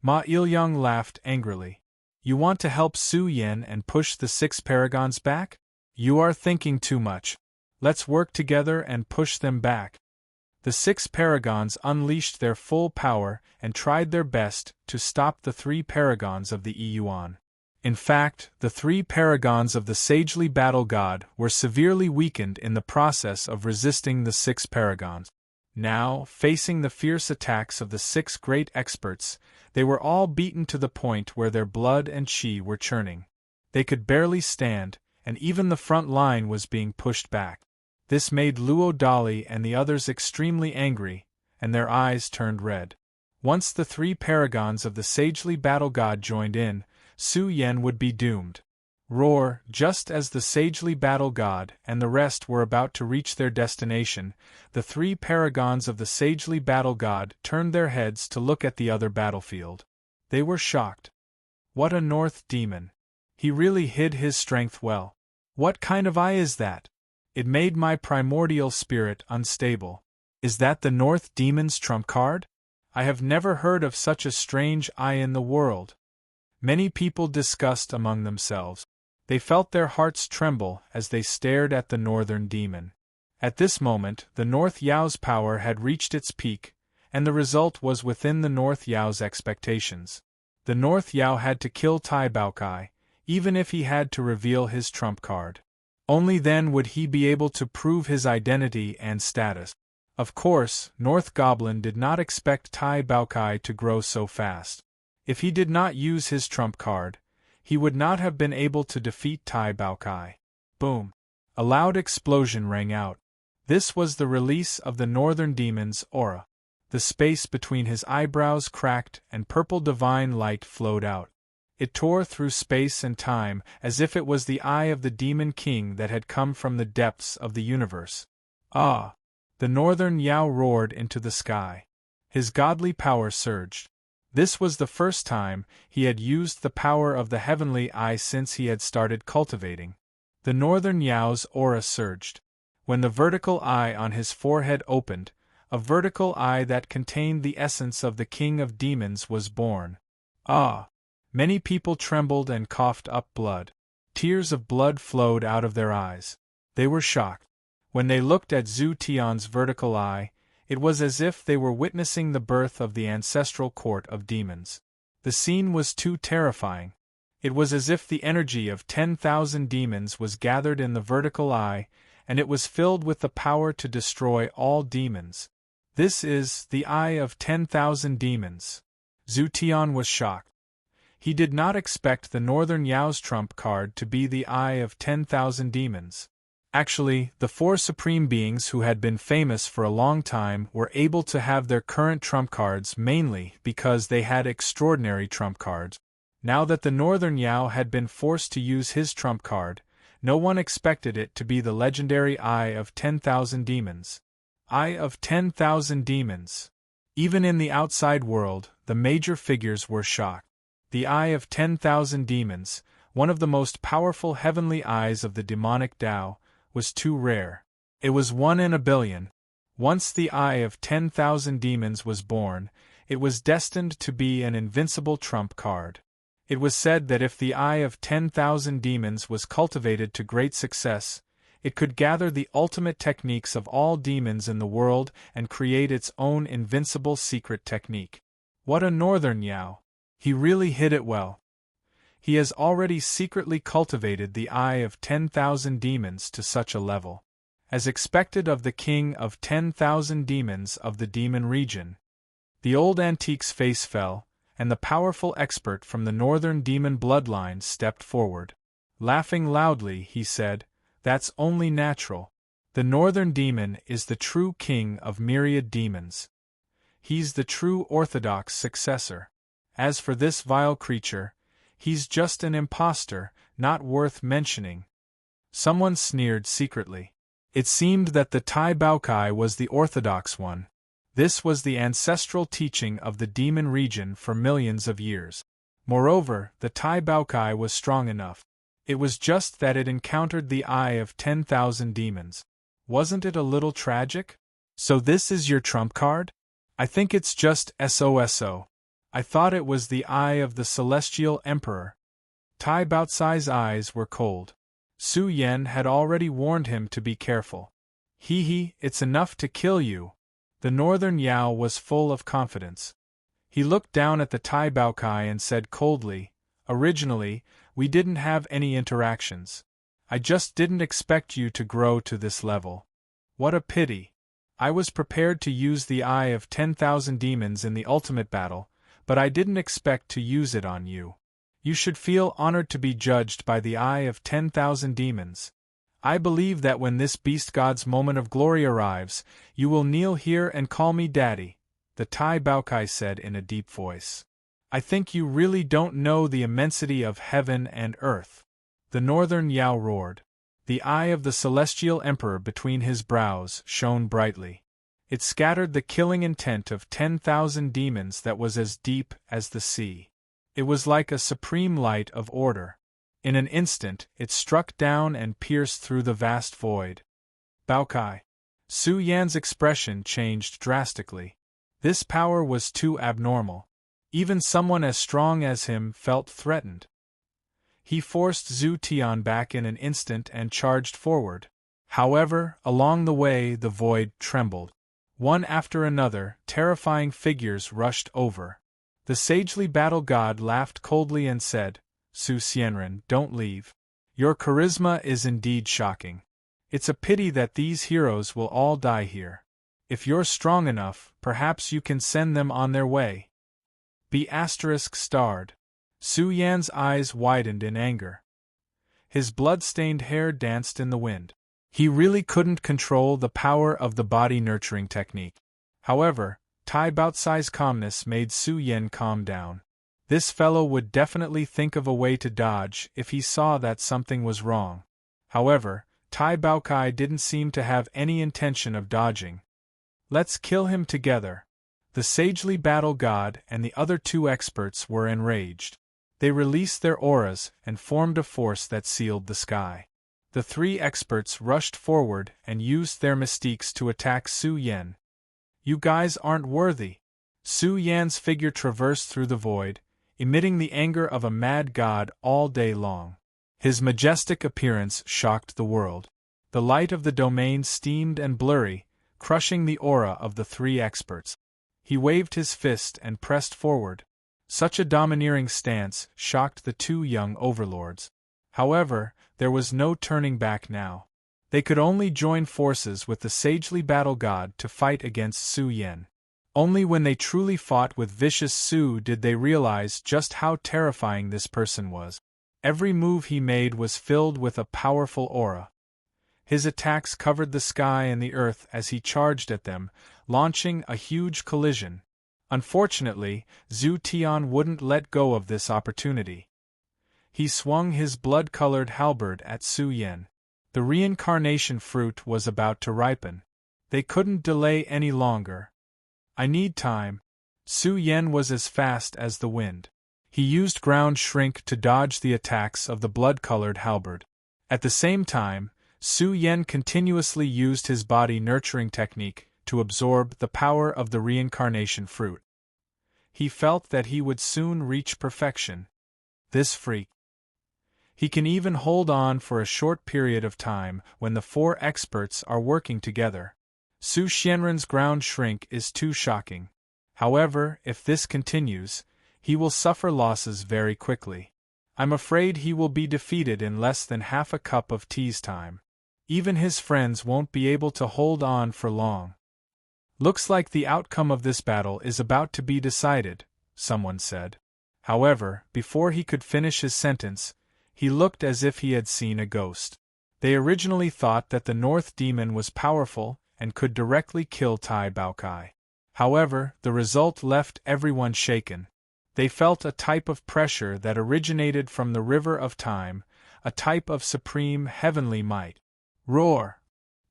Ma Ilyang laughed angrily. You want to help Su Yan and push the 6 paragons back? You are thinking too much. Let's work together and push them back. The 6 paragons unleashed their full power and tried their best to stop the 3 paragons of the Yuan. In fact, the 3 paragons of the sagely battle god were severely weakened in the process of resisting the 6 paragons. Now, facing the fierce attacks of the 6 great experts, they were all beaten to the point where their blood and chi were churning. They could barely stand, and even the front line was being pushed back. This made Luo Dali and the others extremely angry, and their eyes turned red. Once the 3 paragons of the sagely battle god joined in, Su Yan would be doomed. Roar! Just as the sagely battle god and the rest were about to reach their destination, the 3 paragons of the sagely battle god turned their heads to look at the other battlefield. They were shocked. What a North demon! He really hid his strength well. What kind of eye is that? It made my primordial spirit unstable. Is that the North demon's trump card? I have never heard of such a strange eye in the world. Many people discussed among themselves. They felt their hearts tremble as they stared at the northern demon. At this moment, the North Yao's power had reached its peak, and the result was within the North Yao's expectations. The North Yao had to kill Tai Baokai, even if he had to reveal his trump card. Only then would he be able to prove his identity and status. Of course, North Goblin did not expect Tai Baokai to grow so fast. If he did not use his trump card, he would not have been able to defeat Tai Baokai. Boom! A loud explosion rang out. This was the release of the northern demon's aura. The space between his eyebrows cracked and purple divine light flowed out. It tore through space and time as if it was the eye of the demon king that had come from the depths of the universe. Ah! The northern Yao roared into the sky. His godly power surged. This was the first time he had used the power of the heavenly eye since he had started cultivating. The northern Yao's aura surged. When the vertical eye on his forehead opened, a vertical eye that contained the essence of the king of demons was born. Ah! Many people trembled and coughed up blood. Tears of blood flowed out of their eyes. They were shocked. When they looked at Zhu Tian's vertical eye, it was as if they were witnessing the birth of the ancestral court of demons. The scene was too terrifying. It was as if the energy of 10,000 demons was gathered in the vertical eye, and it was filled with the power to destroy all demons. This is the eye of 10,000 demons. Zhu Tian was shocked. He did not expect the Northern Yao's trump card to be the eye of 10,000 demons. Actually, the 4 supreme beings who had been famous for a long time were able to have their current trump cards mainly because they had extraordinary trump cards. Now that the Northern Yao had been forced to use his trump card, no one expected it to be the legendary eye of 10,000 demons. Eye of 10,000 demons. Even in the outside world, the major figures were shocked. The Eye of 10,000 demons, one of the most powerful heavenly eyes of the demonic Tao, was too rare. It was 1 in a billion. Once the Eye of 10,000 demons was born, it was destined to be an invincible trump card. It was said that if the Eye of 10,000 demons was cultivated to great success, it could gather the ultimate techniques of all demons in the world and create its own invincible secret technique. What a northern Yao! He really hid it well. He has already secretly cultivated the Eye of 10,000 demons to such a level. As expected of the king of 10,000 demons of the demon region, the old antique's face fell, and the powerful expert from the northern demon bloodline stepped forward. Laughing loudly, he said, "That's only natural. The northern demon is the true king of myriad demons. He's the true orthodox successor. As for this vile creature, he's just an impostor, not worth mentioning." Someone sneered secretly. It seemed that the Tai Baokai was the orthodox one. This was the ancestral teaching of the demon region for millions of years. Moreover, the Tai Baokai was strong enough. It was just that it encountered the Eye of 10,000 demons. Wasn't it a little tragic? So this is your trump card? I think it's just SOSO. I thought it was the Eye of the Celestial Emperor. Tai Baotsai's eyes were cold. Su Yan had already warned him to be careful. Hee, it's enough to kill you. The northern Yao was full of confidence. He looked down at the Tai Baokai and said coldly, "Originally, we didn't have any interactions. I just didn't expect you to grow to this level. What a pity. I was prepared to use the Eye of 10,000 demons in the ultimate battle, but I didn't expect to use it on you. You should feel honored to be judged by the Eye of 10,000 demons. I believe that when this beast god's moment of glory arrives, you will kneel here and call me Daddy," the Tai Baokai said in a deep voice. "I think you really don't know the immensity of heaven and earth." The northern Yao roared. The Eye of the Celestial Emperor between his brows shone brightly. It scattered the killing intent of 10,000 demons that was as deep as the sea. It was like a supreme light of order. In an instant, it struck down and pierced through the vast void. Baokai. Su Yan's expression changed drastically. This power was too abnormal. Even someone as strong as him felt threatened. He forced Zhu Tian back in an instant and charged forward. However, along the way the void trembled. One after another, terrifying figures rushed over. The sagely battle god laughed coldly and said, "Su Xianren, don't leave. Your charisma is indeed shocking. It's a pity that these heroes will all die here. If you're strong enough, perhaps you can send them on their way." Be ****starred. Su Yan's eyes widened in anger. His blood-stained hair danced in the wind. He really couldn't control the power of the body-nurturing technique. However, Tai Baotsai's calmness made Su Yan calm down. This fellow would definitely think of a way to dodge if he saw that something was wrong. However, Tai Baokai didn't seem to have any intention of dodging. "Let's kill him together." The sagely battle god and the other two experts were enraged. They released their auras and formed a force that sealed the sky. The three experts rushed forward and used their mystiques to attack Su Yan. "You guys aren't worthy." Su Yan's figure traversed through the void, emitting the anger of a mad god all day long. His majestic appearance shocked the world. The light of the domain steamed and blurry, crushing the aura of the three experts. He waved his fist and pressed forward. Such a domineering stance shocked the two young overlords. However, there was no turning back now. They could only join forces with the sagely battle god to fight against Su Yan. Only when they truly fought with vicious Su did they realize just how terrifying this person was. Every move he made was filled with a powerful aura. His attacks covered the sky and the earth as he charged at them, launching a huge collision. Unfortunately, Zhu Tian wouldn't let go of this opportunity. He swung his blood-colored halberd at Su Yan. The reincarnation fruit was about to ripen. They couldn't delay any longer. I need time. Su Yen was as fast as the wind. He used ground shrink to dodge the attacks of the blood-colored halberd. At the same time, Su Yen continuously used his body nurturing technique to absorb the power of the reincarnation fruit. He felt that he would soon reach perfection. This freak. He can even hold on for a short period of time when the four experts are working together. Su Xianren's ground shrink is too shocking. However, if this continues, he will suffer losses very quickly. I'm afraid he will be defeated in less than half a cup of tea's time. Even his friends won't be able to hold on for long. Looks like the outcome of this battle is about to be decided, someone said. However, before he could finish his sentence, he looked as if he had seen a ghost. They originally thought that the North Demon was powerful and could directly kill Tai Baokai. However, the result left everyone shaken. They felt a type of pressure that originated from the river of time, a type of supreme heavenly might. Roar!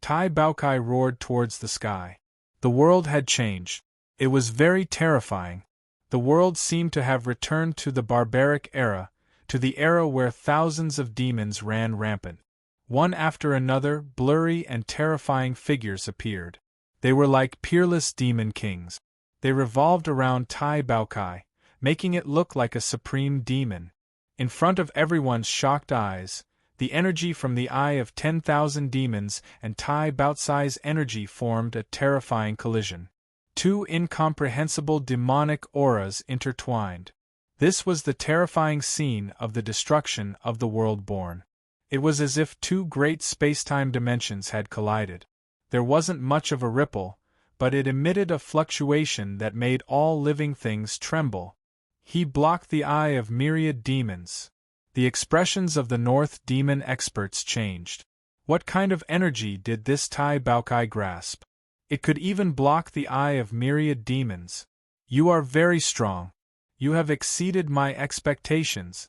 Tai Baokai roared towards the sky. The world had changed. It was very terrifying. The world seemed to have returned to the barbaric era, to the era where thousands of demons ran rampant. One after another, blurry and terrifying figures appeared. They were like peerless demon kings. They revolved around Tai Baokai, making it look like a supreme demon. In front of everyone's shocked eyes, the energy from the eye of 10,000 demons and Tai Baokai's energy formed a terrifying collision. Two incomprehensible demonic auras intertwined. This was the terrifying scene of the destruction of the world born. It was as if two great spacetime dimensions had collided. There wasn't much of a ripple, but it emitted a fluctuation that made all living things tremble. He blocked the eye of myriad demons. The expressions of the North Demon experts changed. What kind of energy did this Tai Baokai grasp? It could even block the eye of myriad demons. You are very strong. You have exceeded my expectations.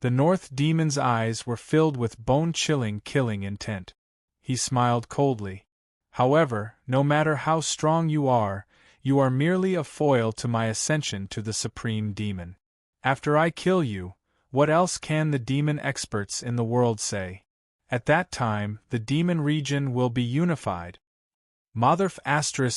The North Demon's eyes were filled with bone-chilling killing intent. He smiled coldly. However, no matter how strong you are merely a foil to my ascension to the Supreme Demon. After I kill you, what else can the demon experts in the world say? At that time, the demon region will be unified. Motherf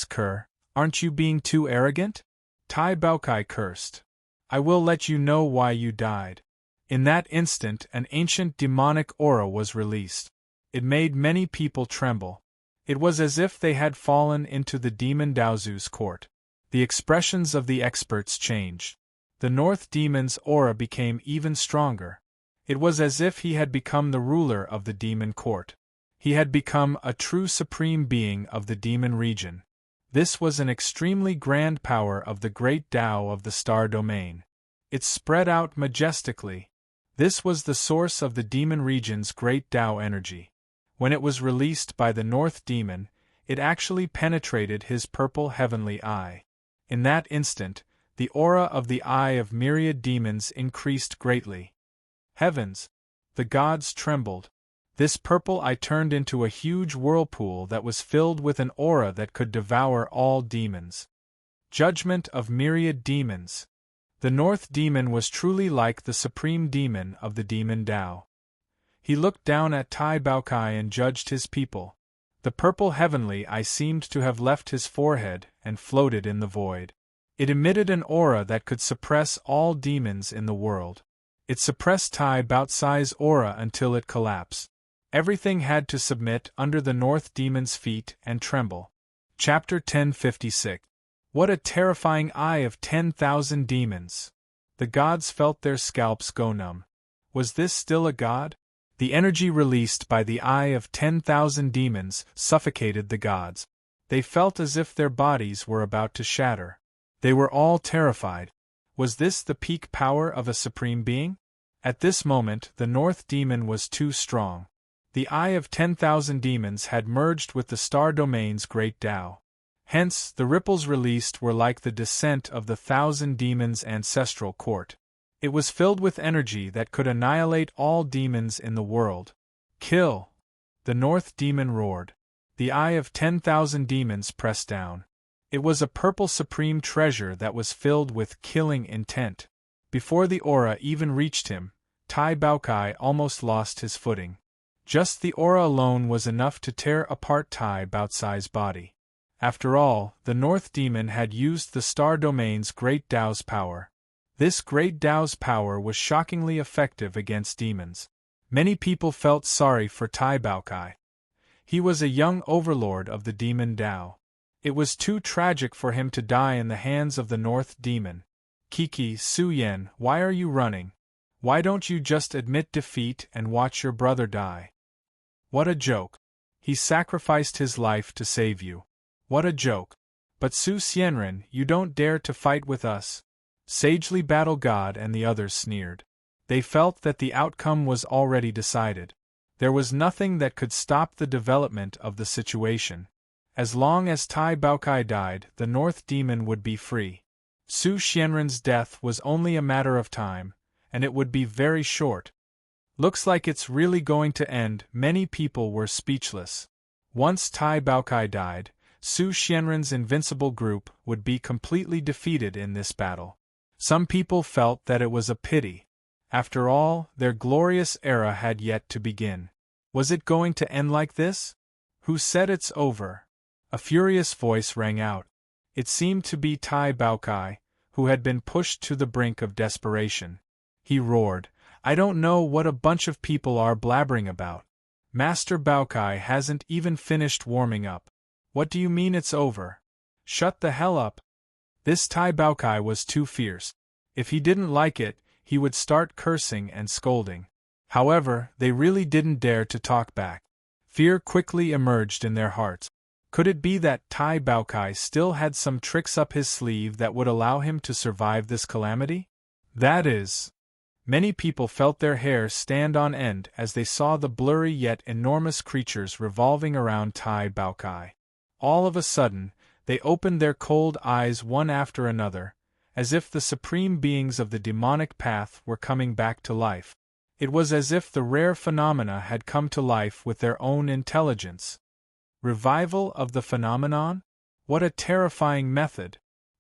*Ker, aren't you being too arrogant? Tai Baokai cursed. I will let you know why you died. In that instant, an ancient demonic aura was released. It made many people tremble. It was as if they had fallen into the demon Daozu's court. The expressions of the experts changed. The North Demon's aura became even stronger. It was as if he had become the ruler of the demon court. He had become a true supreme being of the demon region. This was an extremely grand power of the great Tao of the star domain. It spread out majestically. This was the source of the demon region's great Tao energy. When it was released by the North Demon, it actually penetrated his purple heavenly eye. In that instant, the aura of the eye of myriad demons increased greatly. Heavens! The gods trembled. This purple eye turned into a huge whirlpool that was filled with an aura that could devour all demons. Judgment of myriad demons. The North Demon was truly like the supreme demon of the demon Tao. He looked down at Tai Baokai and judged his people. The purple heavenly eye seemed to have left his forehead and floated in the void. It emitted an aura that could suppress all demons in the world. It suppressed Tai Baokai's aura until it collapsed. Everything had to submit under the North Demon's feet and tremble. Chapter 1056. What a terrifying eye of 10,000 demons! The gods felt their scalps go numb. Was this still a god? The energy released by the eye of 10,000 demons suffocated the gods. They felt as if their bodies were about to shatter. They were all terrified. Was this the peak power of a supreme being? At this moment, the North Demon was too strong. The eye of 10,000 demons had merged with the star domain's great Tao. Hence, the ripples released were like the descent of the 1,000 demons' ancestral court. It was filled with energy that could annihilate all demons in the world. Kill! The North Demon roared. the eye of 10,000 demons pressed down. It was a purple supreme treasure that was filled with killing intent. Before the aura even reached him, Tai Baokai almost lost his footing. Just the aura alone was enough to tear apart Tai Baocai's body. After all, the North Demon had used the Star Domain's Great Tao's power. This Great Tao's power was shockingly effective against demons. Many people felt sorry for Tai Baokai. He was a young overlord of the Demon Tao. It was too tragic for him to die in the hands of the North Demon. Kiki, Su Yan, why are you running? Why don't you just admit defeat and watch your brother die? What a joke. He sacrificed his life to save you. What a joke. But Su Xianren, you don't dare to fight with us? Sagely Battle God and the others sneered. They felt that the outcome was already decided. There was nothing that could stop the development of the situation. As long as Tai Baokai died, the North Demon would be free. Su Xianren's death was only a matter of time, and it would be very short. Looks like it's really going to end. Many people were speechless. Once Tai Baokai died, Su Xianren's invincible group would be completely defeated in this battle. Some people felt that it was a pity. After all, their glorious era had yet to begin. Was it going to end like this? Who said it's over? A furious voice rang out. It seemed to be Tai Baokai, who had been pushed to the brink of desperation. He roared, I don't know what a bunch of people are blabbering about. Master Baokai hasn't even finished warming up. What do you mean it's over? Shut the hell up. This Tai Baokai was too fierce. If he didn't like it, he would start cursing and scolding. However, they really didn't dare to talk back. Fear quickly emerged in their hearts. Could it be that Tai Baokai still had some tricks up his sleeve that would allow him to survive this calamity? That is. Many people felt their hair stand on end as they saw the blurry yet enormous creatures revolving around Tai Baokai. All of a sudden, they opened their cold eyes one after another, as if the supreme beings of the demonic path were coming back to life. It was as if the rare phenomena had come to life with their own intelligence. Revival of the phenomenon? What a terrifying method!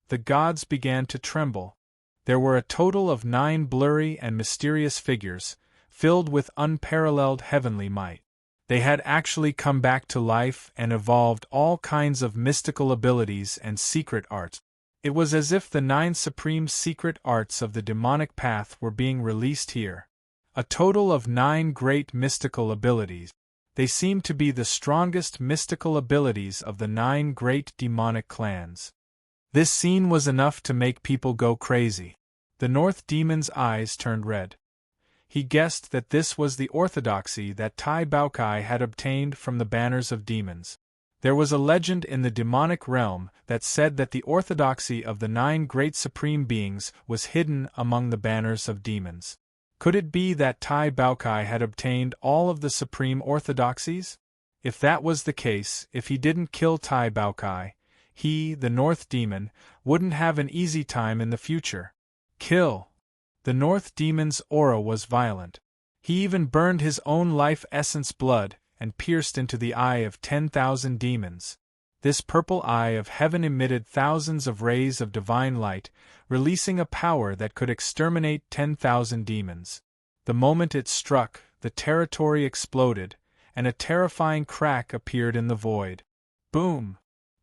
The gods began to tremble. There were a total of 9 blurry and mysterious figures, filled with unparalleled heavenly might. They had actually come back to life and evolved all kinds of mystical abilities and secret arts. It was as if the 9 supreme secret arts of the demonic path were being released here. A total of 9 great mystical abilities. They seemed to be the strongest mystical abilities of the 9 great demonic clans. This scene was enough to make people go crazy. The North Demon's eyes turned red. He guessed that this was the orthodoxy that Tai Baokai had obtained from the banners of demons. There was a legend in the demonic realm that said that the orthodoxy of the 9 great supreme beings was hidden among the banners of demons. Could it be that Tai Baokai had obtained all of the supreme orthodoxies? If that was the case, if he didn't kill Tai Baokai, he, the North Demon, wouldn't have an easy time in the future. Kill! The North Demon's aura was violent. He even burned his own life essence blood and pierced into the eye of 10,000 demons. This purple eye of heaven emitted thousands of rays of divine light, releasing a power that could exterminate 10,000 demons. The moment it struck, the territory exploded, and a terrifying crack appeared in the void. Boom!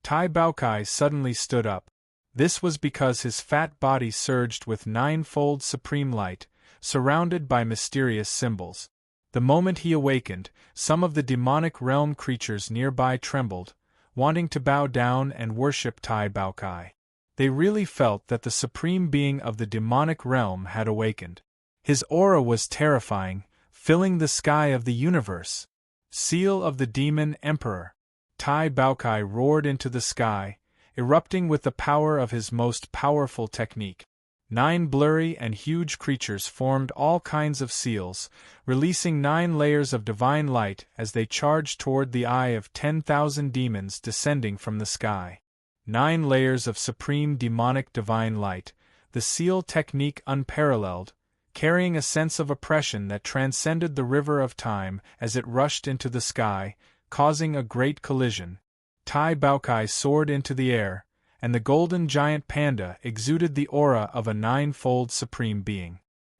Tai Baokai suddenly stood up. This was because his fat body surged with 9-fold supreme light, surrounded by mysterious symbols. The moment he awakened, some of the demonic realm creatures nearby trembled, wanting to bow down and worship Tai Baokai. They really felt that the supreme being of the demonic realm had awakened. His aura was terrifying, filling the sky of the universe. Seal of the Demon Emperor. Tai Baokai roared into the sky, erupting with the power of his most powerful technique. 9 blurry and huge creatures formed all kinds of seals, releasing 9 layers of divine light as they charged toward the eye of 10,000 demons descending from the sky. 9 layers of supreme demonic divine light, the seal technique unparalleled, carrying a sense of oppression that transcended the river of time as it rushed into the sky, causing a great collision. Tai Baokai soared into the air, and the golden giant panda exuded the aura of a nine-fold supreme being.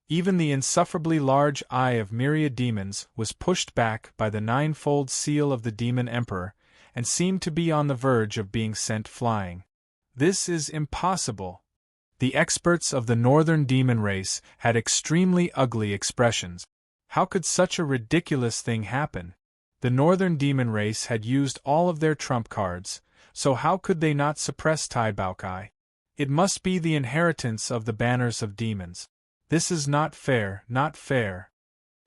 Even the insufferably large eye of myriad demons was pushed back by the nine-fold seal of the demon emperor, and seemed to be on the verge of being sent flying. This is impossible. The experts of the northern demon race had extremely ugly expressions. How could such a ridiculous thing happen? The northern demon race had used all of their trump cards, so how could they not suppress Tai Baokai? It must be the inheritance of the banners of demons. This is not fair, not fair.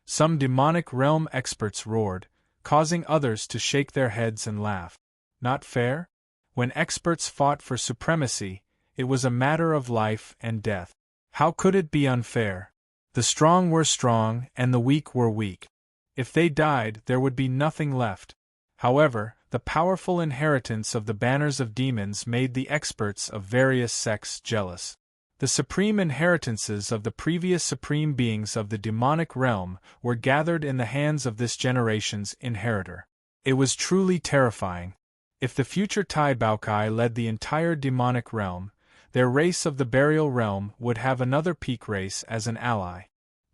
Some demonic realm experts roared, causing others to shake their heads and laugh. Not fair? When experts fought for supremacy, it was a matter of life and death. How could it be unfair? The strong were strong and the weak were weak. If they died, there would be nothing left. However, the powerful inheritance of the banners of demons made the experts of various sects jealous. The supreme inheritances of the previous supreme beings of the demonic realm were gathered in the hands of this generation's inheritor. It was truly terrifying. If the future Tai Baokai led the entire demonic realm, their race of the burial realm would have another peak race as an ally.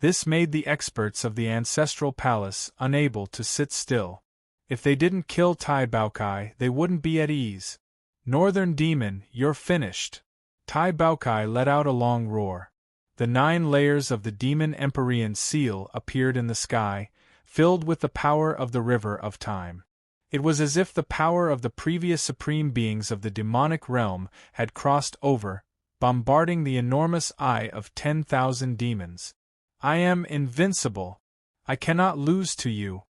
This made the experts of the ancestral palace unable to sit still. If they didn't kill Tai Baokai, they wouldn't be at ease. Northern Demon, you're finished. Tai Baokai let out a long roar. The 9 layers of the demon Empyrean seal appeared in the sky, filled with the power of the river of time. It was as if the power of the previous supreme beings of the demonic realm had crossed over, bombarding the enormous eye of 10,000 demons. I am invincible. I cannot lose to you.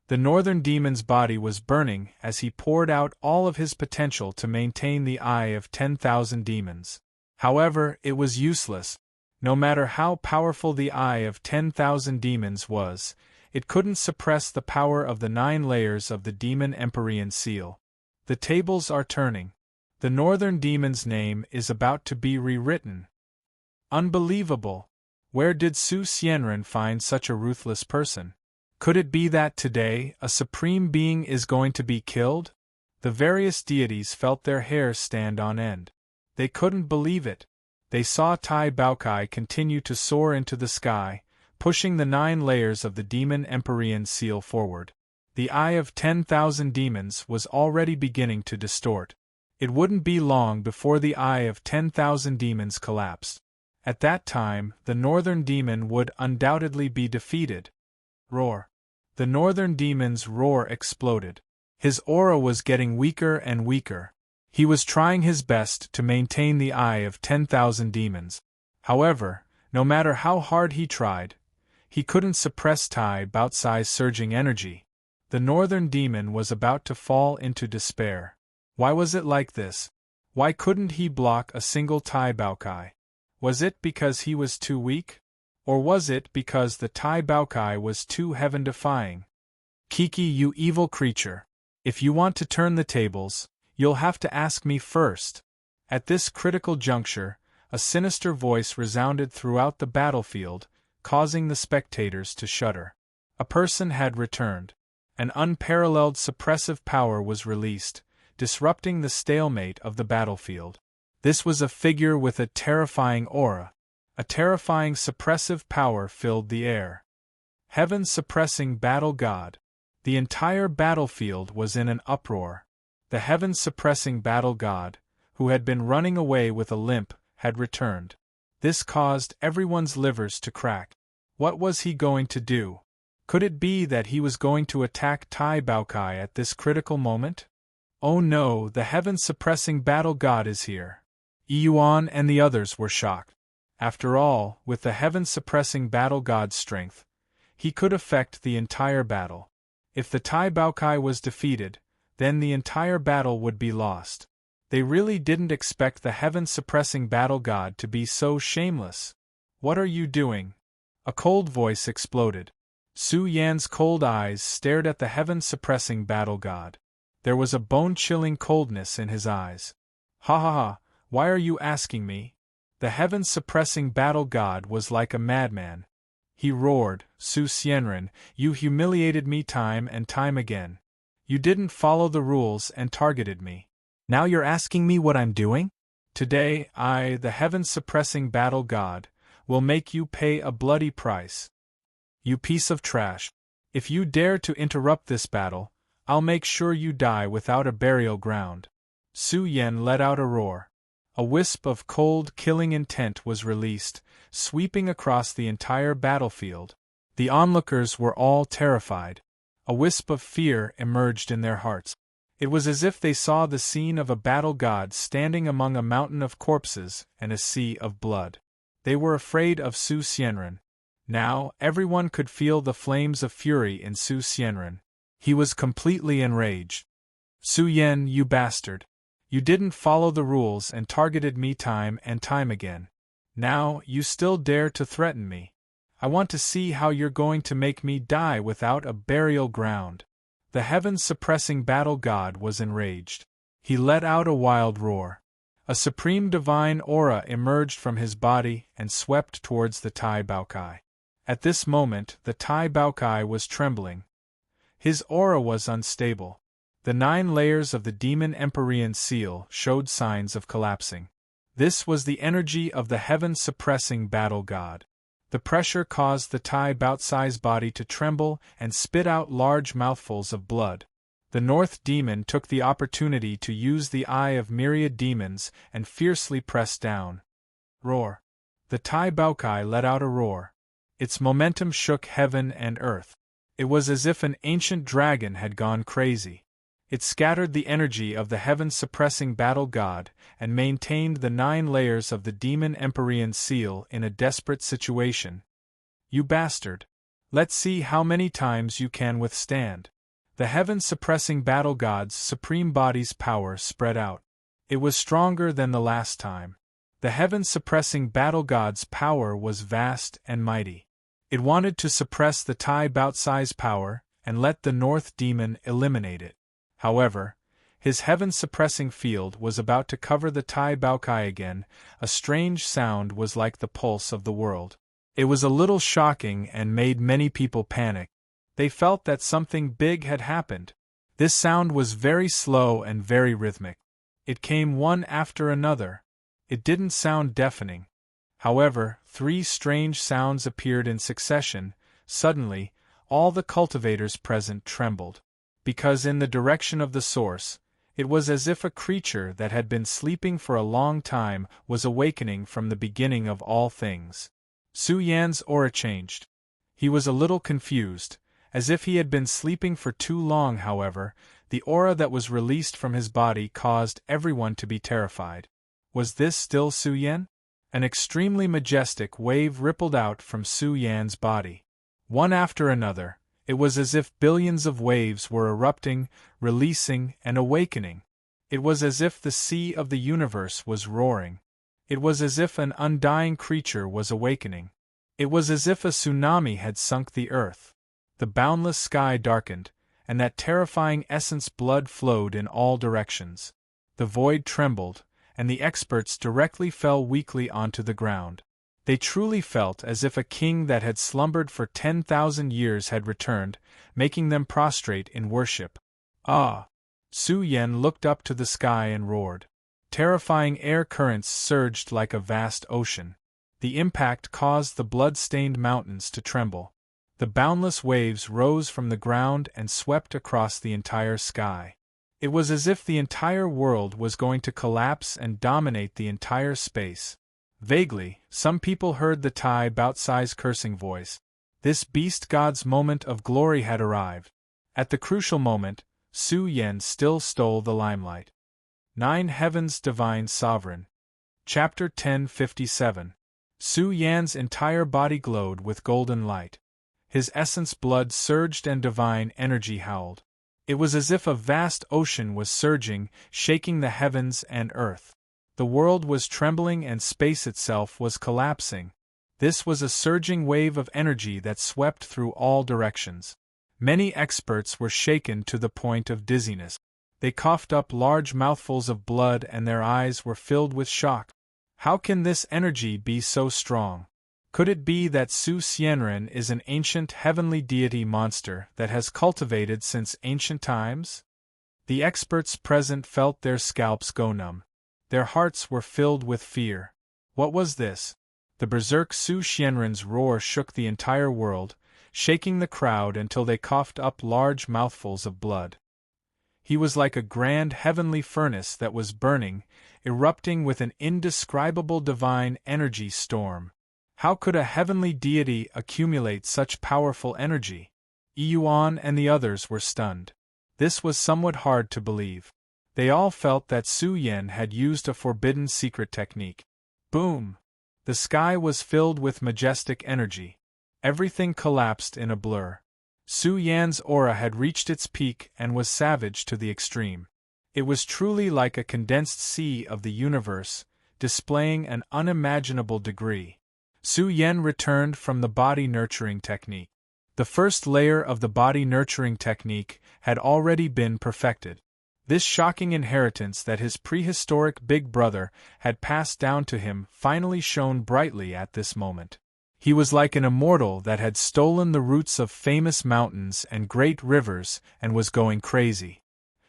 The northern demon's body was burning as he poured out all of his potential to maintain the eye of 10,000 demons. However, it was useless. No matter how powerful the eye of 10,000 demons was, it couldn't suppress the power of the 9 layers of the demon Empyrean seal. The tables are turning. The northern demon's name is about to be rewritten. Unbelievable! Where did Su Xianren find such a ruthless person? Could it be that today a supreme being is going to be killed? The various deities felt their hair stand on end. They couldn't believe it. They saw Tai Baokai continue to soar into the sky, pushing the 9 layers of the demon Empyrean seal forward. The eye of 10,000 demons was already beginning to distort. It wouldn't be long before the eye of 10,000 demons collapsed. At that time, the northern demon would undoubtedly be defeated. Roar. The northern demon's roar exploded. His aura was getting weaker and weaker. He was trying his best to maintain the eye of 10,000 demons. However, no matter how hard he tried, he couldn't suppress Tai Baokai's surging energy. The northern demon was about to fall into despair. Why was it like this? Why couldn't he block a single Tai Baokai? Was it because he was too weak? Or was it because the Tai Baokai was too heaven-defying? Kiki, you evil creature. If you want to turn the tables, you'll have to ask me first. At this critical juncture, a sinister voice resounded throughout the battlefield, causing the spectators to shudder. A person had returned. An unparalleled suppressive power was released, disrupting the stalemate of the battlefield. This was a figure with a terrifying aura. A terrifying suppressive power filled the air. Heaven suppressing battle god. The entire battlefield was in an uproar. The heaven suppressing battle god, who had been running away with a limp, had returned. This caused everyone's livers to crack. What was he going to do? Could it be that he was going to attack Tai Baokai at this critical moment? Oh no, the heaven suppressing battle god is here. Yuan and the others were shocked. After all, with the heaven-suppressing battle god's strength, he could affect the entire battle. If the Tai Baokai was defeated, then the entire battle would be lost. They really didn't expect the heaven-suppressing battle god to be so shameless. What are you doing? A cold voice exploded. Su Yan's cold eyes stared at the heaven-suppressing battle god. There was a bone-chilling coldness in his eyes. Ha ha ha, why are you asking me? The heaven-suppressing battle god was like a madman. He roared, Su Xianren, you humiliated me time and time again. You didn't follow the rules and targeted me. Now you're asking me what I'm doing? Today, I, the heaven-suppressing battle god, will make you pay a bloody price. You piece of trash. If you dare to interrupt this battle, I'll make sure you die without a burial ground. Su Yen let out a roar. A wisp of cold, killing intent was released, sweeping across the entire battlefield. The onlookers were all terrified. A wisp of fear emerged in their hearts. It was as if they saw the scene of a battle god standing among a mountain of corpses and a sea of blood. They were afraid of Su Xianren. Now, everyone could feel the flames of fury in Su Xianren. He was completely enraged. Su Yen, you bastard. You didn't follow the rules and targeted me time and time again. Now, you still dare to threaten me. I want to see how you're going to make me die without a burial ground. The heaven-suppressing battle god was enraged. He let out a wild roar. A supreme divine aura emerged from his body and swept towards the Tai Baokai. At this moment, the Tai Baokai was trembling. His aura was unstable. The 9 layers of the demon Empyrean seal showed signs of collapsing. This was the energy of the heaven-suppressing battle god. The pressure caused the Tai Baocai's body to tremble and spit out large mouthfuls of blood. The North Demon took the opportunity to use the Eye of Myriad Demons and fiercely press down. Roar. The Tai Baokai let out a roar. Its momentum shook heaven and earth. It was as if an ancient dragon had gone crazy. It scattered the energy of the heaven-suppressing battle god and maintained the 9 layers of the demon Empyrean seal in a desperate situation. You bastard! Let's see how many times you can withstand. The heaven-suppressing battle god's supreme body's power spread out. It was stronger than the last time. The heaven-suppressing battle god's power was vast and mighty. It wanted to suppress the Tai Baocai's power and let the North Demon eliminate it. However, his heaven-suppressing field was about to cover the Tai Baokai again. A strange sound was like the pulse of the world. It was a little shocking and made many people panic. They felt that something big had happened. This sound was very slow and very rhythmic. It came one after another. It didn't sound deafening. However, 3 strange sounds appeared in succession. Suddenly, all the cultivators present trembled. Because in the direction of the source, it was as if a creature that had been sleeping for a long time was awakening from the beginning of all things. Su Yan's aura changed. He was a little confused. As if he had been sleeping for too long, however, the aura that was released from his body caused everyone to be terrified. Was this still Su Yan? An extremely majestic wave rippled out from Su Yan's body. One after another, it was as if billions of waves were erupting, releasing, and awakening. It was as if the sea of the universe was roaring. It was as if an undying creature was awakening. It was as if a tsunami had sunk the earth. The boundless sky darkened, and that terrifying essence blood flowed in all directions. The void trembled, and the experts directly fell weakly onto the ground. They truly felt as if a king that had slumbered for 10,000 years had returned, making them prostrate in worship. Ah! Su Yen looked up to the sky and roared. Terrifying air currents surged like a vast ocean. The impact caused the blood-stained mountains to tremble. The boundless waves rose from the ground and swept across the entire sky. It was as if the entire world was going to collapse and dominate the entire space. Vaguely, some people heard the Tai Baocai's cursing voice. This beast god's moment of glory had arrived. At the crucial moment, Su Yen still stole the limelight. 9 Heavens Divine Sovereign. Chapter 1057. Su Yan's entire body glowed with golden light. His essence blood surged and divine energy howled. It was as if a vast ocean was surging, shaking the heavens and earth. The world was trembling and space itself was collapsing. This was a surging wave of energy that swept through all directions. Many experts were shaken to the point of dizziness. They coughed up large mouthfuls of blood and their eyes were filled with shock. How can this energy be so strong? Could it be that Su Xianren is an ancient heavenly deity monster that has cultivated since ancient times? The experts present felt their scalps go numb. Their hearts were filled with fear. What was this? The berserk Su Xianren's roar shook the entire world, shaking the crowd until they coughed up large mouthfuls of blood. He was like a grand heavenly furnace that was burning, erupting with an indescribable divine energy storm. How could a heavenly deity accumulate such powerful energy? Yuan and the others were stunned. This was somewhat hard to believe. They all felt that Su Yan had used a forbidden secret technique. Boom! The sky was filled with majestic energy. Everything collapsed in a blur. Su Yan's aura had reached its peak and was savage to the extreme. It was truly like a condensed sea of the universe, displaying an unimaginable degree. Su Yan returned from the body-nurturing technique. The first layer of the body-nurturing technique had already been perfected. This shocking inheritance that his prehistoric big brother had passed down to him finally shone brightly at this moment. He was like an immortal that had stolen the roots of famous mountains and great rivers and was going crazy.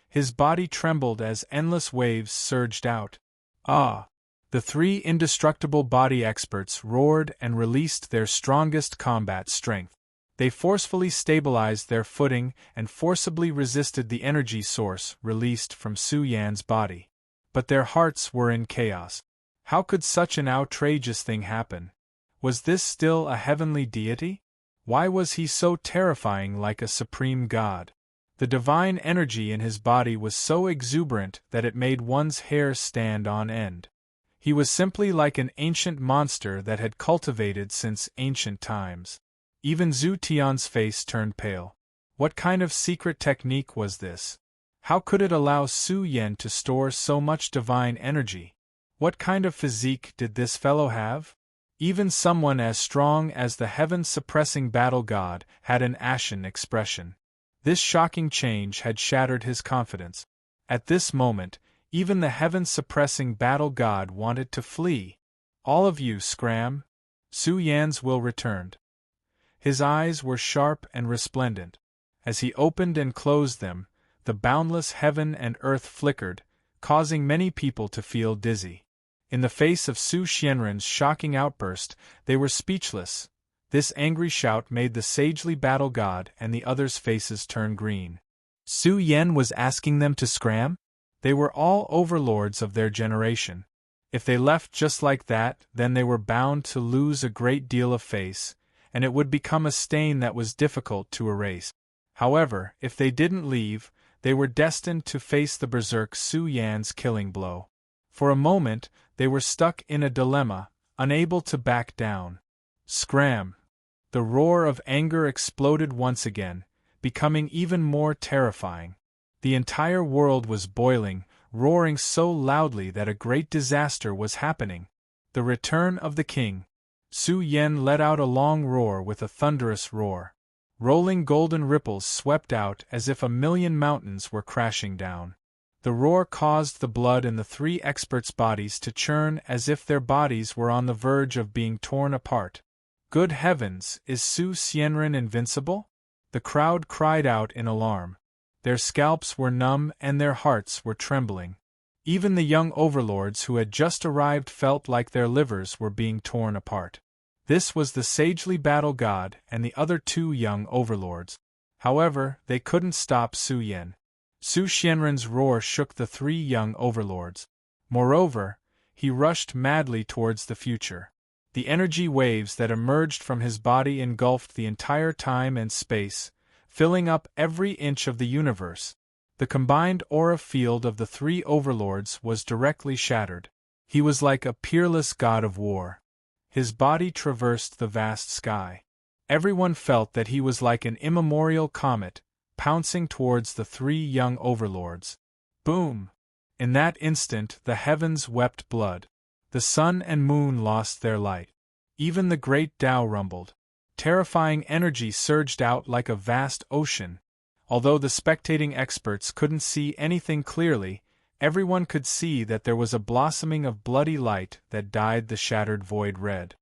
His body trembled as endless waves surged out. Ah! The three indestructible body experts roared and released their strongest combat strength. They forcefully stabilized their footing and forcibly resisted the energy source released from Su Yan's body. But their hearts were in chaos. How could such an outrageous thing happen? Was this still a heavenly deity? Why was he so terrifying, like a supreme god? The divine energy in his body was so exuberant that it made one's hair stand on end. He was simply like an ancient monster that had cultivated since ancient times. Even Zhu Tian's face turned pale. What kind of secret technique was this? How could it allow Su Yan to store so much divine energy? What kind of physique did this fellow have? Even someone as strong as the heaven-suppressing battle god had an ashen expression. This shocking change had shattered his confidence. At this moment, even the heaven-suppressing battle god wanted to flee. All of you scram! Su Yan's will returned. His eyes were sharp and resplendent. As he opened and closed them, the boundless heaven and earth flickered, causing many people to feel dizzy. In the face of Su Xianren's shocking outburst, they were speechless. This angry shout made the sagely battle god and the others' faces turn green. Su Yan was asking them to scram? They were all overlords of their generation. If they left just like that, then they were bound to lose a great deal of face, and it would become a stain that was difficult to erase. However, if they didn't leave, they were destined to face the berserk Su Yan's killing blow. For a moment, they were stuck in a dilemma, unable to back down. Scram! The roar of anger exploded once again, becoming even more terrifying. The entire world was boiling, roaring so loudly that a great disaster was happening. The return of the king. Su Yan let out a long roar with a thunderous roar. Rolling golden ripples swept out as if a million mountains were crashing down. The roar caused the blood in the three experts' bodies to churn as if their bodies were on the verge of being torn apart. Good heavens, is Su Xianren invincible? The crowd cried out in alarm. Their scalps were numb and their hearts were trembling. Even the young overlords who had just arrived felt like their livers were being torn apart. This was the sagely battle god and the other two young overlords. However, they couldn't stop Su Yan. Su Xianren's roar shook the three young overlords. Moreover, he rushed madly towards the future. The energy waves that emerged from his body engulfed the entire time and space, filling up every inch of the universe. The combined aura field of the three overlords was directly shattered. He was like a peerless god of war. His body traversed the vast sky. Everyone felt that he was like an immemorial comet, pouncing towards the three young overlords. Boom! In that instant the heavens wept blood. The sun and moon lost their light. Even the great Tao rumbled. Terrifying energy surged out like a vast ocean. Although the spectating experts couldn't see anything clearly, everyone could see that there was a blossoming of bloody light that dyed the shattered void red.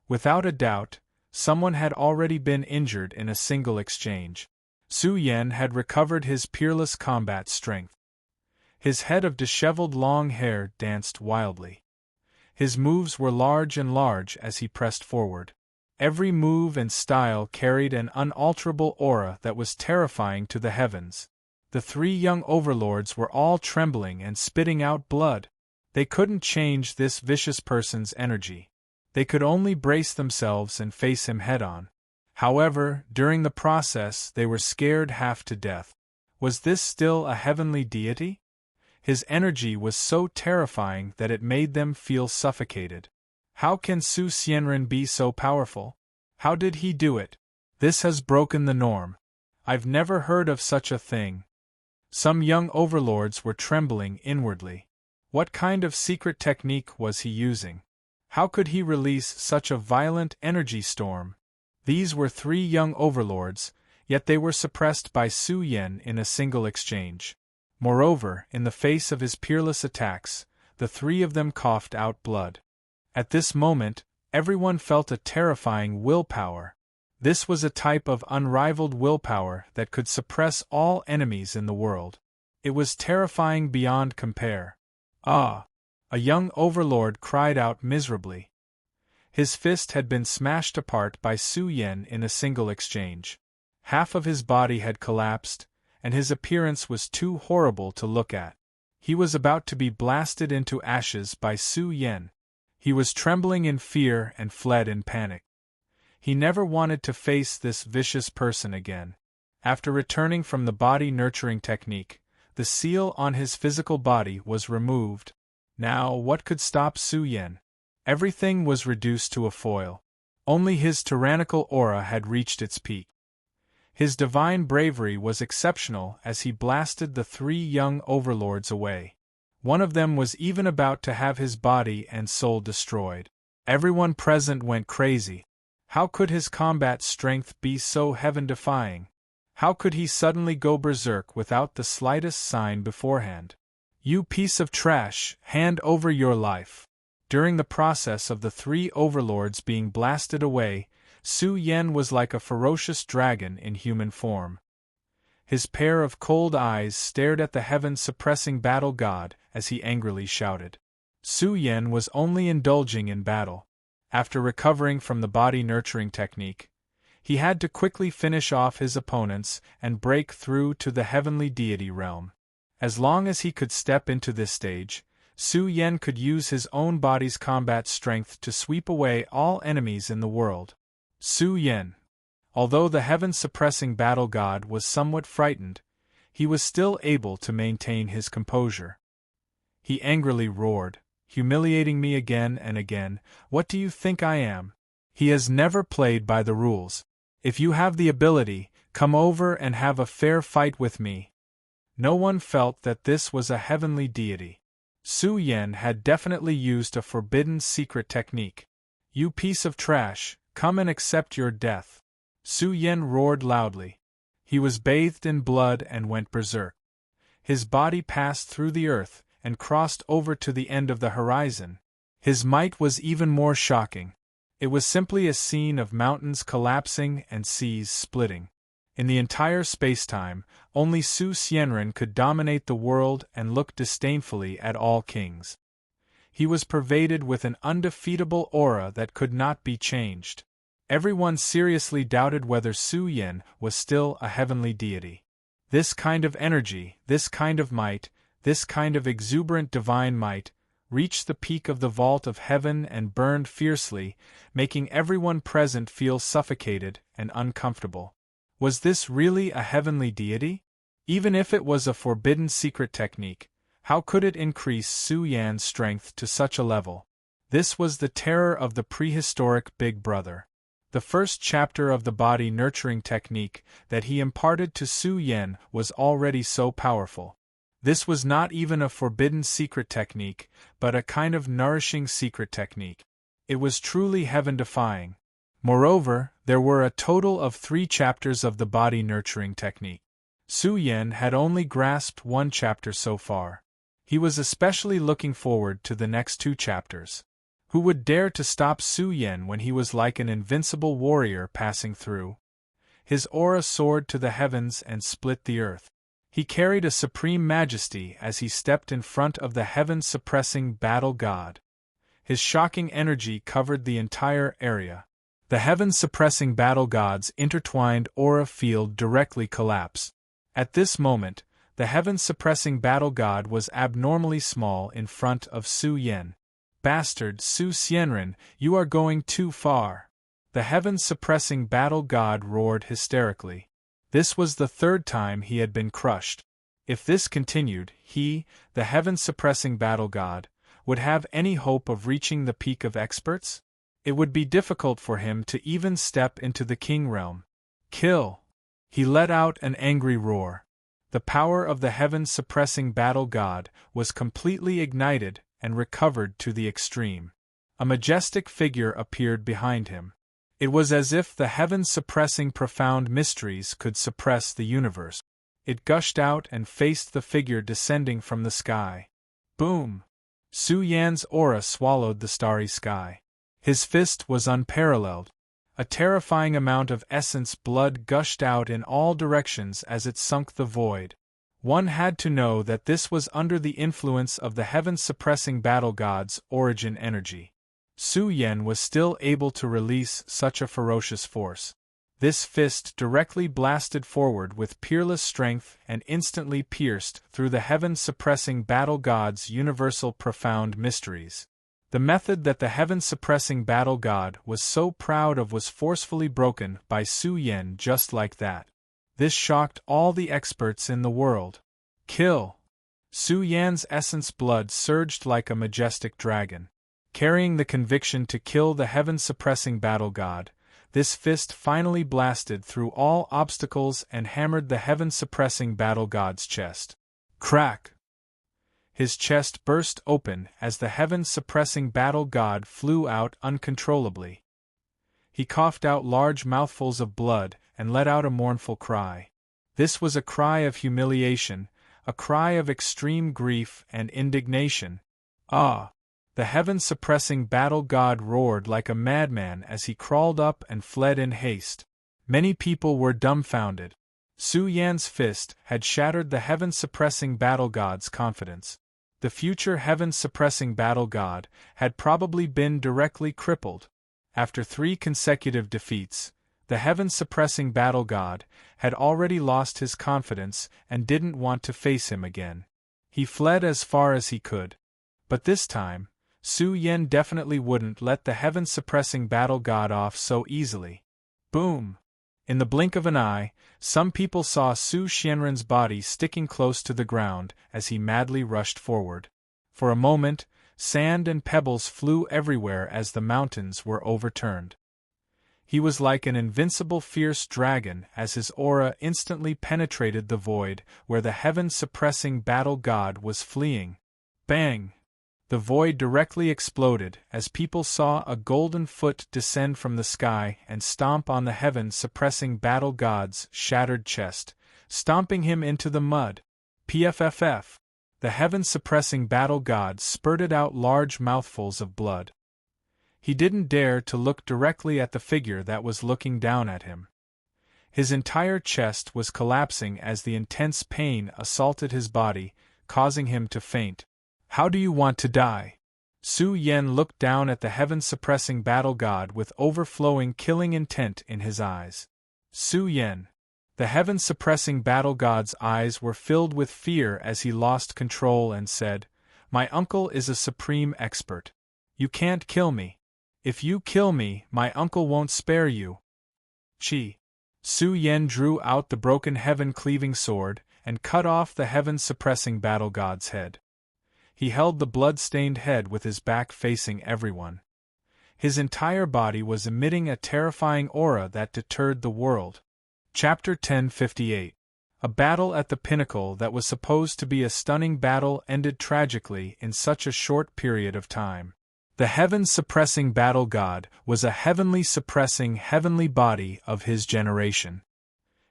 Without a doubt, someone had already been injured in a single exchange. Su Yan had recovered his peerless combat strength. His head of disheveled long hair danced wildly. His moves were large and large as he pressed forward. Every move and style carried an unalterable aura that was terrifying to the heavens. The three young overlords were all trembling and spitting out blood. They couldn't change this vicious person's energy. They could only brace themselves and face him head-on. However, during the process they were scared half to death. Was this still a heavenly deity? His energy was so terrifying that it made them feel suffocated. How can Su Xianren be so powerful? How did he do it? This has broken the norm. I've never heard of such a thing. Some young overlords were trembling inwardly. What kind of secret technique was he using? How could he release such a violent energy storm? These were three young overlords, yet they were suppressed by Su Yan in a single exchange. Moreover, in the face of his peerless attacks, the three of them coughed out blood. At this moment, everyone felt a terrifying willpower. This was a type of unrivaled willpower that could suppress all enemies in the world. It was terrifying beyond compare. Ah! A young overlord cried out miserably. His fist had been smashed apart by Su Yan in a single exchange. Half of his body had collapsed, and his appearance was too horrible to look at. He was about to be blasted into ashes by Su Yan. He was trembling in fear and fled in panic. He never wanted to face this vicious person again. After returning from the body-nurturing technique, the seal on his physical body was removed. Now, what could stop Su Yan? Everything was reduced to a foil. Only his tyrannical aura had reached its peak. His divine bravery was exceptional as he blasted the three young overlords away. One of them was even about to have his body and soul destroyed. Everyone present went crazy. How could his combat strength be so heaven-defying? How could he suddenly go berserk without the slightest sign beforehand? You piece of trash, hand over your life. During the process of the three overlords being blasted away, Su Yan was like a ferocious dragon in human form. His pair of cold eyes stared at the heaven-suppressing battle god as he angrily shouted. Su Yan was only indulging in battle. After recovering from the body-nurturing technique, he had to quickly finish off his opponents and break through to the heavenly deity realm. As long as he could step into this stage, Su Yan could use his own body's combat strength to sweep away all enemies in the world. Su Yan. Although the heaven-suppressing battle god was somewhat frightened, he was still able to maintain his composure. He angrily roared, "Humiliating me again and again, what do you think I am? He has never played by the rules. If you have the ability, come over and have a fair fight with me." No one felt that this was a heavenly deity. Su Yan had definitely used a forbidden secret technique. "You piece of trash, come and accept your death." Su Yan roared loudly. He was bathed in blood and went berserk. His body passed through the earth and crossed over to the end of the horizon. His might was even more shocking. It was simply a scene of mountains collapsing and seas splitting. In the entire space-time, only Su Xianren could dominate the world and look disdainfully at all kings. He was pervaded with an undefeatable aura that could not be changed. Everyone seriously doubted whether Su Yan was still a heavenly deity. This kind of energy, this kind of might, this kind of exuberant divine might, reached the peak of the vault of heaven and burned fiercely, making everyone present feel suffocated and uncomfortable. Was this really a heavenly deity? Even if it was a forbidden secret technique, how could it increase Su Yan's strength to such a level? This was the terror of the prehistoric Big Brother. The first chapter of the body-nurturing technique that he imparted to Su Yan was already so powerful. This was not even a forbidden secret technique, but a kind of nourishing secret technique. It was truly heaven-defying. Moreover, there were a total of 3 chapters of the body-nurturing technique. Su Yan had only grasped 1 chapter so far. He was especially looking forward to the next 2 chapters. Who would dare to stop Su Yan when he was like an invincible warrior passing through? His aura soared to the heavens and split the earth. He carried a supreme majesty as he stepped in front of the heaven-suppressing battle god. His shocking energy covered the entire area. The heaven-suppressing battle god's intertwined aura field directly collapsed. At this moment, the heaven-suppressing battle god was abnormally small in front of Su Yan. "Bastard Su Xianren, you are going too far!" The heaven-suppressing battle god roared hysterically. This was the third time he had been crushed. If this continued, he, the heaven-suppressing battle god, would have any hope of reaching the peak of experts? It would be difficult for him to even step into the king realm. "Kill!" He let out an angry roar. The power of the heaven-suppressing battle god was completely ignited and recovered to the extreme. A majestic figure appeared behind him. It was as if the heaven-suppressing profound mysteries could suppress the universe. It gushed out and faced the figure descending from the sky. Boom! Su Yan's aura swallowed the starry sky. His fist was unparalleled. A terrifying amount of essence blood gushed out in all directions as it sunk the void. One had to know that this was under the influence of the heaven-suppressing battle god's origin energy. Su Yan was still able to release such a ferocious force. This fist directly blasted forward with peerless strength and instantly pierced through the heaven-suppressing battle god's universal profound mysteries. The method that the heaven-suppressing battle god was so proud of was forcefully broken by Su Yan just like that. This shocked all the experts in the world. "Kill!" Su Yan's essence blood surged like a majestic dragon. Carrying the conviction to kill the heaven-suppressing battle god, this fist finally blasted through all obstacles and hammered the heaven-suppressing battle god's chest. Crack! His chest burst open as the heaven-suppressing battle god flew out uncontrollably. He coughed out large mouthfuls of blood and let out a mournful cry. This was a cry of humiliation, a cry of extreme grief and indignation. "Ah!" The heaven-suppressing battle god roared like a madman as he crawled up and fled in haste. Many people were dumbfounded. Su Yan's fist had shattered the heaven-suppressing battle god's confidence. The future heaven-suppressing battle god had probably been directly crippled. After 3 consecutive defeats, the heaven-suppressing battle god had already lost his confidence and didn't want to face him again. He fled as far as he could. But this time, Su Yan definitely wouldn't let the heaven-suppressing battle god off so easily. Boom! In the blink of an eye, some people saw Su Xianren's body sticking close to the ground as he madly rushed forward. For a moment, sand and pebbles flew everywhere as the mountains were overturned. He was like an invincible fierce dragon as his aura instantly penetrated the void where the heaven-suppressing battle god was fleeing. Bang! The void directly exploded as people saw a golden foot descend from the sky and stomp on the heaven-suppressing battle god's shattered chest, stomping him into the mud. Pfff! The heaven-suppressing battle god spurted out large mouthfuls of blood. He didn't dare to look directly at the figure that was looking down at him. His entire chest was collapsing as the intense pain assaulted his body, causing him to faint. "How do you want to die?" Su Yan looked down at the heaven-suppressing battle god with overflowing killing intent in his eyes. Su Yan. The heaven-suppressing battle god's eyes were filled with fear as he lost control and said, "My uncle is a supreme expert. You can't kill me. If you kill me, my uncle won't spare you." Chi. Su Yan drew out the broken heaven-cleaving sword and cut off the heaven-suppressing battle god's head. He held the blood-stained head with his back facing everyone. His entire body was emitting a terrifying aura that deterred the world. Chapter 1058. A battle at the pinnacle that was supposed to be a stunning battle ended tragically in such a short period of time. The heaven-suppressing battle god was a heavenly-suppressing heavenly body of his generation.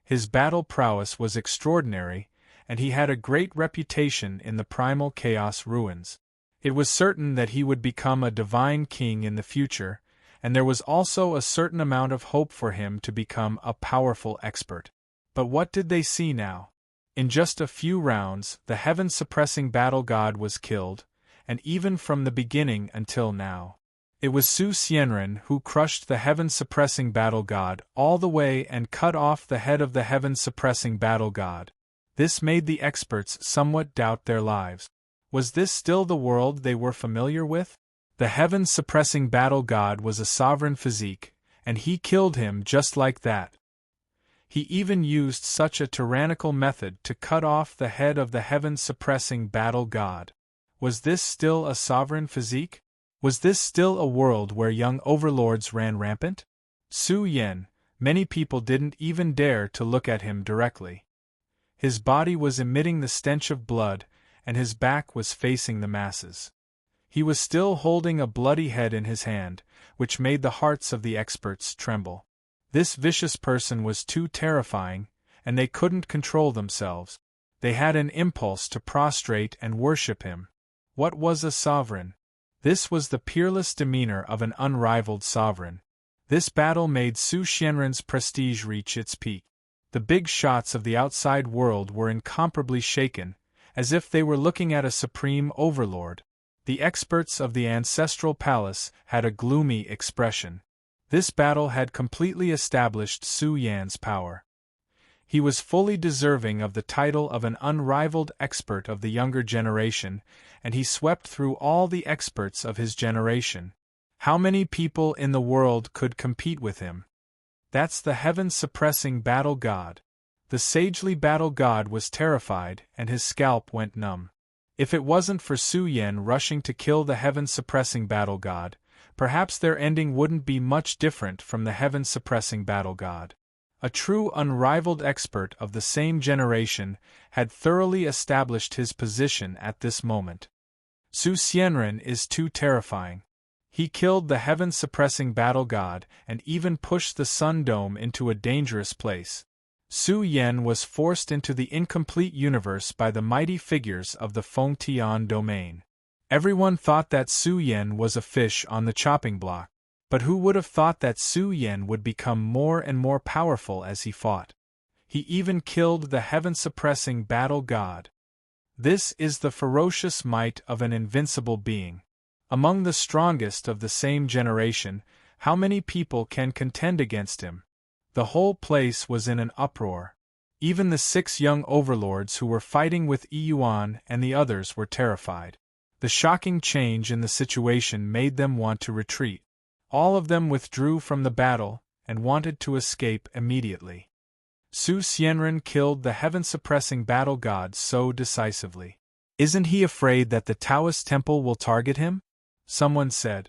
His battle prowess was extraordinary, and he had a great reputation in the primal chaos ruins. It was certain that he would become a divine king in the future, and there was also a certain amount of hope for him to become a powerful expert. But what did they see now? In just a few rounds, the heaven-suppressing battle god was killed, and even from the beginning until now. It was Su Xianren who crushed the heaven-suppressing battle god all the way and cut off the head of the heaven-suppressing battle god. This made the experts somewhat doubt their lives. Was this still the world they were familiar with? The heaven-suppressing battle god was a sovereign physique, and he killed him just like that. He even used such a tyrannical method to cut off the head of the heaven-suppressing battle god. Was this still a sovereign physique? Was this still a world where young overlords ran rampant? Su Yan, many people didn't even dare to look at him directly. His body was emitting the stench of blood, and his back was facing the masses. He was still holding a bloody head in his hand, which made the hearts of the experts tremble. This vicious person was too terrifying, and they couldn't control themselves. They had an impulse to prostrate and worship him. What was a sovereign? This was the peerless demeanor of an unrivaled sovereign. This battle made Su Xianren's prestige reach its peak. The big shots of the outside world were incomparably shaken, as if they were looking at a supreme overlord. The experts of the ancestral palace had a gloomy expression. This battle had completely established Su Yan's power. He was fully deserving of the title of an unrivaled expert of the younger generation, and he swept through all the experts of his generation. How many people in the world could compete with him? That's the heaven-suppressing battle god. The sagely battle god was terrified, and his scalp went numb. If it wasn't for Su Yan rushing to kill the heaven-suppressing battle god, perhaps their ending wouldn't be much different from the heaven-suppressing battle god. A true unrivaled expert of the same generation had thoroughly established his position at this moment. Su Xianren is too terrifying. He killed the heaven-suppressing battle god and even pushed the Sun Dome into a dangerous place. Su Yan was forced into the incomplete universe by the mighty figures of the Fengtian domain. Everyone thought that Su Yan was a fish on the chopping block. But who would have thought that Su Yan would become more and more powerful as he fought? He even killed the heaven-suppressing battle god. This is the ferocious might of an invincible being. Among the strongest of the same generation, how many people can contend against him? The whole place was in an uproar. Even the 6 young overlords who were fighting with Yuan and the others were terrified. The shocking change in the situation made them want to retreat. All of them withdrew from the battle and wanted to escape immediately. Su Xianren killed the heaven-suppressing battle god so decisively. Isn't he afraid that the Taoist temple will target him? Someone said.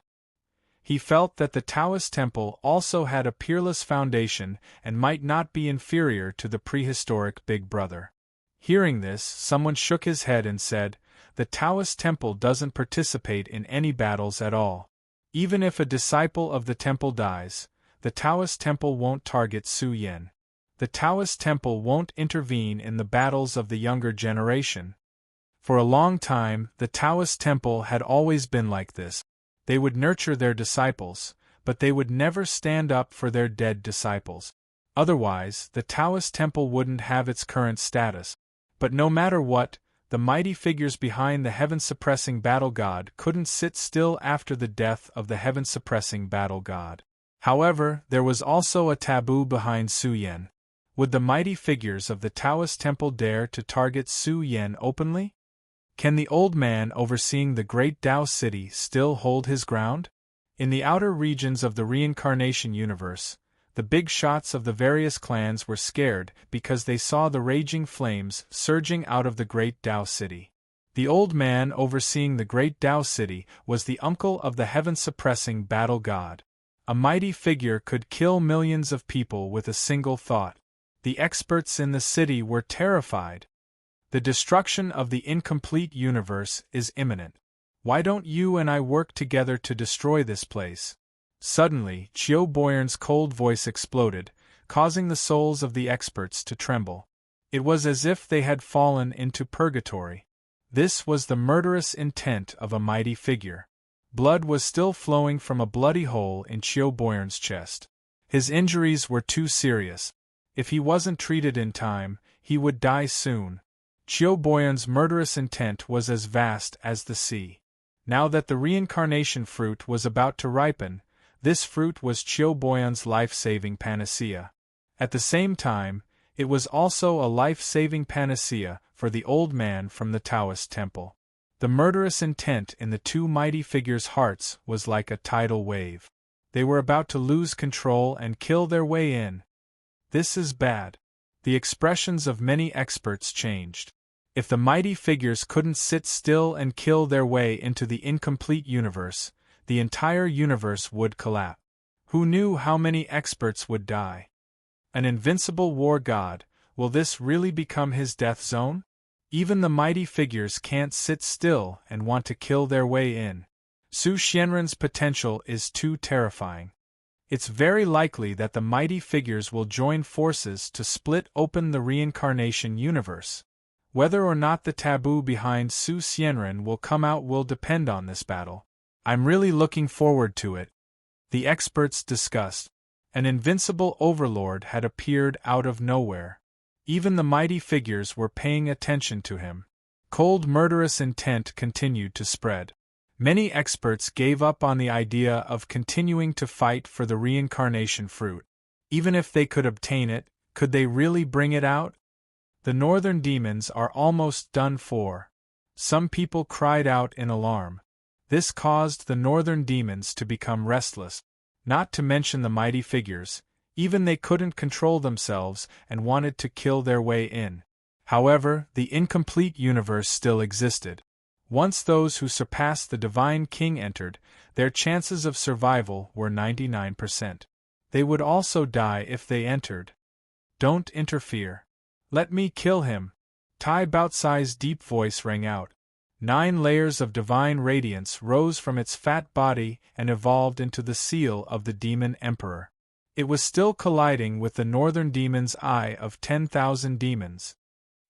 He felt that the Taoist temple also had a peerless foundation and might not be inferior to the prehistoric Big Brother. Hearing this, someone shook his head and said, "The Taoist temple doesn't participate in any battles at all. Even if a disciple of the temple dies, the Taoist temple won't target Su Yan. The Taoist temple won't intervene in the battles of the younger generation." For a long time, the Taoist temple had always been like this. They would nurture their disciples, but they would never stand up for their dead disciples. Otherwise, the Taoist temple wouldn't have its current status. But no matter what, the mighty figures behind the heaven-suppressing battle god couldn't sit still after the death of the heaven-suppressing battle god. However, there was also a taboo behind Su Yan. Would the mighty figures of the Taoist temple dare to target Su Yan openly? Can the old man overseeing the great Tao city still hold his ground? In the outer regions of the reincarnation universe, the big shots of the various clans were scared because they saw the raging flames surging out of the great Tao city. The old man overseeing the great Tao city was the uncle of the heaven-suppressing battle god. A mighty figure could kill millions of people with a single thought. The experts in the city were terrified. The destruction of the incomplete universe is imminent. Why don't you and I work together to destroy this place? Suddenly, Chiu Boyern's cold voice exploded, causing the souls of the experts to tremble. It was as if they had fallen into purgatory. This was the murderous intent of a mighty figure. Blood was still flowing from a bloody hole in Chiu Boyarn's chest. His injuries were too serious. If he wasn't treated in time, he would die soon. Chiu Boyarn's murderous intent was as vast as the sea. Now that the reincarnation fruit was about to ripen, this fruit was Chiu Boyarn's life-saving panacea. At the same time, it was also a life-saving panacea for the old man from the Taoist temple. The murderous intent in the two mighty figures' hearts was like a tidal wave. They were about to lose control and kill their way in. This is bad. The expressions of many experts changed. If the mighty figures couldn't sit still and kill their way into the incomplete universe, the entire universe would collapse. Who knew how many experts would die? An invincible war god, will this really become his death zone? Even the mighty figures can't sit still and want to kill their way in. Su Xianren's potential is too terrifying. It's very likely that the mighty figures will join forces to split open the reincarnation universe. Whether or not the taboo behind Su Xianren will come out will depend on this battle. I'm really looking forward to it. The experts discussed. An invincible overlord had appeared out of nowhere. Even the mighty figures were paying attention to him. Cold murderous intent continued to spread. Many experts gave up on the idea of continuing to fight for the reincarnation fruit. Even if they could obtain it, could they really bring it out? The northern demons are almost done for. Some people cried out in alarm. This caused the northern demons to become restless. Not to mention the mighty figures, even they couldn't control themselves and wanted to kill their way in. However, the incomplete universe still existed. Once those who surpassed the Divine King entered, their chances of survival were 99%. They would also die if they entered. Don't interfere. Let me kill him. Tai Baotsai's deep voice rang out. 9 layers of divine radiance rose from its fat body and evolved into the seal of the Demon Emperor. It was still colliding with the northern demon's eye of 10,000 demons.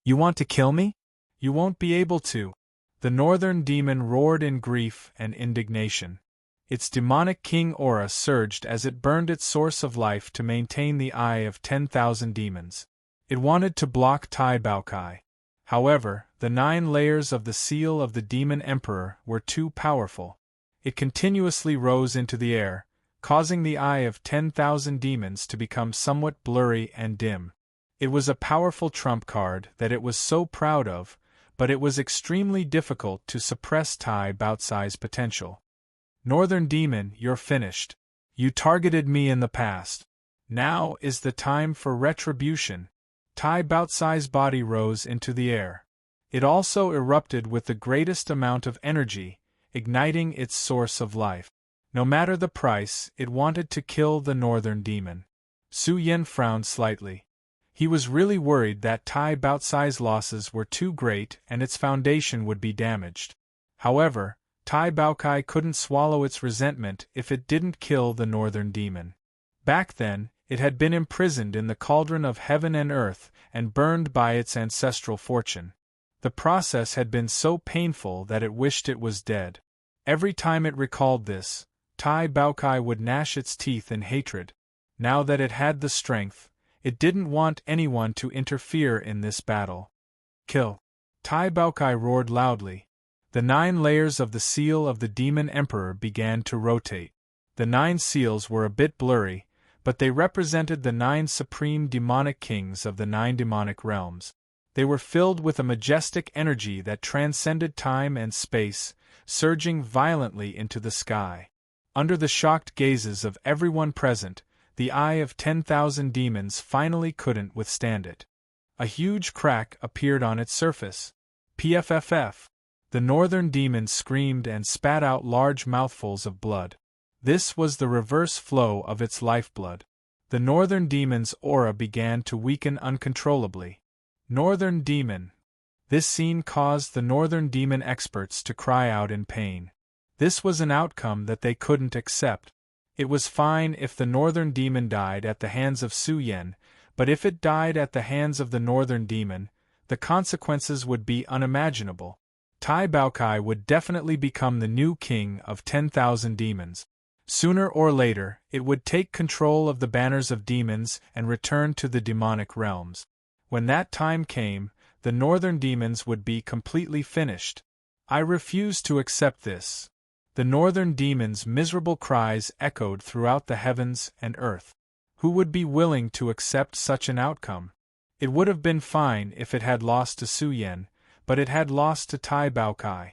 You want to kill me? You won't be able to. The northern demon roared in grief and indignation. Its demonic king aura surged as it burned its source of life to maintain the eye of 10,000 demons. It wanted to block Tai Baokai. However, the 9 layers of the seal of the Demon Emperor were too powerful. It continuously rose into the air, causing the eye of 10,000 demons to become somewhat blurry and dim. It was a powerful trump card that it was so proud of, but it was extremely difficult to suppress Tai Baotsai's potential. Northern Demon, you're finished. You targeted me in the past. Now is the time for retribution. Tai Baotsai's body rose into the air. It also erupted with the greatest amount of energy, igniting its source of life. No matter the price, it wanted to kill the northern demon. Su Yen frowned slightly. He was really worried that Tai Baotsai's losses were too great and its foundation would be damaged. However, Tai Baokai couldn't swallow its resentment if it didn't kill the northern demon. Back then, it had been imprisoned in the cauldron of heaven and earth and burned by its ancestral fortune. The process had been so painful that it wished it was dead. Every time it recalled this, Tai Baokai would gnash its teeth in hatred. Now that it had the strength, it didn't want anyone to interfere in this battle. Kill! Tai Baokai roared loudly. The 9 layers of the seal of the Demon Emperor began to rotate. The 9 seals were a bit blurry, but they represented the 9 supreme demonic kings of the 9 demonic realms. They were filled with a majestic energy that transcended time and space, surging violently into the sky. Under the shocked gazes of everyone present, the eye of 10,000 demons finally couldn't withstand it. A huge crack appeared on its surface. PFFF! The northern demon screamed and spat out large mouthfuls of blood. This was the reverse flow of its lifeblood. The northern demon's aura began to weaken uncontrollably. Northern demon! This scene caused the northern demon experts to cry out in pain. This was an outcome that they couldn't accept. It was fine if the northern demon died at the hands of Su Yen, but if it died at the hands of the northern demon, the consequences would be unimaginable. Tai Baokai would definitely become the new king of 10,000 demons. Sooner or later, it would take control of the banners of demons and return to the demonic realms. When that time came, the northern demons would be completely finished. I refuse to accept this. The northern demons' miserable cries echoed throughout the heavens and earth. Who would be willing to accept such an outcome? It would have been fine if it had lost to Su Yan, but it had lost to Tai Baokai.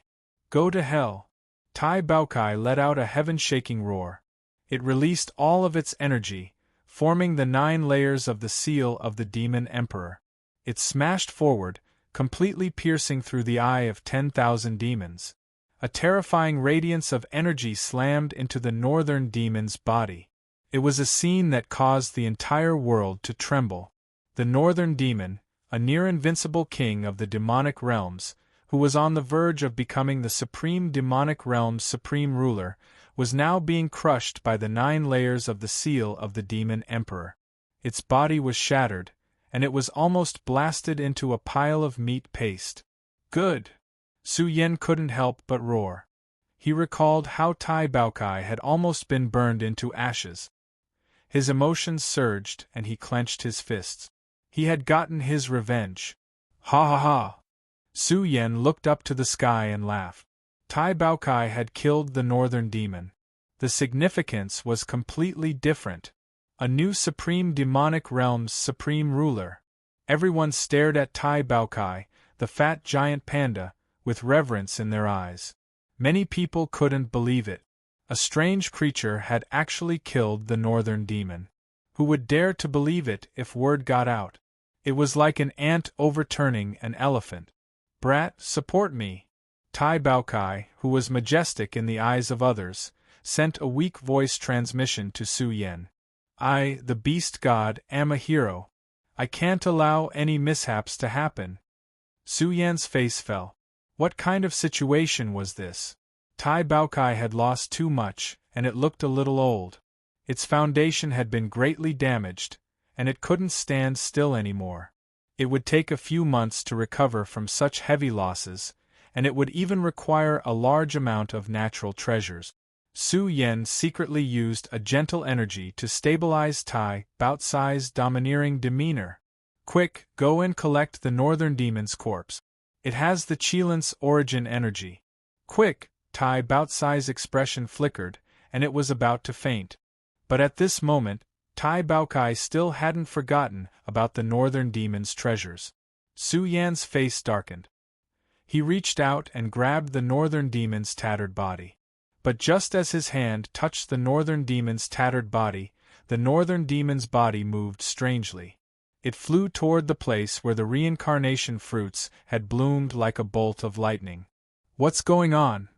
Go to hell! Tai Baokai let out a heaven-shaking roar. It released all of its energy, forming the 9 layers of the seal of the Demon Emperor. It smashed forward, completely piercing through the eye of 10,000 demons. A terrifying radiance of energy slammed into the northern demon's body. It was a scene that caused the entire world to tremble. The northern demon, a near-invincible king of the demonic realms, who was on the verge of becoming the supreme demonic realm's supreme ruler, was now being crushed by the 9 layers of the seal of the Demon Emperor. Its body was shattered, and it was almost blasted into a pile of meat paste. Good! Su Yan couldn't help but roar. He recalled how Tai Baokai had almost been burned into ashes. His emotions surged and he clenched his fists. He had gotten his revenge. Ha ha ha! Su Yan looked up to the sky and laughed. Tai Baokai had killed the northern demon. The significance was completely different. A new supreme demonic realm's supreme ruler. Everyone stared at Tai Baokai, the fat giant panda, with reverence in their eyes. Many people couldn't believe it. A strange creature had actually killed the northern demon. Who would dare to believe it if word got out? It was like an ant overturning an elephant. Brat, support me! Tai Baokai, who was majestic in the eyes of others, sent a weak voice transmission to Su Yan. I, the beast god, am a hero. I can't allow any mishaps to happen. Su Yan's face fell. What kind of situation was this? Tai Baokai had lost too much, and it looked a little old. Its foundation had been greatly damaged, and it couldn't stand still anymore. It would take a few months to recover from such heavy losses, and it would even require a large amount of natural treasures. Su Yan secretly used a gentle energy to stabilize Tai Baocai's domineering demeanor. Quick, go and collect the northern demon's corpse. It has the Qilin's origin energy. Quick! Tai Baocai's expression flickered, and it was about to faint. But at this moment, Tai Baokai still hadn't forgotten about the northern demon's treasures. Su Yan's face darkened. He reached out and grabbed the northern demon's tattered body. But just as his hand touched the northern demon's tattered body, the northern demon's body moved strangely. It flew toward the place where the reincarnation fruits had bloomed like a bolt of lightning. What's going on?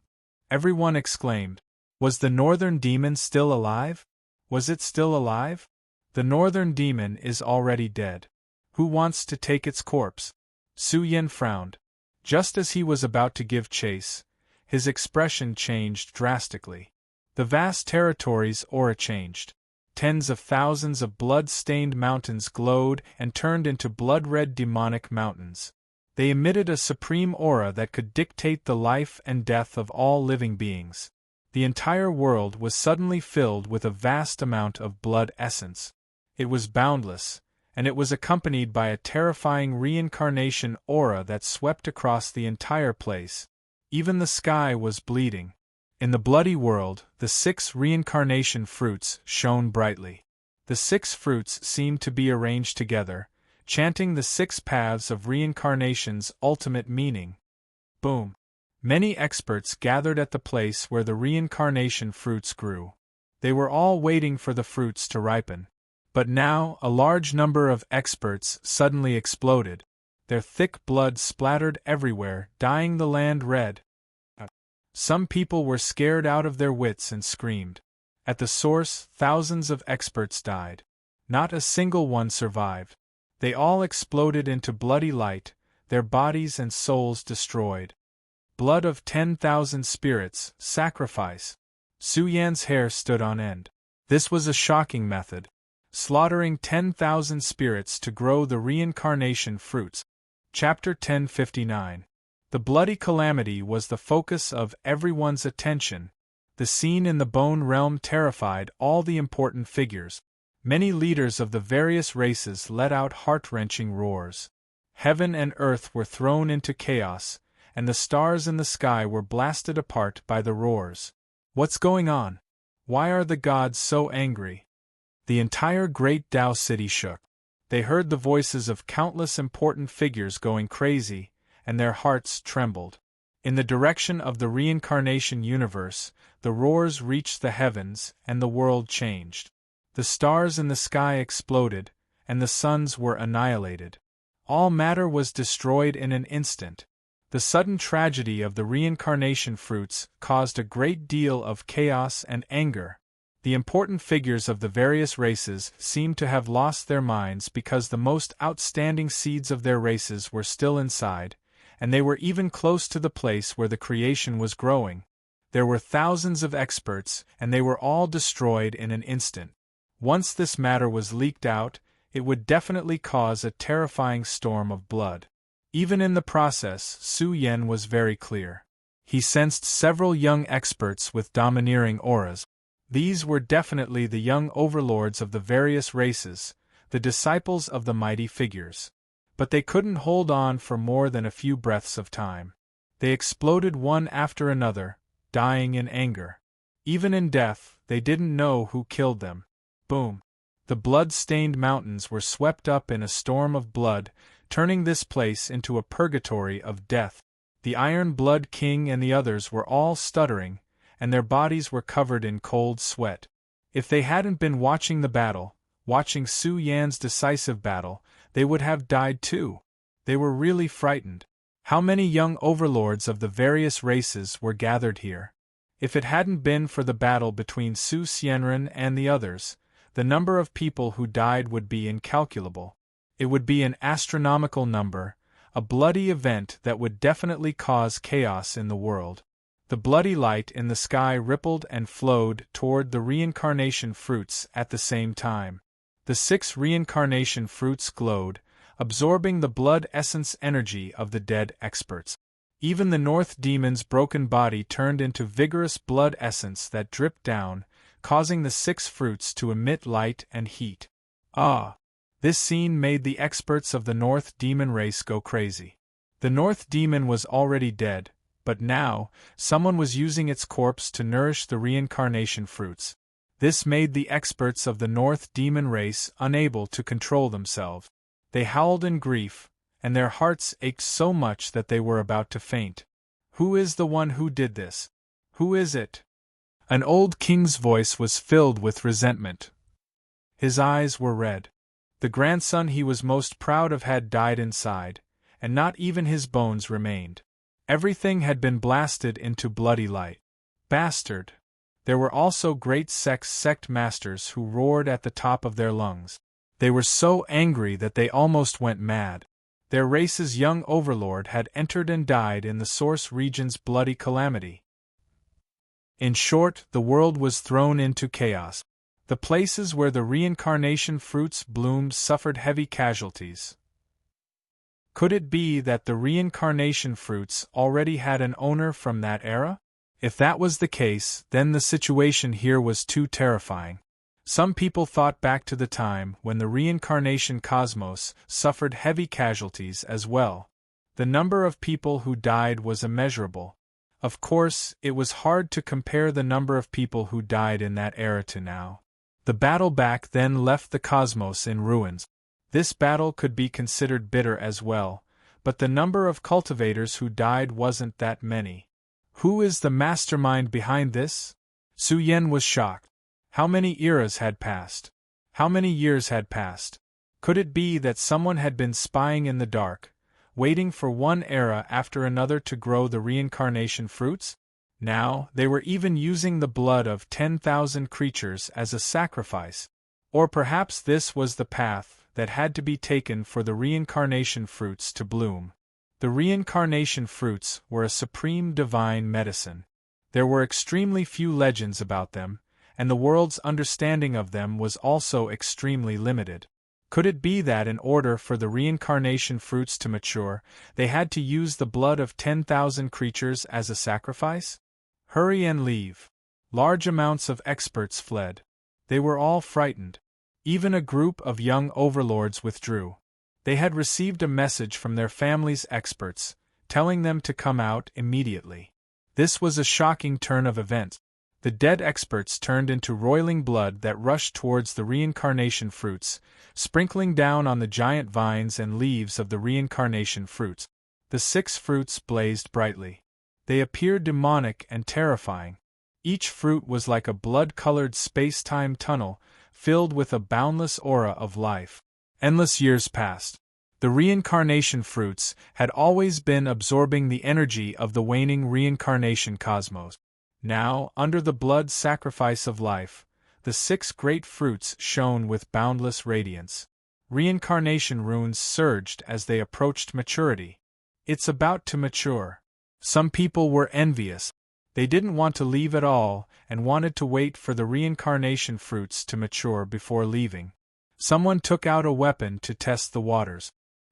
Everyone exclaimed. Was the northern demon still alive? Was it still alive? The northern demon is already dead. Who wants to take its corpse? Su Yan frowned. Just as he was about to give chase, his expression changed drastically. The vast territory's aura changed. Tens of thousands of blood-stained mountains glowed and turned into blood-red demonic mountains. They emitted a supreme aura that could dictate the life and death of all living beings. The entire world was suddenly filled with a vast amount of blood essence. It was boundless, and it was accompanied by a terrifying reincarnation aura that swept across the entire place. Even the sky was bleeding. In the bloody world, the 6 reincarnation fruits shone brightly. The 6 fruits seemed to be arranged together, chanting the 6 paths of reincarnation's ultimate meaning. Boom! Many experts gathered at the place where the reincarnation fruits grew. They were all waiting for the fruits to ripen. But now a large number of experts suddenly exploded. Their thick blood splattered everywhere, dyeing the land red. Some people were scared out of their wits and screamed. At the source, thousands of experts died. Not a single one survived. They all exploded into bloody light, their bodies and souls destroyed. Blood of 10,000 spirits, sacrifice. Su Yan's hair stood on end. This was a shocking method. Slaughtering 10,000 spirits to grow the reincarnation fruits. Chapter 1059. The bloody calamity was the focus of everyone's attention. The scene in the bone realm terrified all the important figures. Many leaders of the various races let out heart-wrenching roars. Heaven and earth were thrown into chaos, and the stars in the sky were blasted apart by the roars. What's going on? Why are the gods so angry? The entire great Tao city shook. They heard the voices of countless important figures going crazy, and their hearts trembled. In the direction of the reincarnation universe, the roars reached the heavens, and the world changed. The stars in the sky exploded, and the suns were annihilated. All matter was destroyed in an instant. The sudden tragedy of the reincarnation fruits caused a great deal of chaos and anger. The important figures of the various races seemed to have lost their minds because the most outstanding seeds of their races were still inside, and they were even close to the place where the creation was growing. There were thousands of experts, and they were all destroyed in an instant. Once this matter was leaked out, it would definitely cause a terrifying storm of blood. Even in the process, Su Yen was very clear. He sensed several young experts with domineering auras. These were definitely the young overlords of the various races, the disciples of the mighty figures. But they couldn't hold on for more than a few breaths of time. They exploded one after another, dying in anger. Even in death, they didn't know who killed them. Boom! The blood-stained mountains were swept up in a storm of blood, turning this place into a purgatory of death. The Iron Blood King and the others were all stuttering, and their bodies were covered in cold sweat. If they hadn't been watching the battle, watching Su Yan's decisive battle, they would have died too. They were really frightened. How many young overlords of the various races were gathered here? If it hadn't been for the battle between Su Xianren and the others, the number of people who died would be incalculable. It would be an astronomical number, a bloody event that would definitely cause chaos in the world. The bloody light in the sky rippled and flowed toward the reincarnation fruits at the same time. The 6 reincarnation fruits glowed, absorbing the blood essence energy of the dead experts. Even the North Demon's broken body turned into vigorous blood essence that dripped down, causing the 6 fruits to emit light and heat. Ah! This scene made the experts of the North Demon race go crazy. The North Demon was already dead, but now, someone was using its corpse to nourish the reincarnation fruits. This made the experts of the North Demon race unable to control themselves. They howled in grief, and their hearts ached so much that they were about to faint. Who is the one who did this? Who is it? An old king's voice was filled with resentment. His eyes were red. The grandson he was most proud of had died inside, and not even his bones remained. Everything had been blasted into bloody light. Bastard! There were also great sect masters who roared at the top of their lungs. They were so angry that they almost went mad. Their race's young overlord had entered and died in the Source region's bloody calamity. In short, the world was thrown into chaos. The places where the reincarnation fruits bloomed suffered heavy casualties. Could it be that the reincarnation fruits already had an owner from that era? If that was the case, then the situation here was too terrifying. Some people thought back to the time when the reincarnation cosmos suffered heavy casualties as well. The number of people who died was immeasurable. Of course, it was hard to compare the number of people who died in that era to now. The battle back then left the cosmos in ruins. This battle could be considered bitter as well, but the number of cultivators who died wasn't that many. Who is the mastermind behind this? Su Yen was shocked. How many eras had passed? How many years had passed? Could it be that someone had been spying in the dark, waiting for one era after another to grow the reincarnation fruits? Now, they were even using the blood of 10,000 creatures as a sacrifice. Or perhaps this was the path that had to be taken for the reincarnation fruits to bloom. The reincarnation fruits were a supreme divine medicine. There were extremely few legends about them, and the world's understanding of them was also extremely limited. Could it be that in order for the reincarnation fruits to mature, they had to use the blood of 10,000 creatures as a sacrifice? Hurry and leave. Large amounts of experts fled. They were all frightened. Even a group of young overlords withdrew. They had received a message from their families' experts, telling them to come out immediately. This was a shocking turn of events. The dead experts turned into roiling blood that rushed towards the reincarnation fruits, sprinkling down on the giant vines and leaves of the reincarnation fruits. The 6 fruits blazed brightly. They appeared demonic and terrifying. Each fruit was like a blood-colored space-time tunnel, filled with a boundless aura of life. Endless years passed. The reincarnation fruits had always been absorbing the energy of the waning reincarnation cosmos. Now, under the blood sacrifice of life, the 6 great fruits shone with boundless radiance. Reincarnation runes surged as they approached maturity. It's about to mature. Some people were envious. They didn't want to leave at all and wanted to wait for the reincarnation fruits to mature before leaving. Someone took out a weapon to test the waters.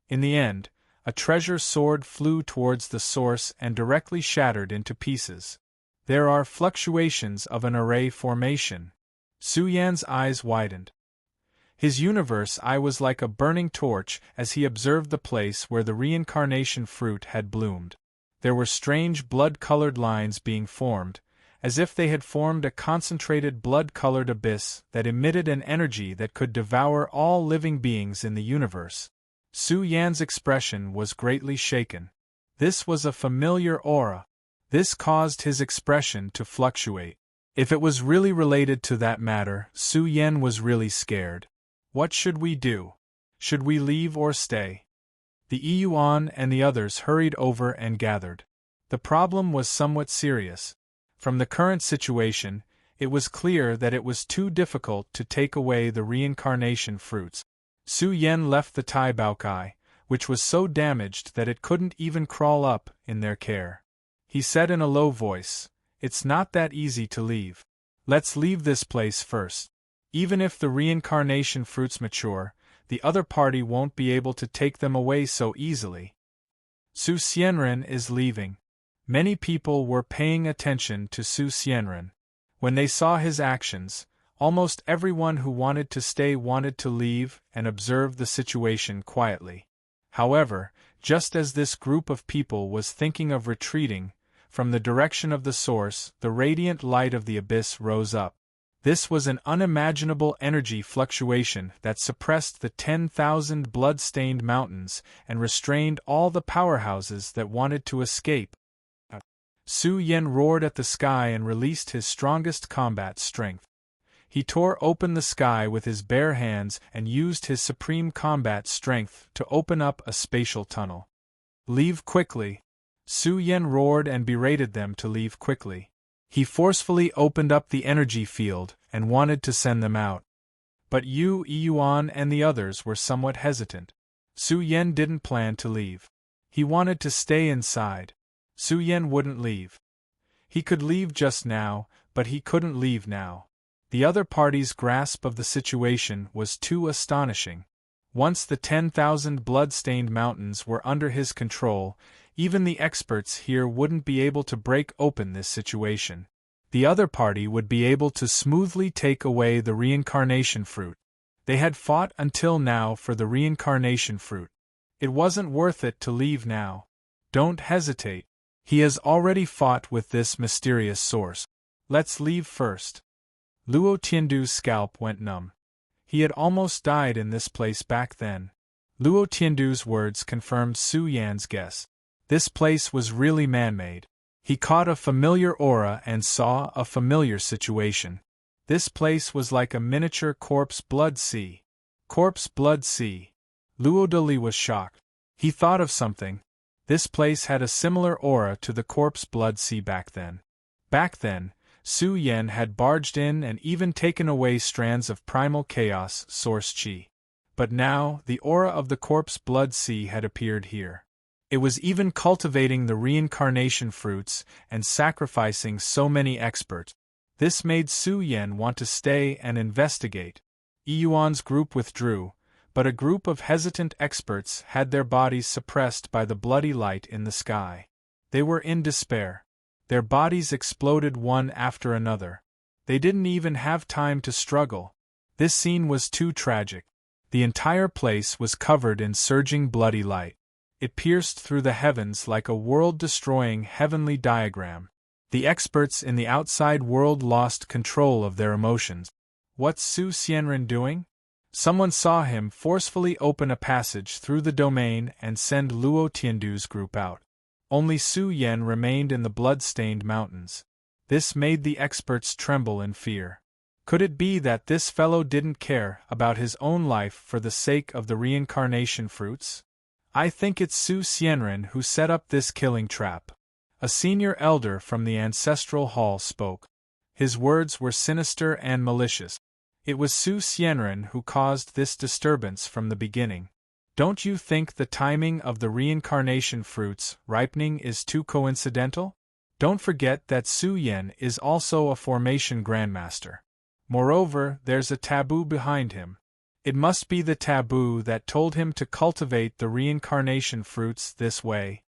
In the end, a treasure sword flew towards the source and directly shattered into pieces. There are fluctuations of an array formation. Su Yan's eyes widened. His universe eye was like a burning torch as he observed the place where the reincarnation fruit had bloomed. There were strange blood-colored lines being formed, as if they had formed a concentrated blood-colored abyss that emitted an energy that could devour all living beings in the universe. Su Yan's expression was greatly shaken. This was a familiar aura. This caused his expression to fluctuate. If it was really related to that matter, Su Yan was really scared. What should we do? Should we leave or stay? The Yuan and the others hurried over and gathered. The problem was somewhat serious. From the current situation, it was clear that it was too difficult to take away the reincarnation fruits. Su Yan left the Tai Baokai, which was so damaged that it couldn't even crawl up, in their care. He said in a low voice, "It's not that easy to leave. Let's leave this place first. Even if the reincarnation fruits mature, the other party won't be able to take them away so easily." Su Xianren is leaving. Many people were paying attention to Su Xianren. When they saw his actions, almost everyone who wanted to stay wanted to leave and observe the situation quietly. However, just as this group of people was thinking of retreating, from the direction of the source, the radiant light of the abyss rose up. This was an unimaginable energy fluctuation that suppressed the 10,000 blood-stained mountains and restrained all the powerhouses that wanted to escape. Su Yan roared at the sky and released his strongest combat strength. He tore open the sky with his bare hands and used his supreme combat strength to open up a spatial tunnel. "Leave quickly!" Su Yan roared and berated them to leave quickly. He forcefully opened up the energy field and wanted to send them out. But Yuan and the others were somewhat hesitant. Su Yan didn't plan to leave. He wanted to stay inside. Su Yan wouldn't leave. He could leave just now, but he couldn't leave now. The other party's grasp of the situation was too astonishing. Once the 10,000 blood-stained mountains were under his control, even the experts here wouldn't be able to break open this situation. The other party would be able to smoothly take away the reincarnation fruit. They had fought until now for the reincarnation fruit. It wasn't worth it to leave now. Don't hesitate. He has already fought with this mysterious source. Let's leave first. Luo Tiandu's scalp went numb. He had almost died in this place back then. Luo Tiandu's words confirmed Su Yan's guess. This place was really man-made. He caught a familiar aura and saw a familiar situation. This place was like a miniature corpse blood sea. Corpse blood sea. Luo Dali was shocked. He thought of something. This place had a similar aura to the corpse blood sea back then. Back then, Su Yan had barged in and even taken away strands of primal chaos source chi. But now, the aura of the corpse blood sea had appeared here. It was even cultivating the reincarnation fruits and sacrificing so many experts. This made Su Yan want to stay and investigate. Yuan's group withdrew, but a group of hesitant experts had their bodies suppressed by the bloody light in the sky. They were in despair. Their bodies exploded one after another. They didn't even have time to struggle. This scene was too tragic. The entire place was covered in surging bloody light. It pierced through the heavens like a world-destroying heavenly diagram. The experts in the outside world lost control of their emotions. What's Su Xianren doing? Someone saw him forcefully open a passage through the domain and send Luo Tiandu's group out. Only Su Yan remained in the blood-stained mountains. This made the experts tremble in fear. Could it be that this fellow didn't care about his own life for the sake of the reincarnation fruits? I think it's Su Xianren who set up this killing trap. A senior elder from the ancestral hall spoke. His words were sinister and malicious. It was Su Xianren who caused this disturbance from the beginning. Don't you think the timing of the reincarnation fruits ripening is too coincidental? Don't forget that Su Yan is also a formation grandmaster. Moreover, there's a taboo behind him. It must be the taboo that told him to cultivate the reincarnation fruits this way.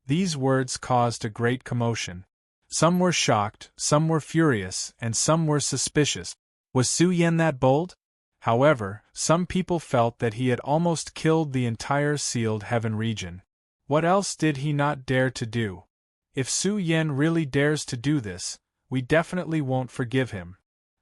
These words caused a great commotion. Some were shocked, some were furious, and some were suspicious. Was Su Yan that bold? However, some people felt that he had almost killed the entire sealed heaven region. What else did he not dare to do? If Su Yan really dares to do this, we definitely won't forgive him.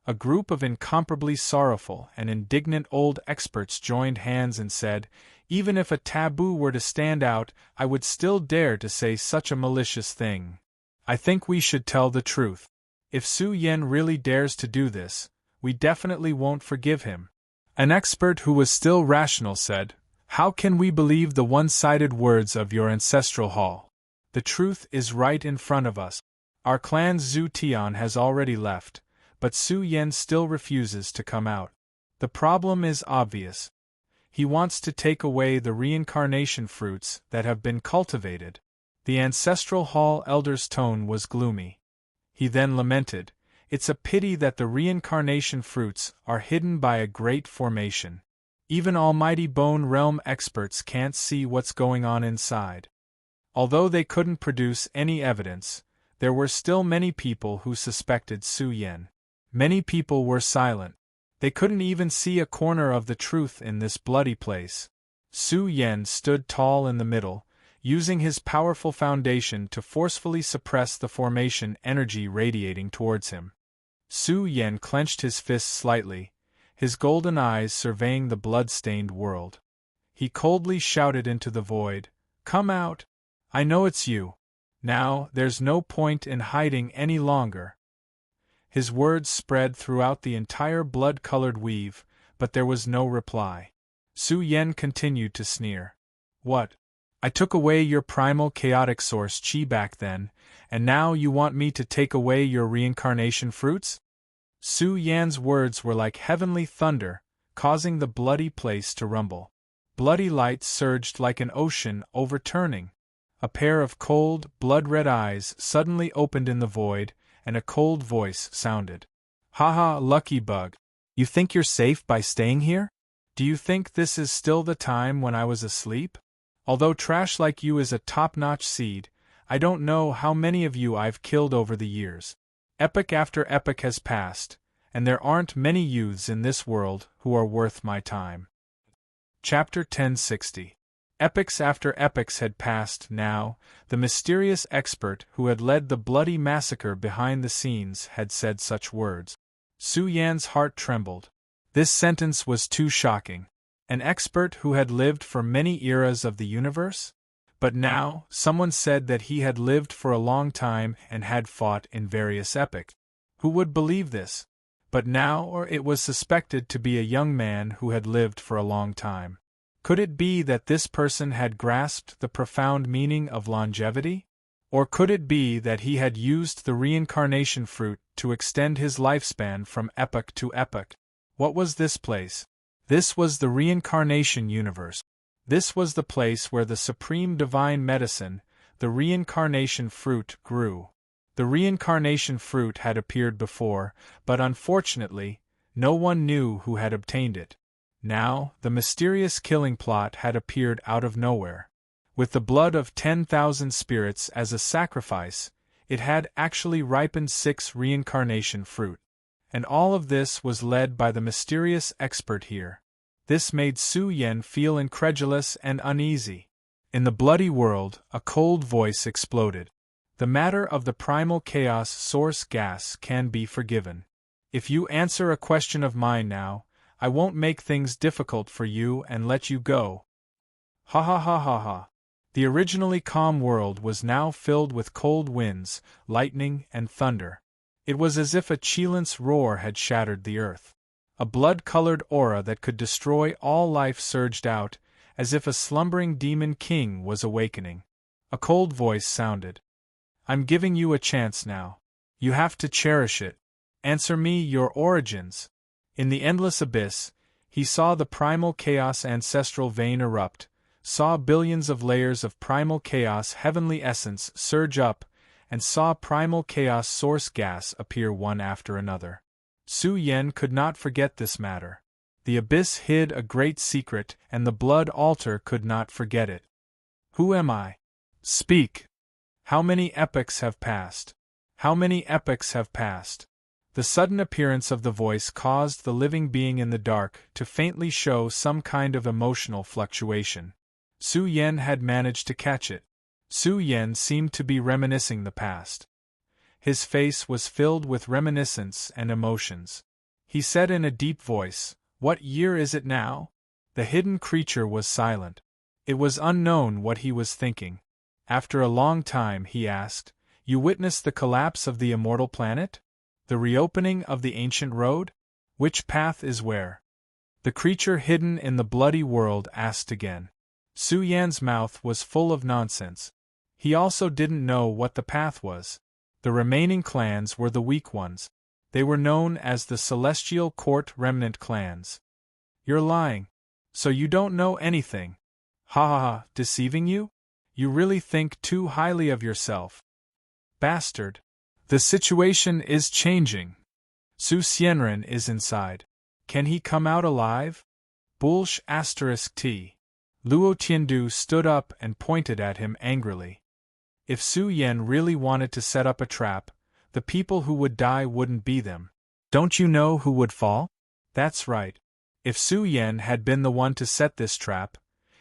A group of incomparably sorrowful and indignant old experts joined hands and said, even if a taboo were to stand out, I would still dare to say such a malicious thing. I think we should tell the truth. If Su Yan really dares to do this, we definitely won't forgive him. An expert who was still rational said, how can we believe the one-sided words of your ancestral hall? The truth is right in front of us. Our clan's Zhu Tian has already left, but Su Yan still refuses to come out. The problem is obvious. He wants to take away the reincarnation fruits that have been cultivated. The ancestral hall elder's tone was gloomy. He then lamented, it's a pity that the reincarnation fruits are hidden by a great formation. Even almighty Bone Realm experts can't see what's going on inside. Although they couldn't produce any evidence, there were still many people who suspected Su Yan. Many people were silent. They couldn't even see a corner of the truth in this bloody place. Su Yan stood tall in the middle, using his powerful foundation to forcefully suppress the formation energy radiating towards him. Su Yan clenched his fists slightly, his golden eyes surveying the blood-stained world. He coldly shouted into the void, "Come out! I know it's you. Now, there's no point in hiding any longer." His words spread throughout the entire blood-colored weave, but there was no reply. Su Yan continued to sneer. What? I took away your primal chaotic source chi back then, and now you want me to take away your reincarnation fruits? Su Yan's words were like heavenly thunder, causing the bloody place to rumble. Bloody light surged like an ocean overturning. A pair of cold, blood-red eyes suddenly opened in the void, and a cold voice sounded. "Haha, lucky bug. You think you're safe by staying here? Do you think this is still the time when I was asleep? Although trash like you is a top-notch seed, I don't know how many of you I've killed over the years. Epoch after epoch has passed, and there aren't many youths in this world who are worth my time." Chapter 1060. Epochs after epochs had passed now, the mysterious expert who had led the bloody massacre behind the scenes had said such words. Su Yan's heart trembled. This sentence was too shocking. An expert who had lived for many eras of the universe? But now, someone said that he had lived for a long time and had fought in various epochs. Who would believe this? But now, or it was suspected to be a young man who had lived for a long time. Could it be that this person had grasped the profound meaning of longevity? Or could it be that he had used the reincarnation fruit to extend his lifespan from epoch to epoch? What was this place? This was the reincarnation universe. This was the place where the supreme divine medicine, the reincarnation fruit, grew. The reincarnation fruit had appeared before, but unfortunately, no one knew who had obtained it. Now, the mysterious killing plot had appeared out of nowhere. With the blood of 10,000 spirits as a sacrifice, it had actually ripened 6 reincarnation fruit. And all of this was led by the mysterious expert here. This made Su Yan feel incredulous and uneasy. In the bloody world, a cold voice exploded. The matter of the primal chaos source gas can be forgiven. If you answer a question of mine now, I won't make things difficult for you and let you go. Ha ha ha ha ha. The originally calm world was now filled with cold winds, lightning, and thunder. It was as if a Cheelant's roar had shattered the earth. A blood-colored aura that could destroy all life surged out, as if a slumbering demon king was awakening. A cold voice sounded. I'm giving you a chance now. You have to cherish it. Answer me your origins. In the endless abyss, he saw the primal chaos ancestral vein erupt, saw billions of layers of primal chaos heavenly essence surge up, and saw primal chaos source gas appear one after another. Su Yan could not forget this matter. The abyss hid a great secret, and the blood altar could not forget it. Who am I? Speak! How many epochs have passed? How many epochs have passed? The sudden appearance of the voice caused the living being in the dark to faintly show some kind of emotional fluctuation. Su Yan had managed to catch it. Su Yan seemed to be reminiscing the past. His face was filled with reminiscence and emotions. He said in a deep voice, "What year is it now?" The hidden creature was silent. It was unknown what he was thinking. After a long time he asked, "You witnessed the collapse of the immortal planet? The reopening of the ancient road? Which path is where?" The creature hidden in the bloody world asked again. Su Yan's mouth was full of nonsense. He also didn't know what the path was. The remaining clans were the weak ones. They were known as the Celestial Court Remnant clans. You're lying. So you don't know anything. Ha ha ha, deceiving you? You really think too highly of yourself. Bastard. The situation is changing. Su Xianren is inside. Can he come out alive? Bullsh *t. Luo Tiandu stood up and pointed at him angrily. If Su Yan really wanted to set up a trap, the people who would die wouldn't be them. Don't you know who would fall? That's right. If Su Yan had been the one to set this trap,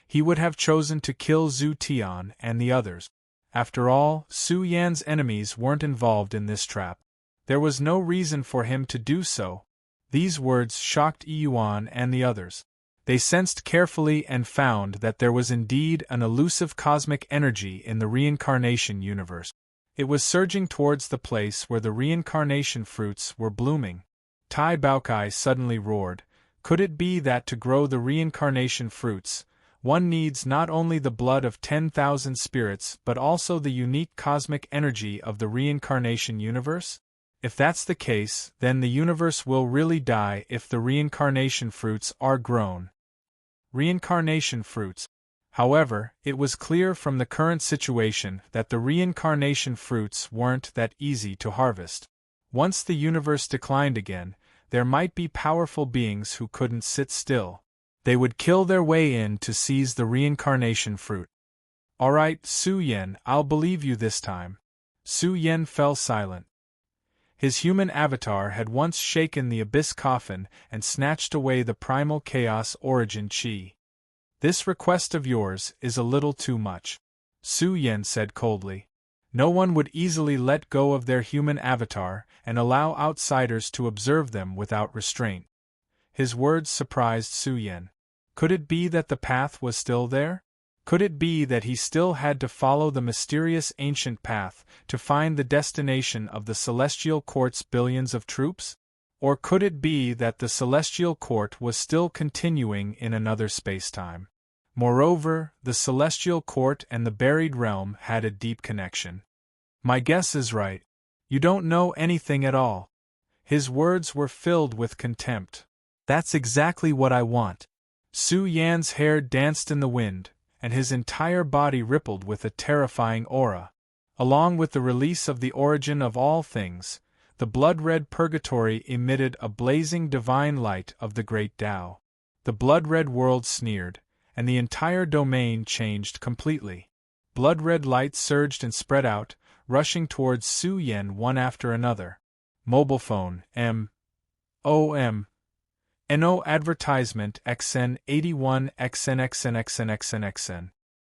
he would have chosen to kill Zhu Tian and the others. After all, Su Yan's enemies weren't involved in this trap. There was no reason for him to do so. These words shocked Yuan and the others. They sensed carefully and found that there was indeed an elusive cosmic energy in the reincarnation universe. It was surging towards the place where the reincarnation fruits were blooming. Tai Baokai suddenly roared, "Could it be that to grow the reincarnation fruits, one needs not only the blood of 10,000 spirits but also the unique cosmic energy of the reincarnation universe? If that's the case, then the universe will really die if the reincarnation fruits are grown." Reincarnation fruits. However, it was clear from the current situation that the reincarnation fruits weren't that easy to harvest. Once the universe declined again, there might be powerful beings who couldn't sit still. They would kill their way in to seize the reincarnation fruit. All right, Su Yan, I'll believe you this time. Su Yan fell silent. His human avatar had once shaken the abyss coffin and snatched away the primal chaos origin chi. This request of yours is a little too much, Su Yan said coldly. No one would easily let go of their human avatar and allow outsiders to observe them without restraint. His words surprised Su Yan. Could it be that the path was still there? Could it be that he still had to follow the mysterious ancient path to find the destination of the Celestial Court's billions of troops? Or could it be that the Celestial Court was still continuing in another spacetime? Moreover, the Celestial Court and the buried realm had a deep connection. My guess is right. You don't know anything at all. His words were filled with contempt. That's exactly what I want. Su Yan's hair danced in the wind, and his entire body rippled with a terrifying aura. Along with the release of the origin of all things, the blood-red purgatory emitted a blazing divine light of the great Tao. The blood-red world sneered, and the entire domain changed completely. Blood-red lights surged and spread out, rushing towards Su Yen one after another. Mobile phone, No advertisement XN81 XNXNXNXNXN.